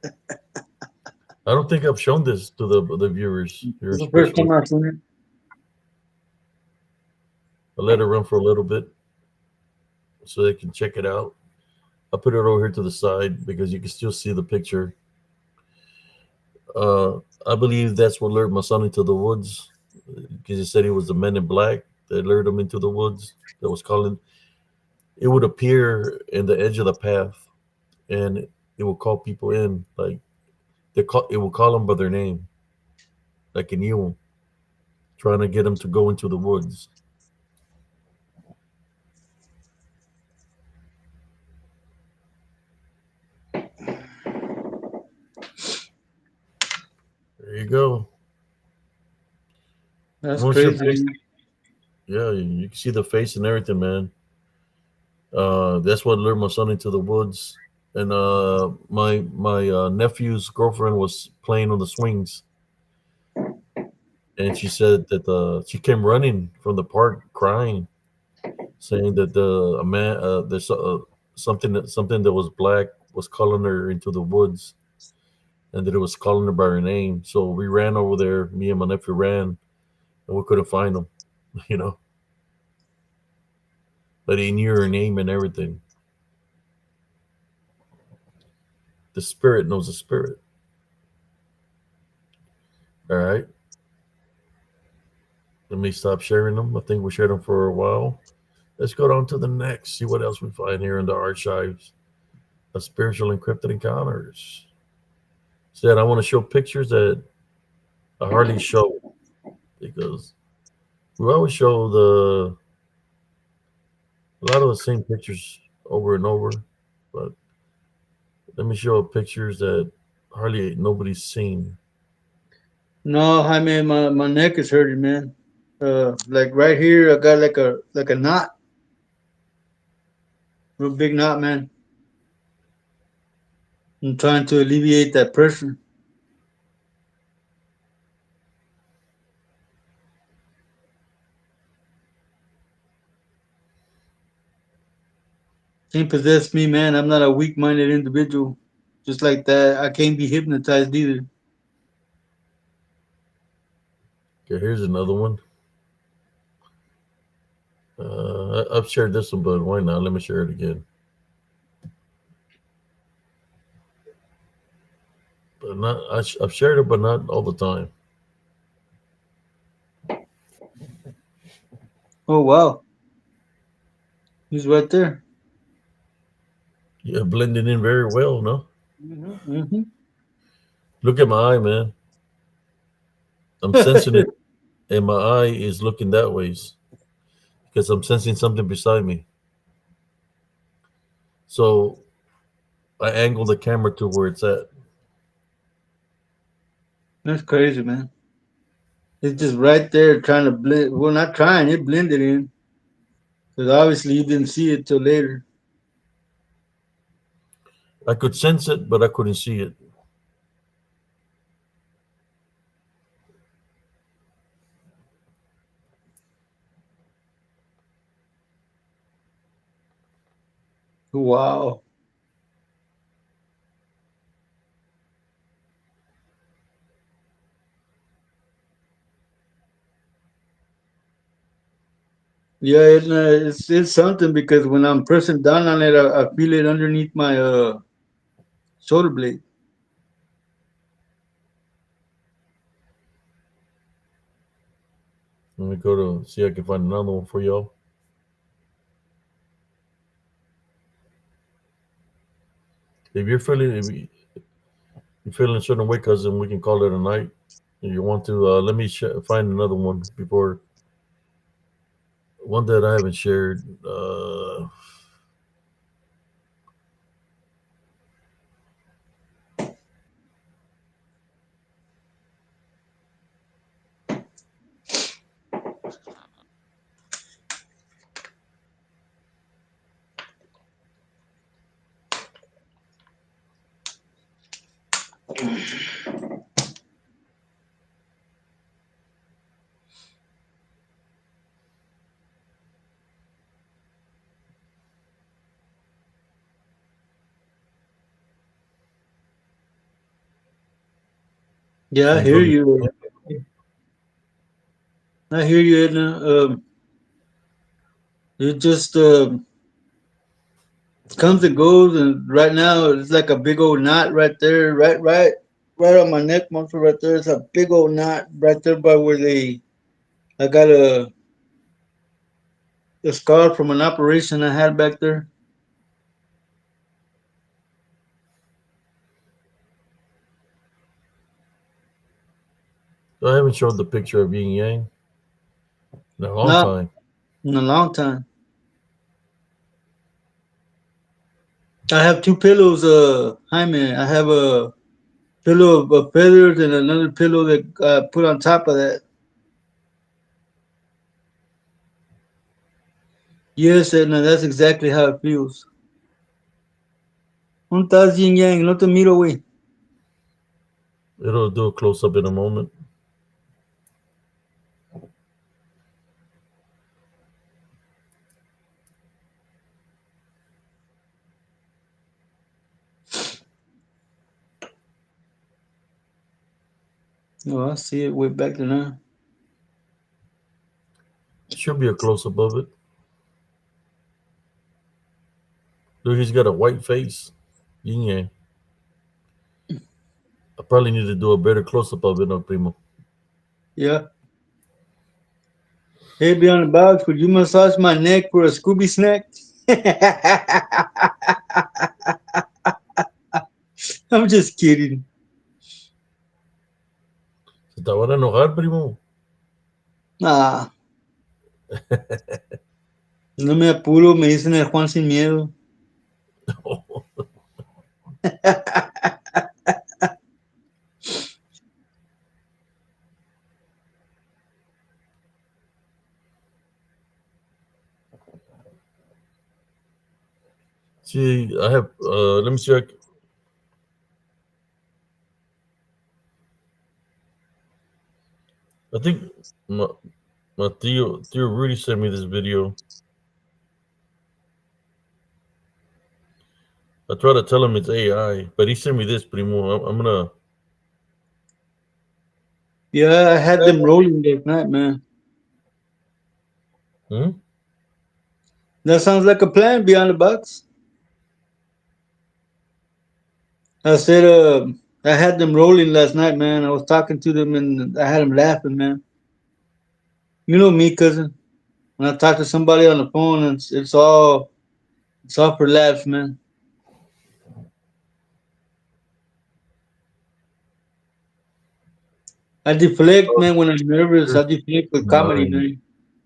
Speaker 1: I don't think I've shown this to the viewers here,
Speaker 2: It's the first
Speaker 1: especially.
Speaker 2: time I've seen it.
Speaker 1: I let it run for a little bit so they can check it out. I put it over here to the side because you can still see the picture. I believe that's what lured my son into the woods because he said he was the men in black that lured him into the woods. That was calling. It would appear in the edge of the path, and it would call people in. Like it would call them by their name, like in you, trying to get them to go into the woods. There you go.
Speaker 2: That's
Speaker 1: Once your
Speaker 2: crazy,
Speaker 1: face,
Speaker 2: man.
Speaker 1: yeah, you can see the face and everything, man. That's what lured my son into the woods. And my nephew's girlfriend was playing on the swings, and she said that she came running from the park crying, saying that a man there's something that was black was calling her into the woods, and that it was calling her by her name. So we ran over there. Me and my nephew ran, and we couldn't find him. You know, but he knew her name and everything. The spirit knows the spirit. All right. Let me stop sharing them. I think we shared them for a while. Let's go down to the next. See what else we find here in the archives of spiritual encrypted encounters. Said I want to show pictures that I hardly show because we always show a lot of the same pictures over and over. But let me show pictures that hardly nobody's seen.
Speaker 2: No, I mean my neck is hurting, man. Like right here, I got like a knot, real big knot, man. I'm trying to alleviate that pressure. Can't possess me, man. I'm not a weak-minded individual. Just like that, I can't be hypnotized either.
Speaker 1: Okay, here's another one. I've shared this one, but why not? Let me share it again. But not I've shared it, but not all the time.
Speaker 2: Oh wow, he's right there.
Speaker 1: Yeah, blending in very well. No,
Speaker 2: Mm-hmm.
Speaker 1: look at my eye, man. I'm sensing it, and my eye is looking that ways because I'm sensing something beside me. So I angle the camera to where it's at.
Speaker 2: That's crazy, man. It's just right there trying to blend. Well, not trying. It blended in because obviously you didn't see it till later.
Speaker 1: I could sense it, but I couldn't see it.
Speaker 2: Wow. Yeah, it's something because when I'm pressing down on it, I feel it underneath my shoulder blade.
Speaker 1: Let me go to see if I can find another one for y'all. If you're feeling a certain way, cousin, we can call it a night. If you want to, let me find another one before one that I haven't shared.
Speaker 2: Yeah, I
Speaker 1: See
Speaker 2: hear
Speaker 1: from
Speaker 2: you. I hear you, Edna. It just comes and goes, and right now it's like a big old knot right there, right on my neck muscle right there. It's a big old knot right there by where they. I got a scar from an operation I had back there.
Speaker 1: I haven't showed the picture of yin yang in a long
Speaker 2: Not
Speaker 1: time.
Speaker 2: in a long time. I have two pillows, Jaime. I have a pillow of feathers and another pillow that I put on top of that. Yes, and that's exactly how it feels. ¿Dónde estás, Yin Yang? No te miro, güey.
Speaker 1: It'll do a close up in a moment.
Speaker 2: Oh, I see it way back there now.
Speaker 1: Should be a close up of it. Dude, he's got a white face. Yin yang. I probably need to do a better close up of it, no primo.
Speaker 2: Yeah. Hey, Beyond the Box, would you massage my neck for a Scooby snack? I'm just kidding.
Speaker 1: Se te van a enojar, primo.
Speaker 2: Nah, no me apuro, me dicen el Juan sin miedo.
Speaker 1: See, I have. Let me check. I think my my Theo Rudy sent me this video. I try to tell him it's AI, but he sent me this, primo. I'm gonna.
Speaker 2: Yeah, I had them rolling last night, man.
Speaker 1: Hmm?
Speaker 2: That sounds like a plan, Beyond the Box. I said, I had them rolling last night, man. I was talking to them and I had them laughing, man. You know me, cousin. When I talk to somebody on the phone, it's all for laughs, man. I deflect, man, when I'm nervous. I deflect with comedy,
Speaker 1: Mine.
Speaker 2: man.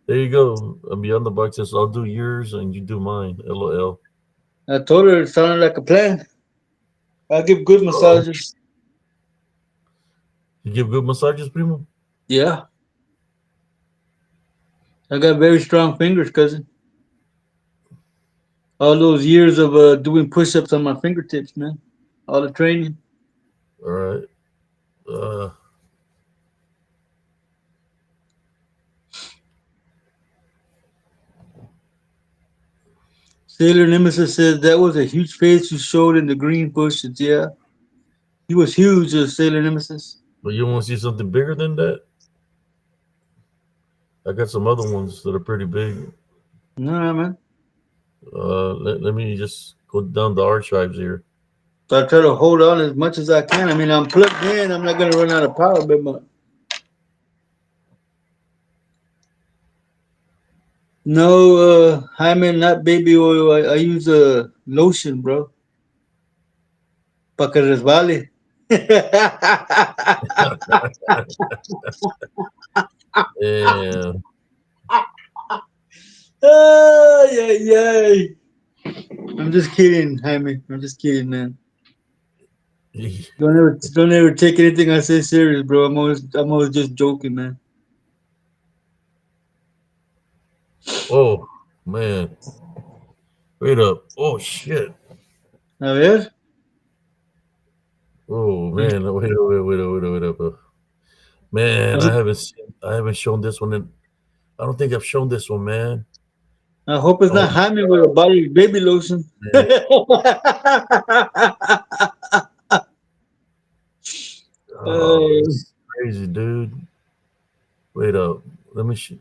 Speaker 1: There you go. Beyond the box says I'll do yours and you do mine. LOL.
Speaker 2: I told her it sounded like a plan. I give good
Speaker 1: Oh,
Speaker 2: massages.
Speaker 1: you give good massages, primo?
Speaker 2: Yeah, I got very strong fingers, cousin. All those years of doing push-ups on my fingertips, man. All the training.
Speaker 1: All right. Uh,
Speaker 2: Sailor Nemesis says that was a huge face you showed in the green bushes. Yeah, he was huge, Sailor Nemesis.
Speaker 1: but you want to see something bigger than that? I got some other ones that are pretty big.
Speaker 2: No, man.
Speaker 1: Let me just go down the archives here.
Speaker 2: So I try to hold on as much as I can. I mean, I'm plugged in. I'm not gonna run out of power, but no, Jaime, not baby oil. I use a lotion, bro. Pa' que resbale.
Speaker 1: And
Speaker 2: Ay, ay, ay. I'm just kidding, Jaime. I'm just kidding, man. Don't ever take anything I say serious, bro. I'm always just joking, man.
Speaker 1: oh man, wait up. Oh shit.
Speaker 2: A ver.
Speaker 1: Oh man, wait up. Man, I haven't shown this one. I don't think I've shown this one, man.
Speaker 2: I hope it's
Speaker 1: Oh
Speaker 2: not Jaime with a body of baby lotion.
Speaker 1: man, oh,
Speaker 2: Uh,
Speaker 1: this is crazy, dude. Wait up. Let me sh-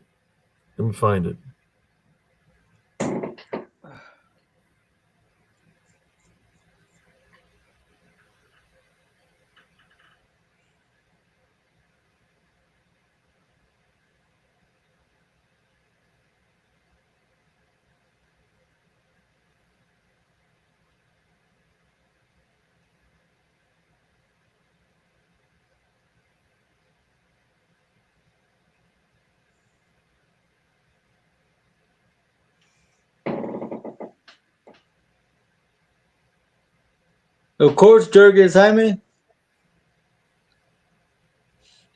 Speaker 1: let me find it.
Speaker 2: of course, Jurgens, Jaime.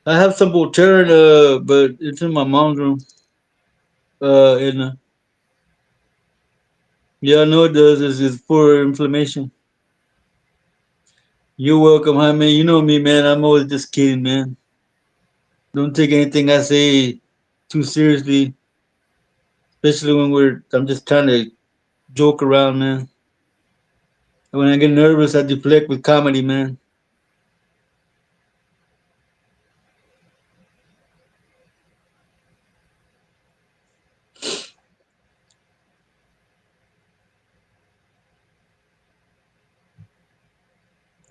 Speaker 2: I have some Voltaren, but it's in my mom's room. And yeah, I know it does. It's for inflammation. You're welcome, Jaime. You know me, man. I'm always just kidding, man. Don't take anything I say too seriously, especially when I'm just trying to joke around, man. And when I get nervous, I deflect with comedy, man.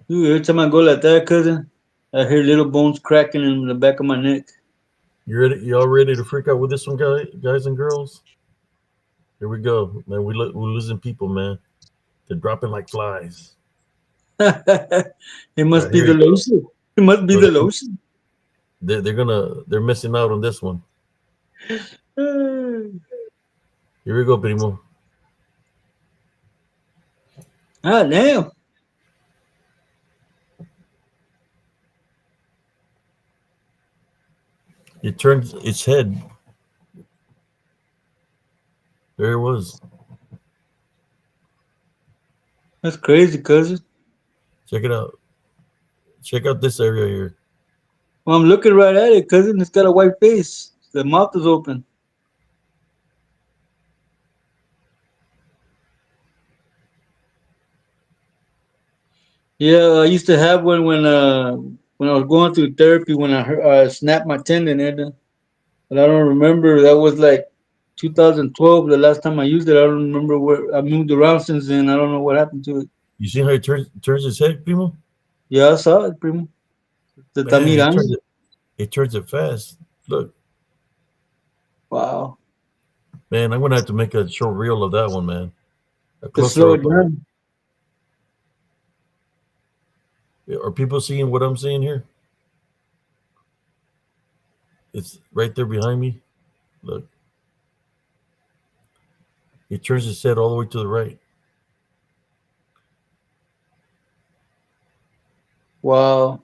Speaker 2: Dude, every time I go like that, cousin, I hear little bones cracking in the back of my neck.
Speaker 1: You ready? Y'all ready to freak out with this one, guys and girls? Here we go, man. We're losing people, man. They're dropping like flies.
Speaker 2: It
Speaker 1: All
Speaker 2: must
Speaker 1: right,
Speaker 2: be
Speaker 1: here
Speaker 2: the
Speaker 1: you go.
Speaker 2: lotion. It must be
Speaker 1: No,
Speaker 2: the lotion.
Speaker 1: they're missing out on this one. Here we go, primo.
Speaker 2: Ah, damn.
Speaker 1: It turns its head. There it was.
Speaker 2: That's crazy, cousin.
Speaker 1: Check it out. Check out this area here.
Speaker 2: Well, I'm looking right at it, cousin. It's got a white face. The mouth is open. Yeah, I used to have one when I was going through therapy when I snapped my tendon, but I don't remember. That was like 2012, the last time I used it. I don't remember where I moved around since then. I don't know what happened to it.
Speaker 1: You see how it turns its head, primo?
Speaker 2: Yeah, I saw it, primo. Te está
Speaker 1: Man,
Speaker 2: mirando.
Speaker 1: it turns it fast. Look,
Speaker 2: Wow.
Speaker 1: man, I'm gonna have to make a short reel of that one, man. A
Speaker 2: To
Speaker 1: closer
Speaker 2: slow it
Speaker 1: up of it.
Speaker 2: down.
Speaker 1: Are people seeing what I'm seeing here? It's right there behind me. Look, it turns its head all the way to the right.
Speaker 2: Wow.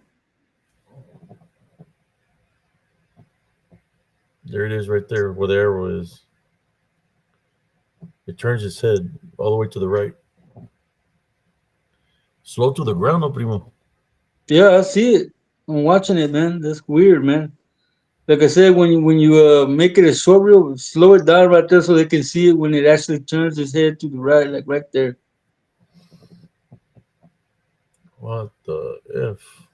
Speaker 1: There it is, right there, where the arrow is. It turns its head all the way to the right. Slow to the ground, no primo.
Speaker 2: Yeah, I see it. I'm watching it, man. That's weird, man. Like I said, when you make it a short reel, slow it down right there so they can see it when it actually turns its head to the right, like right there.
Speaker 1: What the f?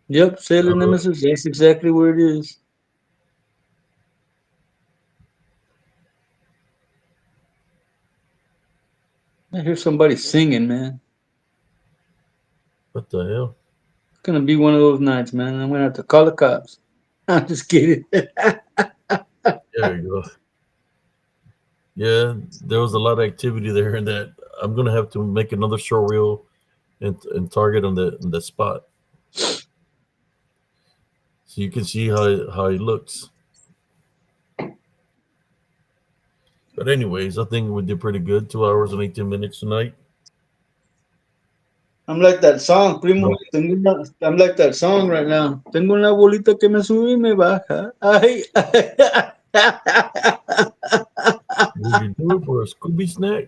Speaker 2: Yep, Sailor
Speaker 1: Uh,
Speaker 2: Nemesis. That's exactly where it is. I hear somebody singing, man.
Speaker 1: what the hell?
Speaker 2: It's gonna be one of those nights, man. I'm gonna have to call the cops. I'm just kidding.
Speaker 1: There you go. Yeah, there was a lot of activity there, and that I'm gonna have to make another short reel and target on the spot, so you can see how it looks. But anyways, I think we did pretty good. 2 hours and 18 minutes tonight.
Speaker 2: I'm like that song, primo.
Speaker 1: No,
Speaker 2: I'm like that song right now. Tengo una bolita que me sube y me baja. Ay.
Speaker 1: would you do it for a Scooby snack?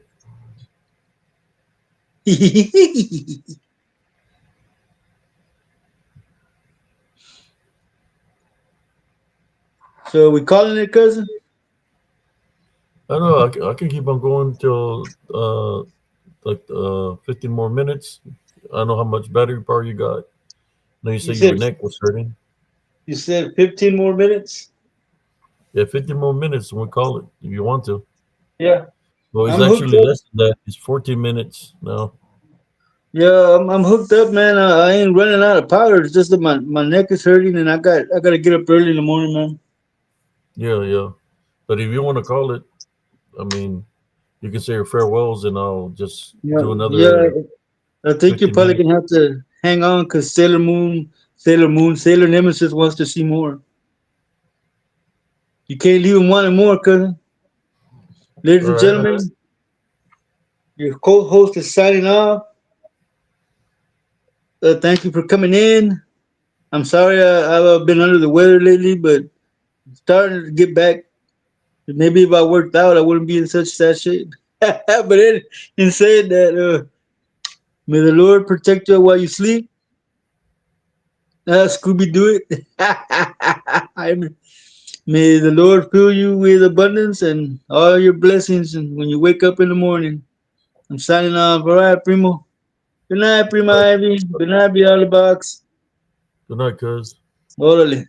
Speaker 2: So we calling it, cousin?
Speaker 1: I know I can keep on going till 15 more minutes. I don't know how much battery power you got. No, you
Speaker 2: You
Speaker 1: said your
Speaker 2: said
Speaker 1: neck was hurting.
Speaker 2: you said 15 more minutes.
Speaker 1: Yeah, 15 more minutes and we call it if you want to.
Speaker 2: Yeah,
Speaker 1: Well, it's
Speaker 2: I'm hooked
Speaker 1: actually
Speaker 2: up.
Speaker 1: less than that. It's 14 minutes now.
Speaker 2: Yeah, I'm hooked up, man. I ain't running out of powder. It's just that my neck is hurting, and I gotta get up early in the morning, man.
Speaker 1: Yeah, yeah. But if you want to call it, I mean, you can say your farewells and I'll just
Speaker 2: Yeah,
Speaker 1: do
Speaker 2: yeah.
Speaker 1: another
Speaker 2: I think you're
Speaker 1: 50
Speaker 2: probably
Speaker 1: minutes.
Speaker 2: gonna have to hang on because Sailor Nemesis wants to see more. You can't leave him wanting more, cousin. Ladies
Speaker 1: All
Speaker 2: and
Speaker 1: right.
Speaker 2: gentlemen, your co-host is signing off. Thank you for coming in. I'm sorry I've been under the weather lately, but starting to get back. Maybe if I worked out, I wouldn't be in such sad shape. But in saying that, may the Lord protect you while you sleep. Scooby do it. May the Lord fill you with abundance and all your blessings and when you wake up in the morning. I'm signing off. All right, Primo. Good night, Prima
Speaker 1: All right.
Speaker 2: Ivy. Good night, Beyond the Box.
Speaker 1: Good night, cuz.
Speaker 2: Órale.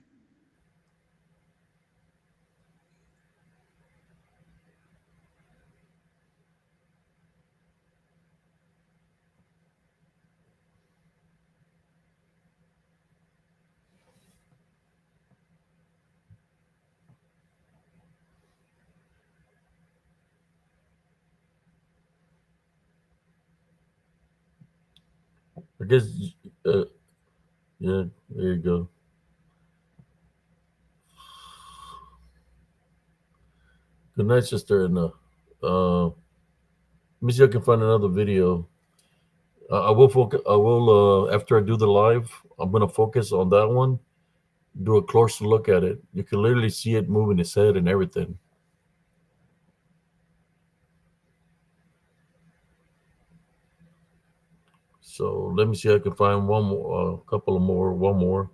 Speaker 1: I guess, uh, yeah, there you go. Good night, sister. And let me see if I can find another video. I will focus. I will after I do the live. I'm gonna focus on that one. Do a closer look at it. You can literally see it moving its head and everything. So let me see if I can find one more, a couple of more, one more.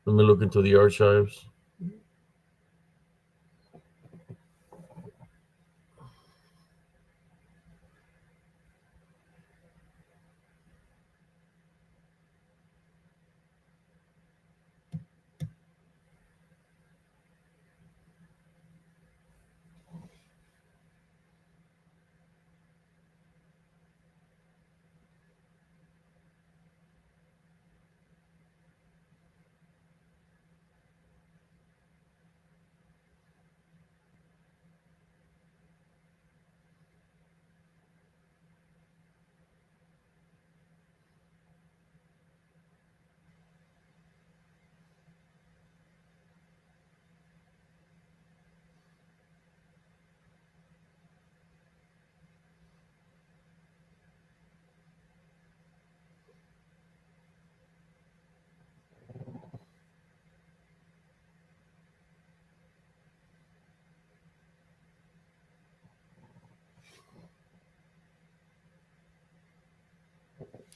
Speaker 1: Let me look into the archives.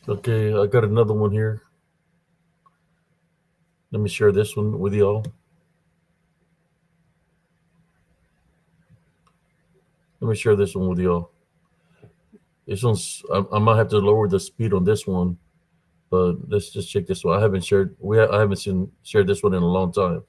Speaker 1: Okay, I got another one here. Let me share this one with y'all. Let me share this one with y'all. This one's. I might have to lower the speed on this one, but let's just check this one. I haven't shared. I haven't seen shared this one in a long time.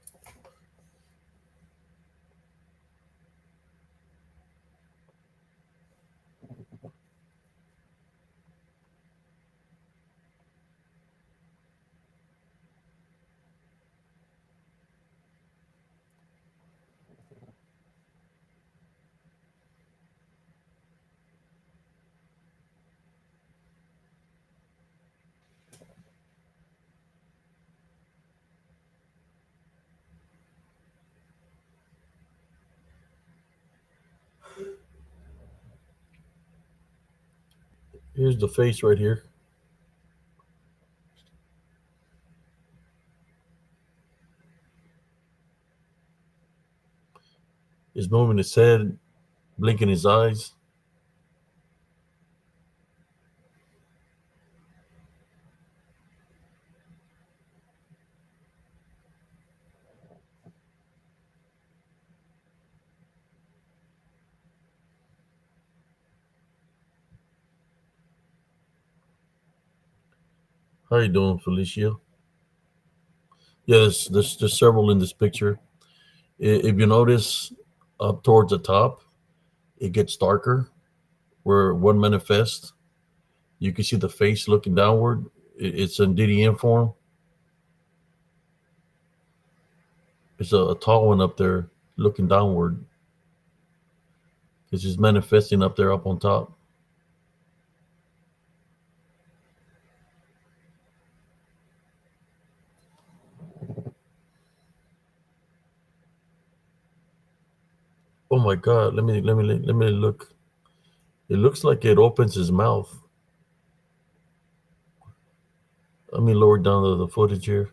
Speaker 1: Here's the face right here. He's moving his head, blinking his eyes. How you doing, Felicia? Yeah, there's several in this picture. If you notice, up towards the top, it gets darker. Where one manifests, you can see the face looking downward. It's in DDM form. It's a tall one up there looking downward. It's just manifesting up there up on top. Oh my God! Let me look. It looks like it opens his mouth. Let me lower down the footage here.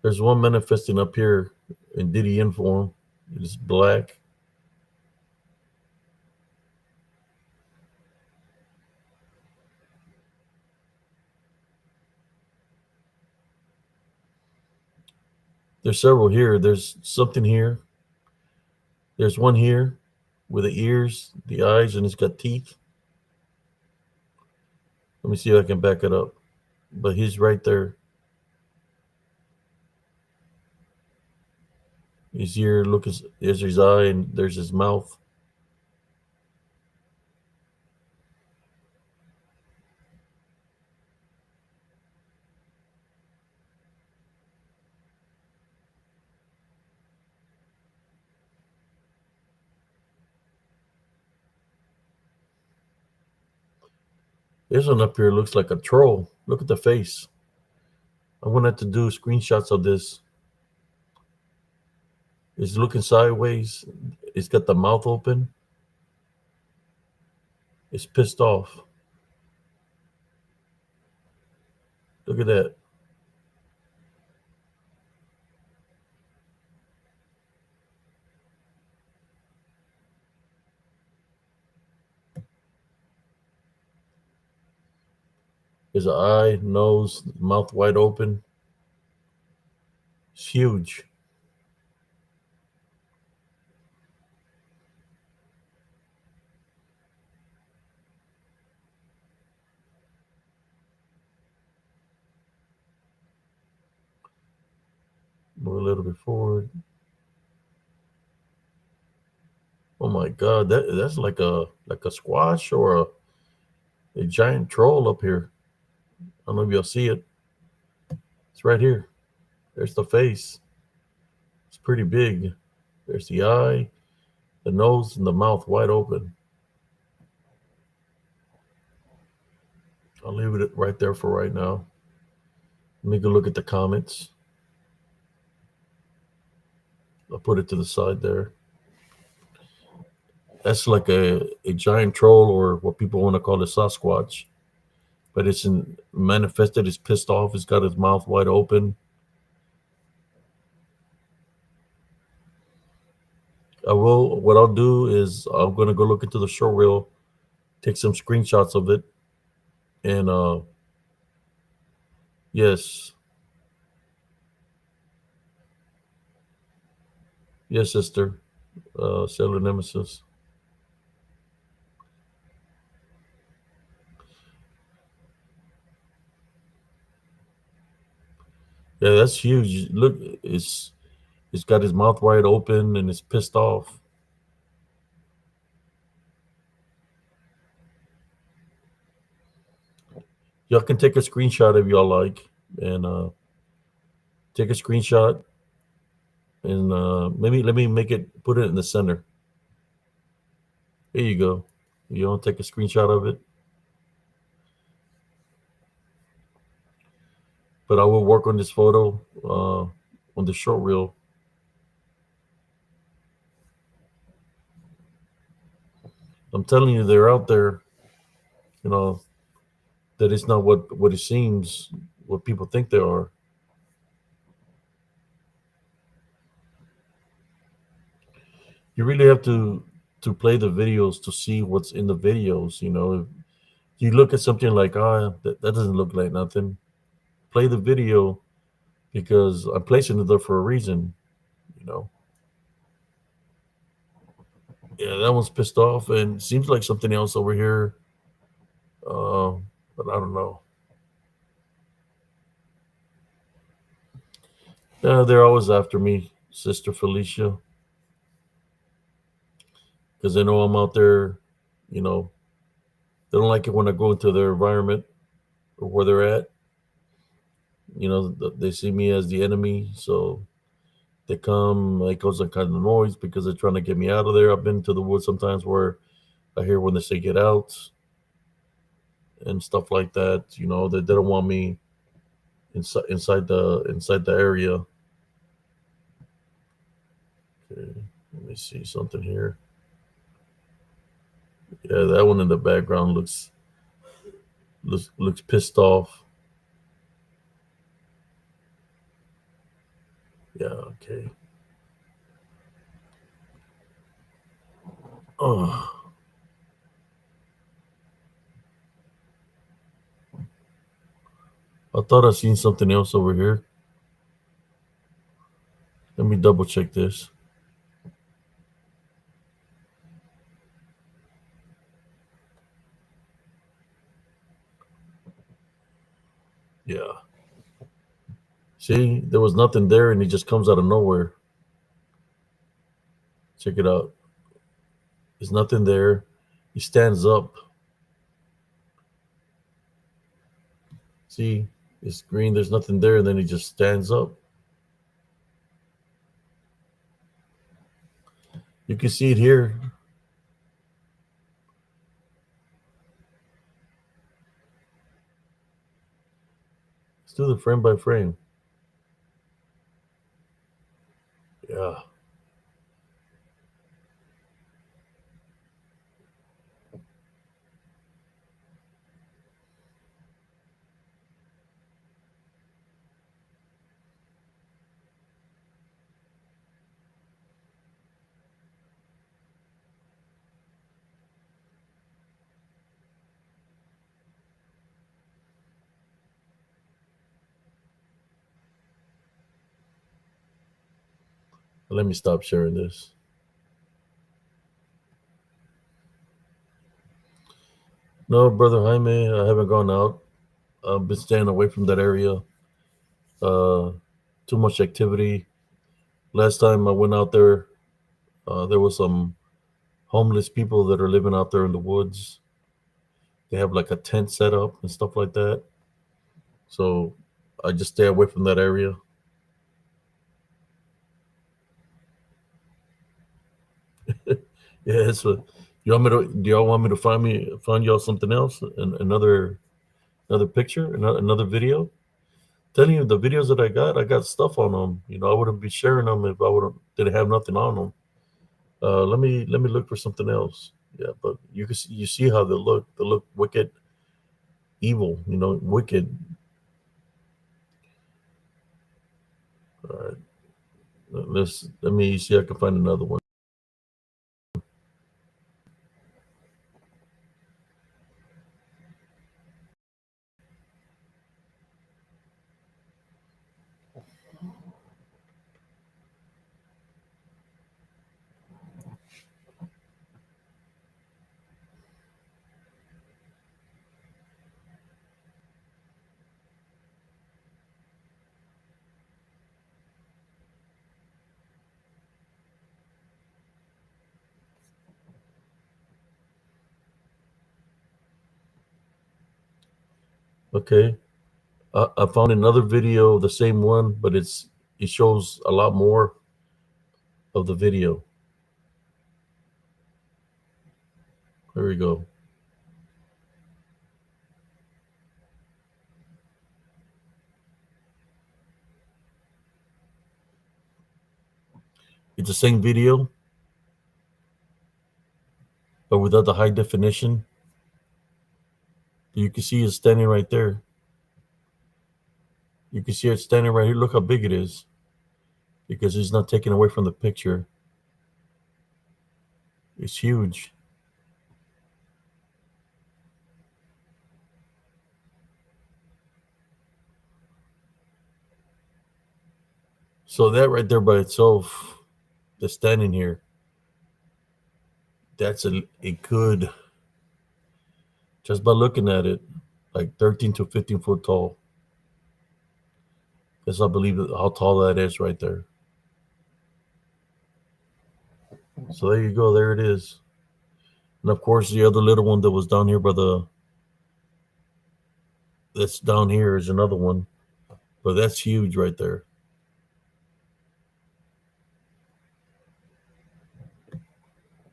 Speaker 1: There's one manifesting up here in DDN form. It's black. There's several here. There's something here. There's one here with the ears, the eyes, and it's got teeth. Let me see if I can back it up. But he's right there. His ear, look, there's his eye, and there's his mouth. This one up here looks like a troll. Look at the face. I'm gonna have to do screenshots of this. It's looking sideways. It's got the mouth open. It's pissed off. Look at that. His eye, nose, mouth wide open. It's huge. Move a little bit forward. Oh my god, that's like a squash or a giant troll up here. I don't know if you'll see it. It's right here. There's the face. It's pretty big. There's the eye, the nose, and the mouth wide open. I'll leave it right there for right now. Let me go look at the comments. I'll put it to the side there. That's like a giant troll, or what people want to call a Sasquatch. But it's manifested, it's pissed off, it's got his mouth wide open. What I'll do is I'm gonna go look into the short reel, take some screenshots of it, and yes. Yes, sister. Sailor Nemesis. Yeah, that's huge. Look, it's got his mouth wide open and it's pissed off. Y'all can take a screenshot if y'all like, and take a screenshot, and maybe let me put it in the center. There you go. You want to take a screenshot of it, but I will work on this photo on the short reel. I'm telling you, they're out there. You know that it's not what it seems, what people think they are. You really have to play the videos to see what's in the videos. If you look at something like, that doesn't look like nothing. Play the video, because I'm placing it there for a reason. You know. Yeah, that one's pissed off, and seems like something else over here. But I don't know. Yeah, they're always after me, Sister Felicia, because they know I'm out there. You know, they don't like it when I go into their environment or where they're at. They see me as the enemy, so they come, make all some kind of noise because they're trying to get me out of there. I've been to the woods sometimes where I hear when they say get out and stuff like that. They don't want me inside the area. Okay, let me see something here. Yeah, that one in the background looks pissed off. Yeah, okay. Oh, I thought I seen something else over here. Let me double check this. Yeah. See, there was nothing there, and it just comes out of nowhere. Check it out. There's nothing there. He stands up. See, it's green. There's nothing there, and then he just stands up. You can see it here. Let's do the frame by frame. Yeah. Let me stop sharing this. No, brother Jaime, I haven't gone out. I've been staying away from that area. Too much activity. Last time I went out there, there was some homeless people that are living out there in the woods. They have like a tent set up and stuff like that. So I just stay away from that area. Yeah, it's a. You want me to? Do y'all want me to find y'all something else? Another picture, another video. Telling you the videos that I got stuff on them. You know, I wouldn't be sharing them if I wouldn't didn't have nothing on them. Let me look for something else. Yeah, but you see how they look. They look wicked, evil. You know, wicked. All right, let me see. I can find another one. Okay, I found another video, the same one, but it shows a lot more of the video. There we go. It's the same video, but without the high definition. You can see it standing right there. You can see it standing right here. Look how big it is because it's not taken away from the picture. It's huge. So that right there by itself, the standing here, that's a good, just by looking at it, like 13 to 15 foot tall. Because I believe how tall that is right there. So there you go. There it is. And of course, the other little one that was down here that's down here is another one. But that's huge right there.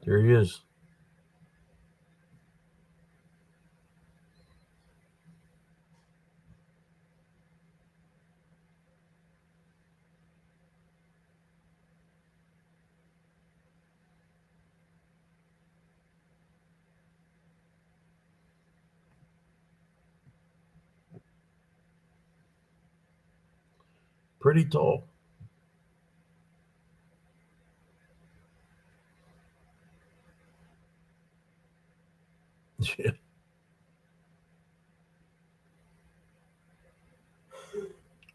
Speaker 1: There he is. Pretty tall. Yeah.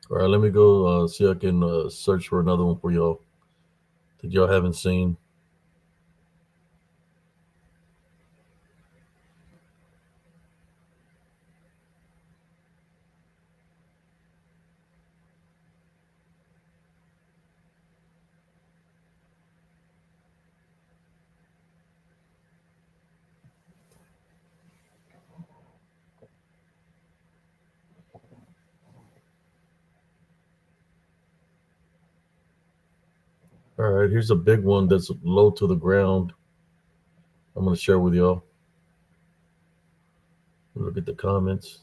Speaker 1: All right, let me go see I can search for another one for y'all that y'all haven't seen. All right, here's a big one that's low to the ground. I'm going to share with y'all. Look at the comments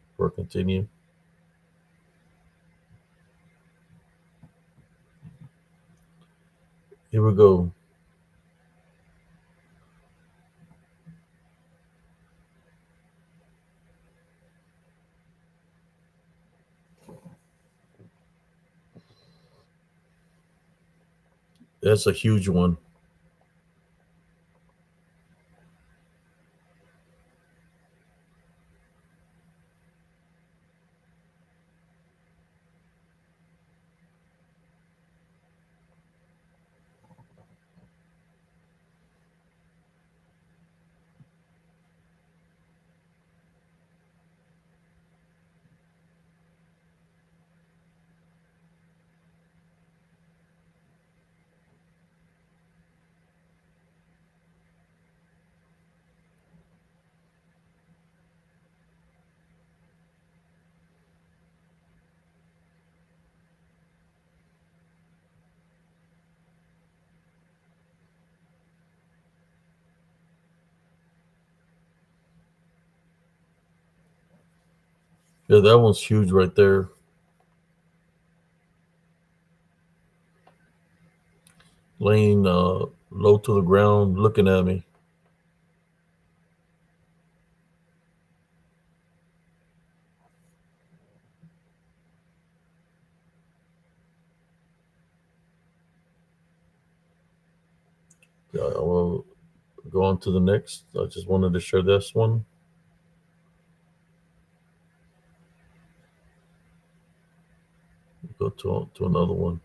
Speaker 1: before I continue. Here we go. That's a huge one. Yeah, that one's huge right there. Laying low to the ground, looking at me. We'll go on to the next. I just wanted to share this one. Go to another one.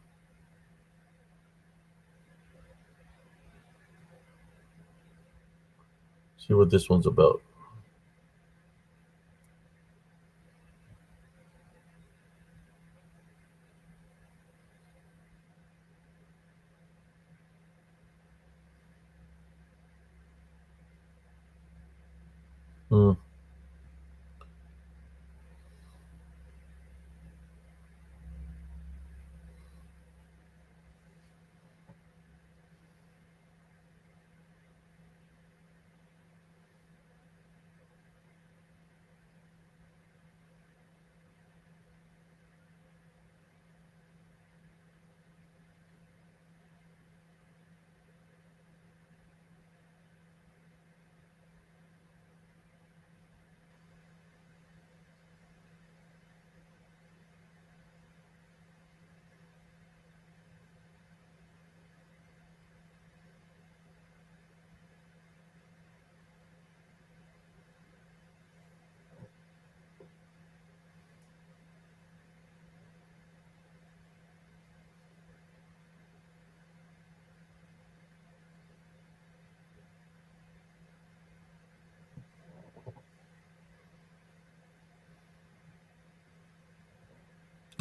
Speaker 1: See what this one's about. Hmm.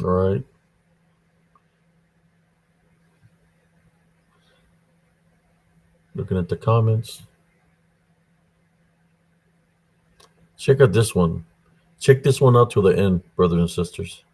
Speaker 1: All right. Looking at the comments. Check out this one. Check this one out to the end, brothers and sisters.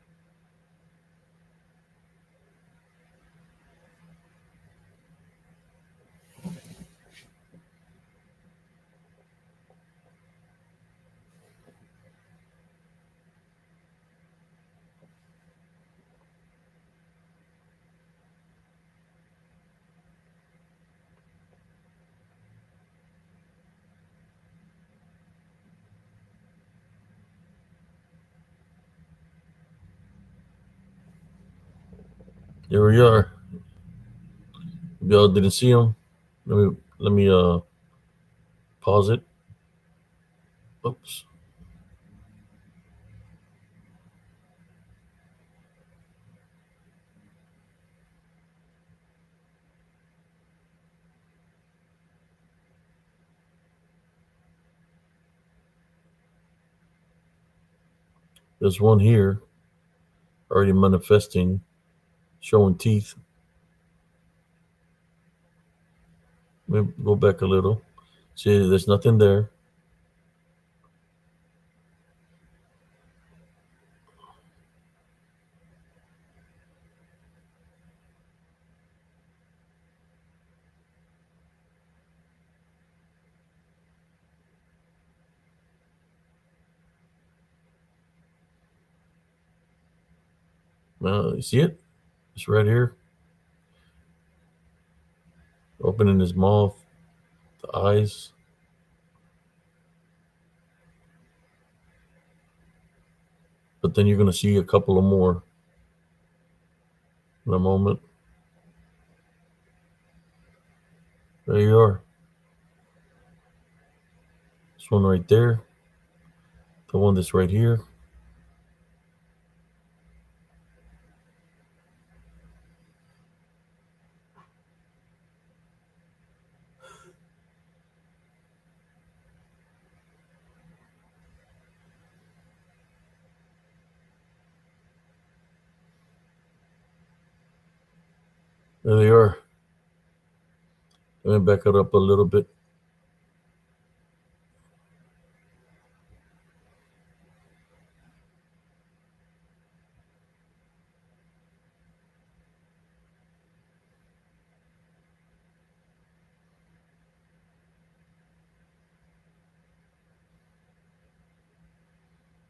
Speaker 1: Here we are. If y'all didn't see them, let me pause it. Oops. There's one here already manifesting, showing teeth. Maybe go back a little. See, there's nothing there. You see it? It's right here. Opening his mouth, the eyes. But then you're going to see a couple of more in a moment. There you are. This one right there. The one that's right here. There they are. Let me back it up a little bit.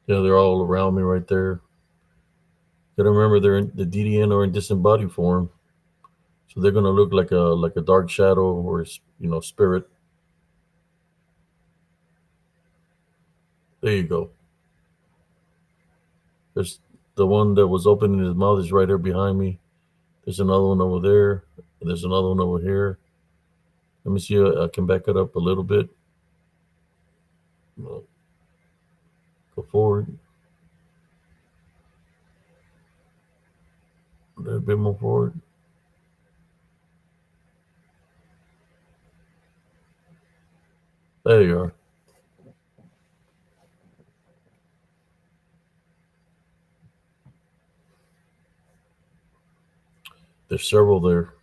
Speaker 1: Yeah, they're all around me right there. Gotta remember they're in the DDN or in disembodied form, so they're gonna look like a dark shadow or spirit. There you go. There's the one that was opening his mouth is right there behind me. There's another one over there. There's another one over here. Let me see. I can back it up a little bit. Go forward a little bit more forward. There you are. There's several there.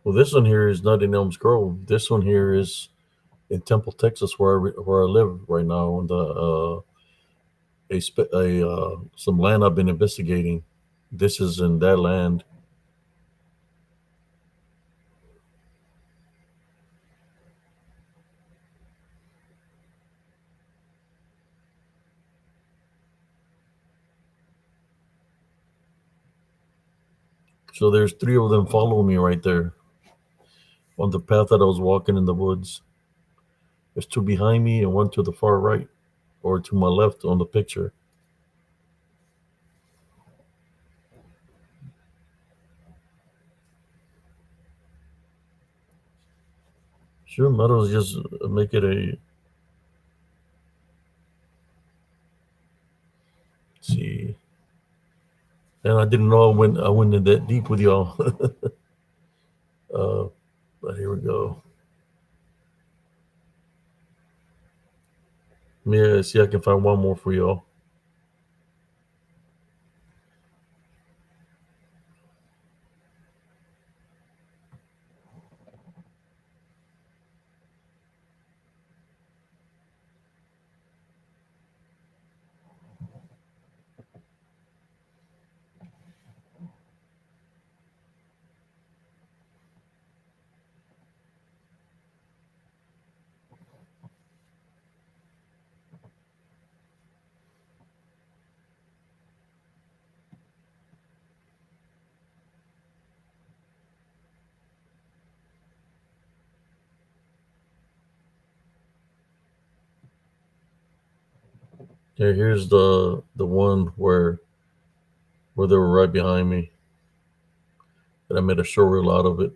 Speaker 1: Well, this one here is not in Elms Grove. This one here is in Temple, Texas, where I live right now. And some land I've been investigating. This is in that land. So there's three of them following me right there on the path that I was walking in the woods. There's two behind me and one to the far right or to my left on the picture. Sure, might as well just make it a. Let's see. And I didn't know I went in that deep with y'all. uh, but here we go. Let me see. I can find one more for y'all. Yeah, here's the one where they were right behind me, and I made a show reel out of it.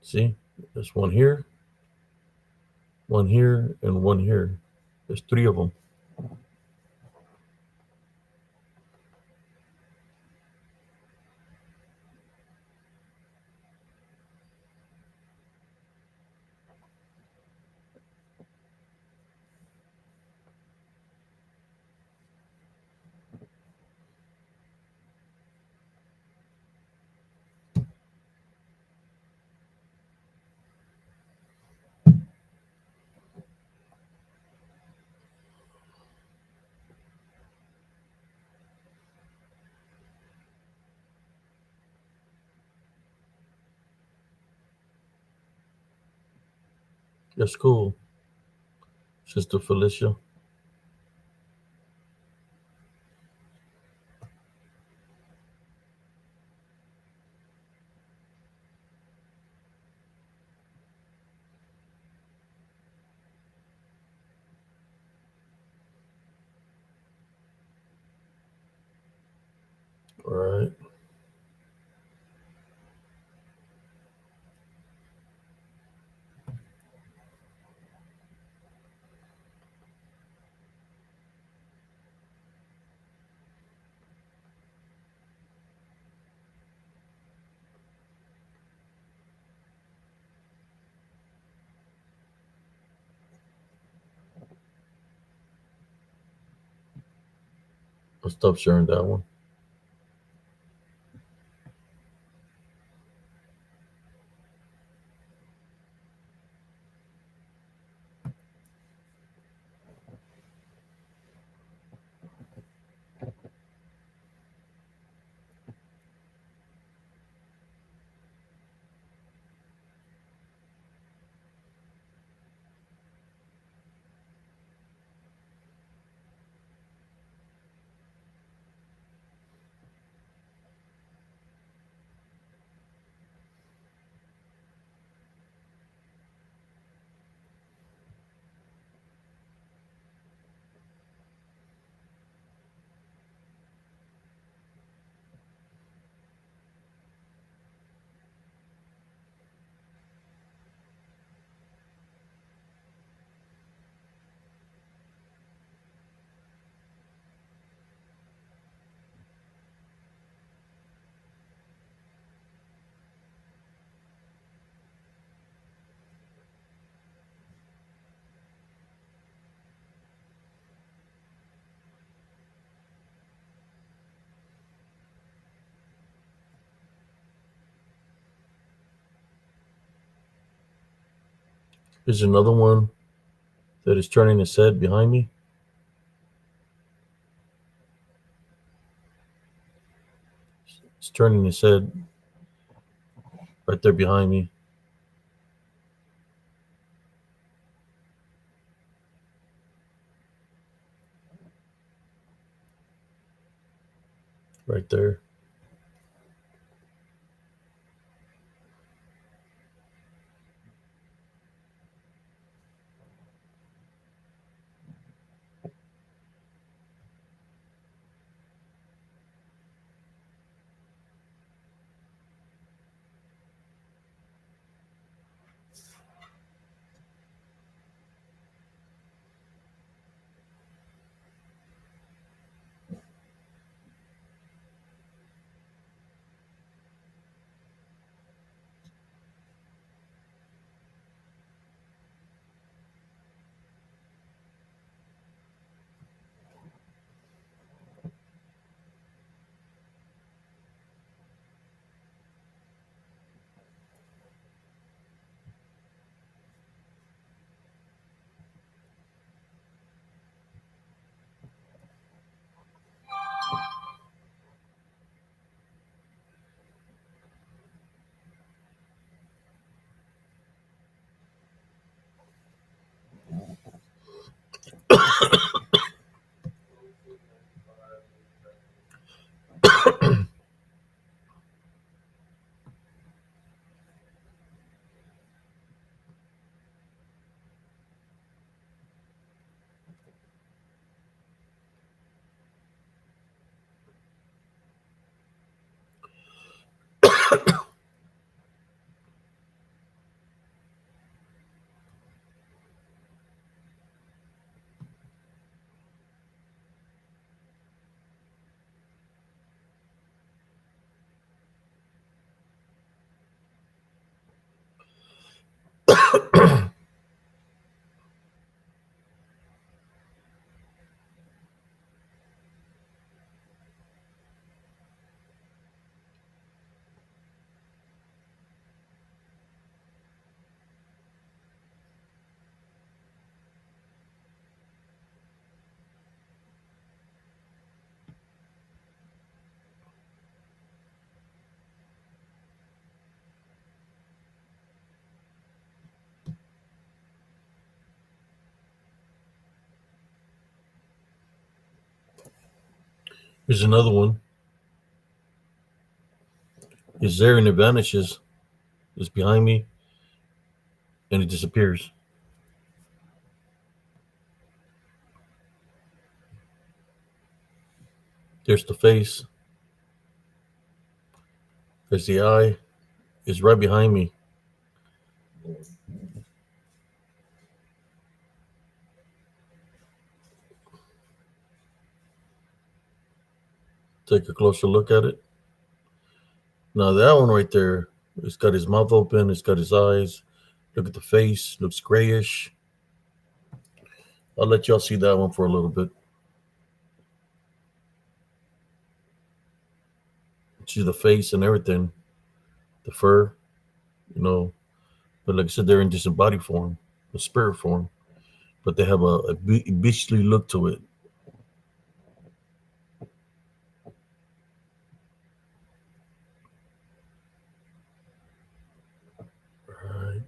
Speaker 1: See, there's one here, and one here. There's three of them. That's cool, Sister Felicia. All right. I'll stop sharing that one. Here's another one that is turning its head behind me. It's turning its head right there behind me. Right there. Here's another one. It's there and it vanishes. It's behind me and it disappears. There's the face. There's the eye. It's right behind me. Take a closer look at it. Now that one right there, it's got his mouth open. It's got his eyes. Look at the face. Looks grayish. I'll let y'all see that one for a little bit. See the face and everything. The fur, you know. But like I said, they're in disembodied form, a spirit form. But they have a beastly look to it. Right.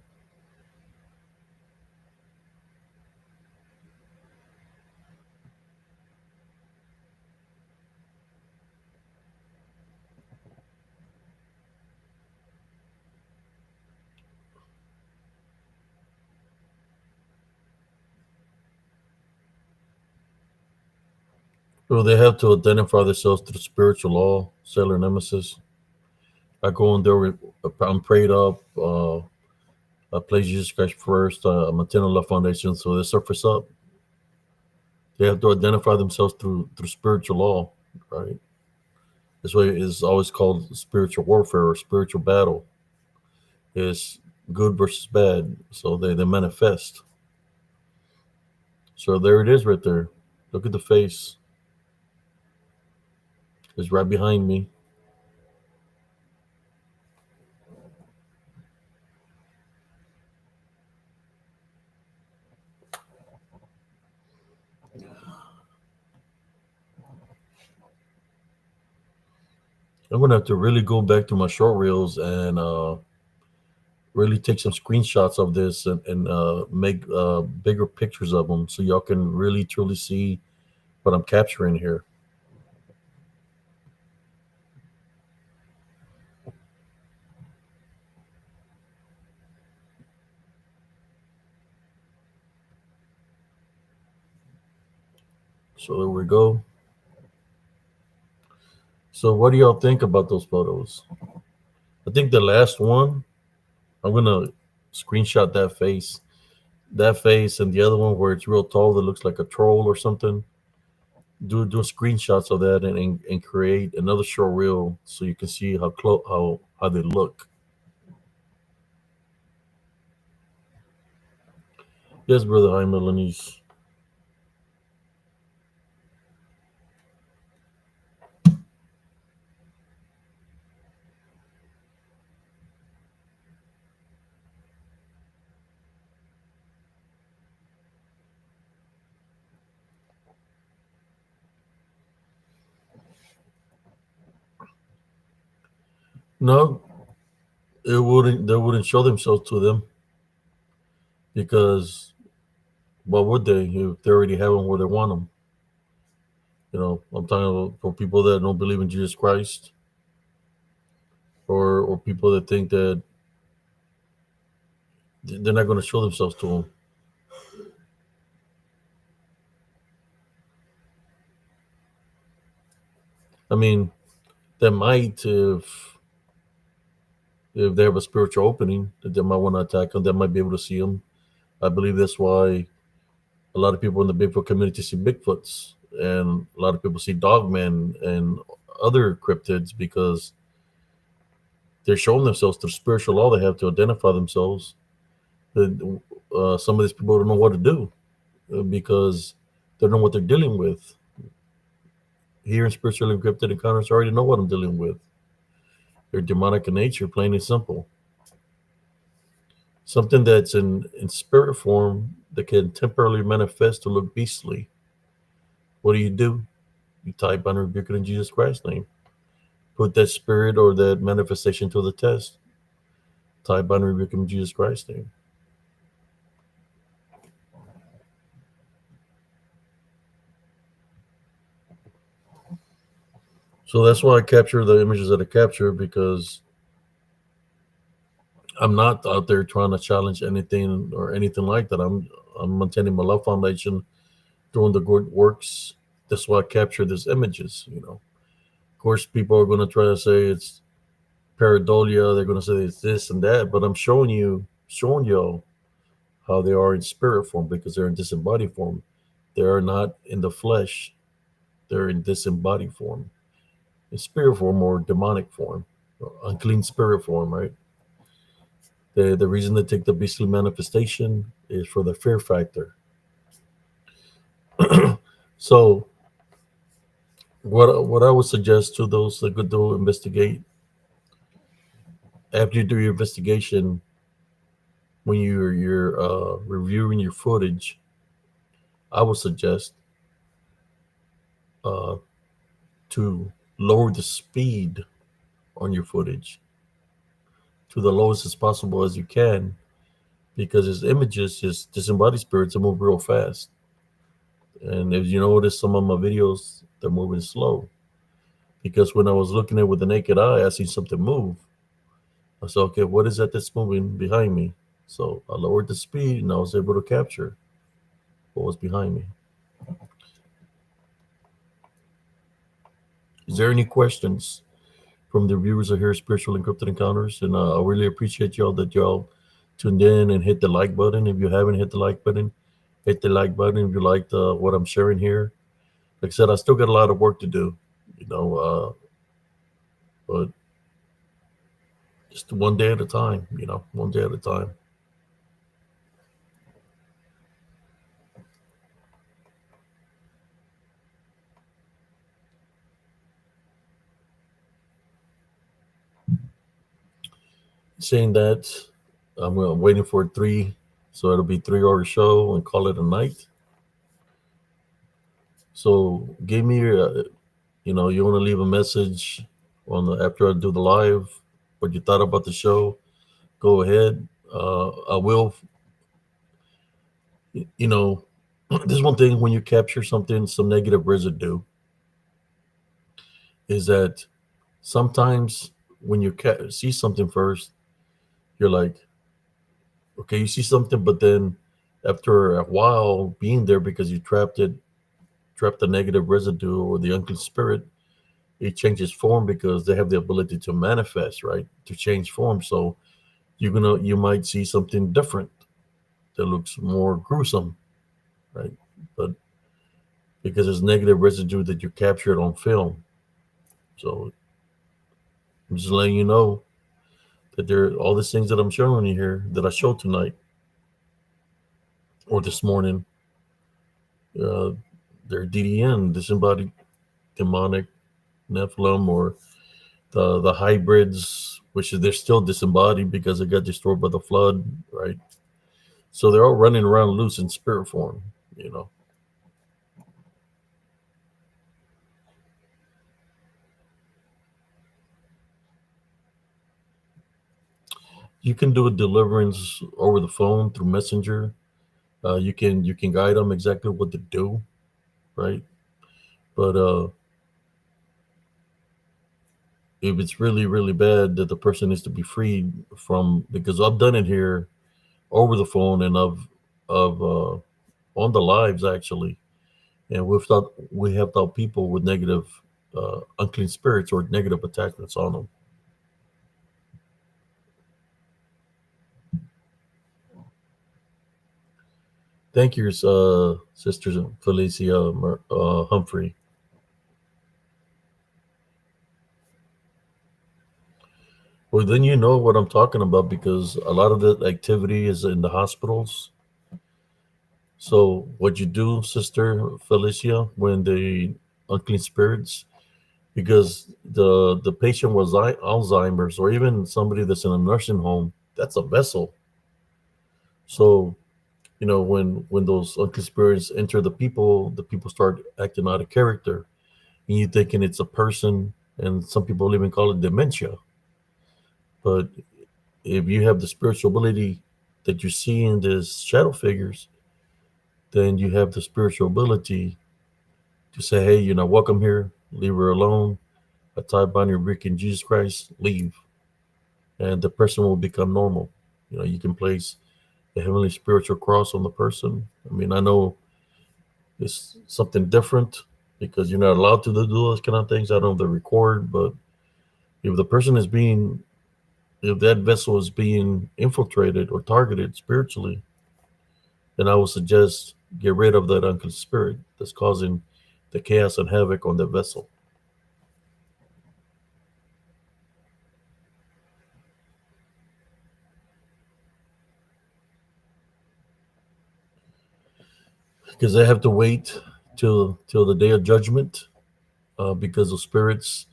Speaker 1: Well, they have to identify themselves through spiritual law, cellular nemesis. I go in there with, I'm prayed up. I place Jesus Christ first. I'm a tenant love foundation, so they surface up. They have to identify themselves through spiritual law, right? That's why it's always called spiritual warfare or spiritual battle. It's good versus bad, so they manifest. So there it is, right there. Look at the face. It's right behind me. I'm gonna have to really go back to my short reels and really take some screenshots of this and make bigger pictures of them so y'all can really truly see what I'm capturing here. So there we go. So what do y'all think about those photos? I think the last one, I'm gonna screenshot that face, and the other one where it's real tall that looks like a troll or something. Do screenshots of that and create another short reel so you can see how close how they look. Yes, brother. Hi, Milanese. No, it wouldn't. They wouldn't show themselves to them because why would they if they already have them where they want them? I'm talking about for people that don't believe in Jesus Christ, or people that think that they're not going to show themselves to them. I mean, they might if they have a spiritual opening that they might want to attack them. They might be able to see them. I believe that's why a lot of people in the Bigfoot community see Bigfoots, and a lot of people see dogmen and other cryptids because they're showing themselves through spiritual law. They have to identify themselves. Some of these people don't know what to do because they don't know what they're dealing with. Here in spiritual encrypted encounters, I already know what I'm dealing with. They're demonic in nature, plain and simple. Something that's in spirit form that can temporarily manifest to look beastly. What do? You type and rebuke it in Jesus Christ's name. Put that spirit or that manifestation to the test. Type and rebuke it in Jesus Christ's name. So that's why I capture the images that I capture, because I'm not out there trying to challenge anything or anything like that. I'm maintaining my love foundation, doing the good works. That's why I capture these images. Of course, people are going to try to say it's pareidolia. They're going to say it's this and that, but I'm showing y'all how they are in spirit form, because they're in disembodied form. They are not in the flesh. They're in disembodied form, in spirit form or demonic form, or unclean spirit form, right? The reason they take the beastly manifestation is for the fear factor. So what I would suggest to those that could do investigate, after you do your investigation, when you're reviewing your footage, I would suggest uh, to lower the speed on your footage to the lowest as possible as you can, because his images, his disembodied spirits, are move real fast. And if you notice some of my videos, they're moving slow, because when I was looking at it with the naked eye, I see something move. I said, okay, what is that that's moving behind me? So I lowered the speed and I was able to capture what was behind me. Is there any questions from the viewers of here, Spiritual Encrypted Encounters? And I really appreciate y'all that y'all tuned in and hit the like button. If you haven't hit the like button, hit the like button. If you liked what I'm sharing here, like I said, I still got a lot of work to do, you know, but just one day at a time, one day at a time. Saying that, I'm waiting for 3, so it'll be 3 hour show and call it a night. So give me your, you want to leave a message on the after I do the live, what you thought about the show. Go ahead. I will, you know, there's one thing when you capture something, some negative residue, is that sometimes when you see something first, you're like, okay, you see something, but then after a while being there, because you trapped the negative residue or the unclean spirit, it changes form, because they have the ability to manifest, right? To change form. So you might see something different that looks more gruesome, right? But because it's negative residue that you captured on film. So I'm just letting you know that there are all these things that I'm showing you here that I showed tonight or this morning. Uh, they're DDN, disembodied demonic Nephilim, or the hybrids, which is they're still disembodied because they got destroyed by the flood, right? So they're all running around loose in spirit form, you know. You can do a deliverance over the phone through Messenger. You can guide them exactly what to do, right? But if it's really really bad, that the person needs to be freed from, because I've done it here over the phone, and of on the lives actually, and we have thought people with negative unclean spirits or negative attachments on them. Thank you, Sister Felicia Humphrey. Well, then you know what I'm talking about, because a lot of the activity is in the hospitals. So what you do, Sister Felicia, when the unclean spirits, because the patient was Alzheimer's, or even somebody that's in a nursing home, that's a vessel. So when those unclean spirits enter the people start acting out of character, and you thinking it's a person, and some people even call it dementia. But if you have the spiritual ability that you see in these shadow figures, then you have the spiritual ability to say, hey, you're not welcome here, leave her alone, a tie binding rebuke in Jesus Christ, leave, and the person will become normal. You can place the heavenly spiritual cross on the person. I mean, I know it's something different because you're not allowed to do those kind of things. I don't know if they record, but if the person is being, if that vessel is being infiltrated or targeted spiritually, then I would suggest get rid of that unclean spirit that's causing the chaos and havoc on the vessel. Because they have to wait till the day of judgment, because of spirits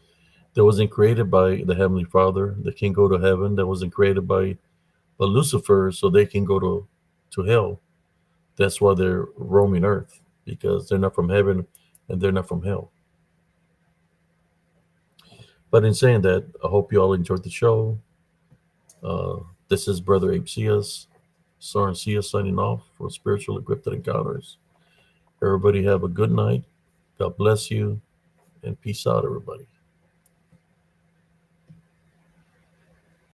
Speaker 1: that wasn't created by the Heavenly Father. They can go to heaven. That wasn't created by Lucifer, so they can go to hell. That's why they're roaming earth, because they're not from heaven and they're not from hell. But in saying that, I hope you all enjoyed the show. This is Brother Abe Cias, Soren Cias signing off for Spiritual Encrypted Encounters. Everybody have a good night. God bless you, and peace out, everybody.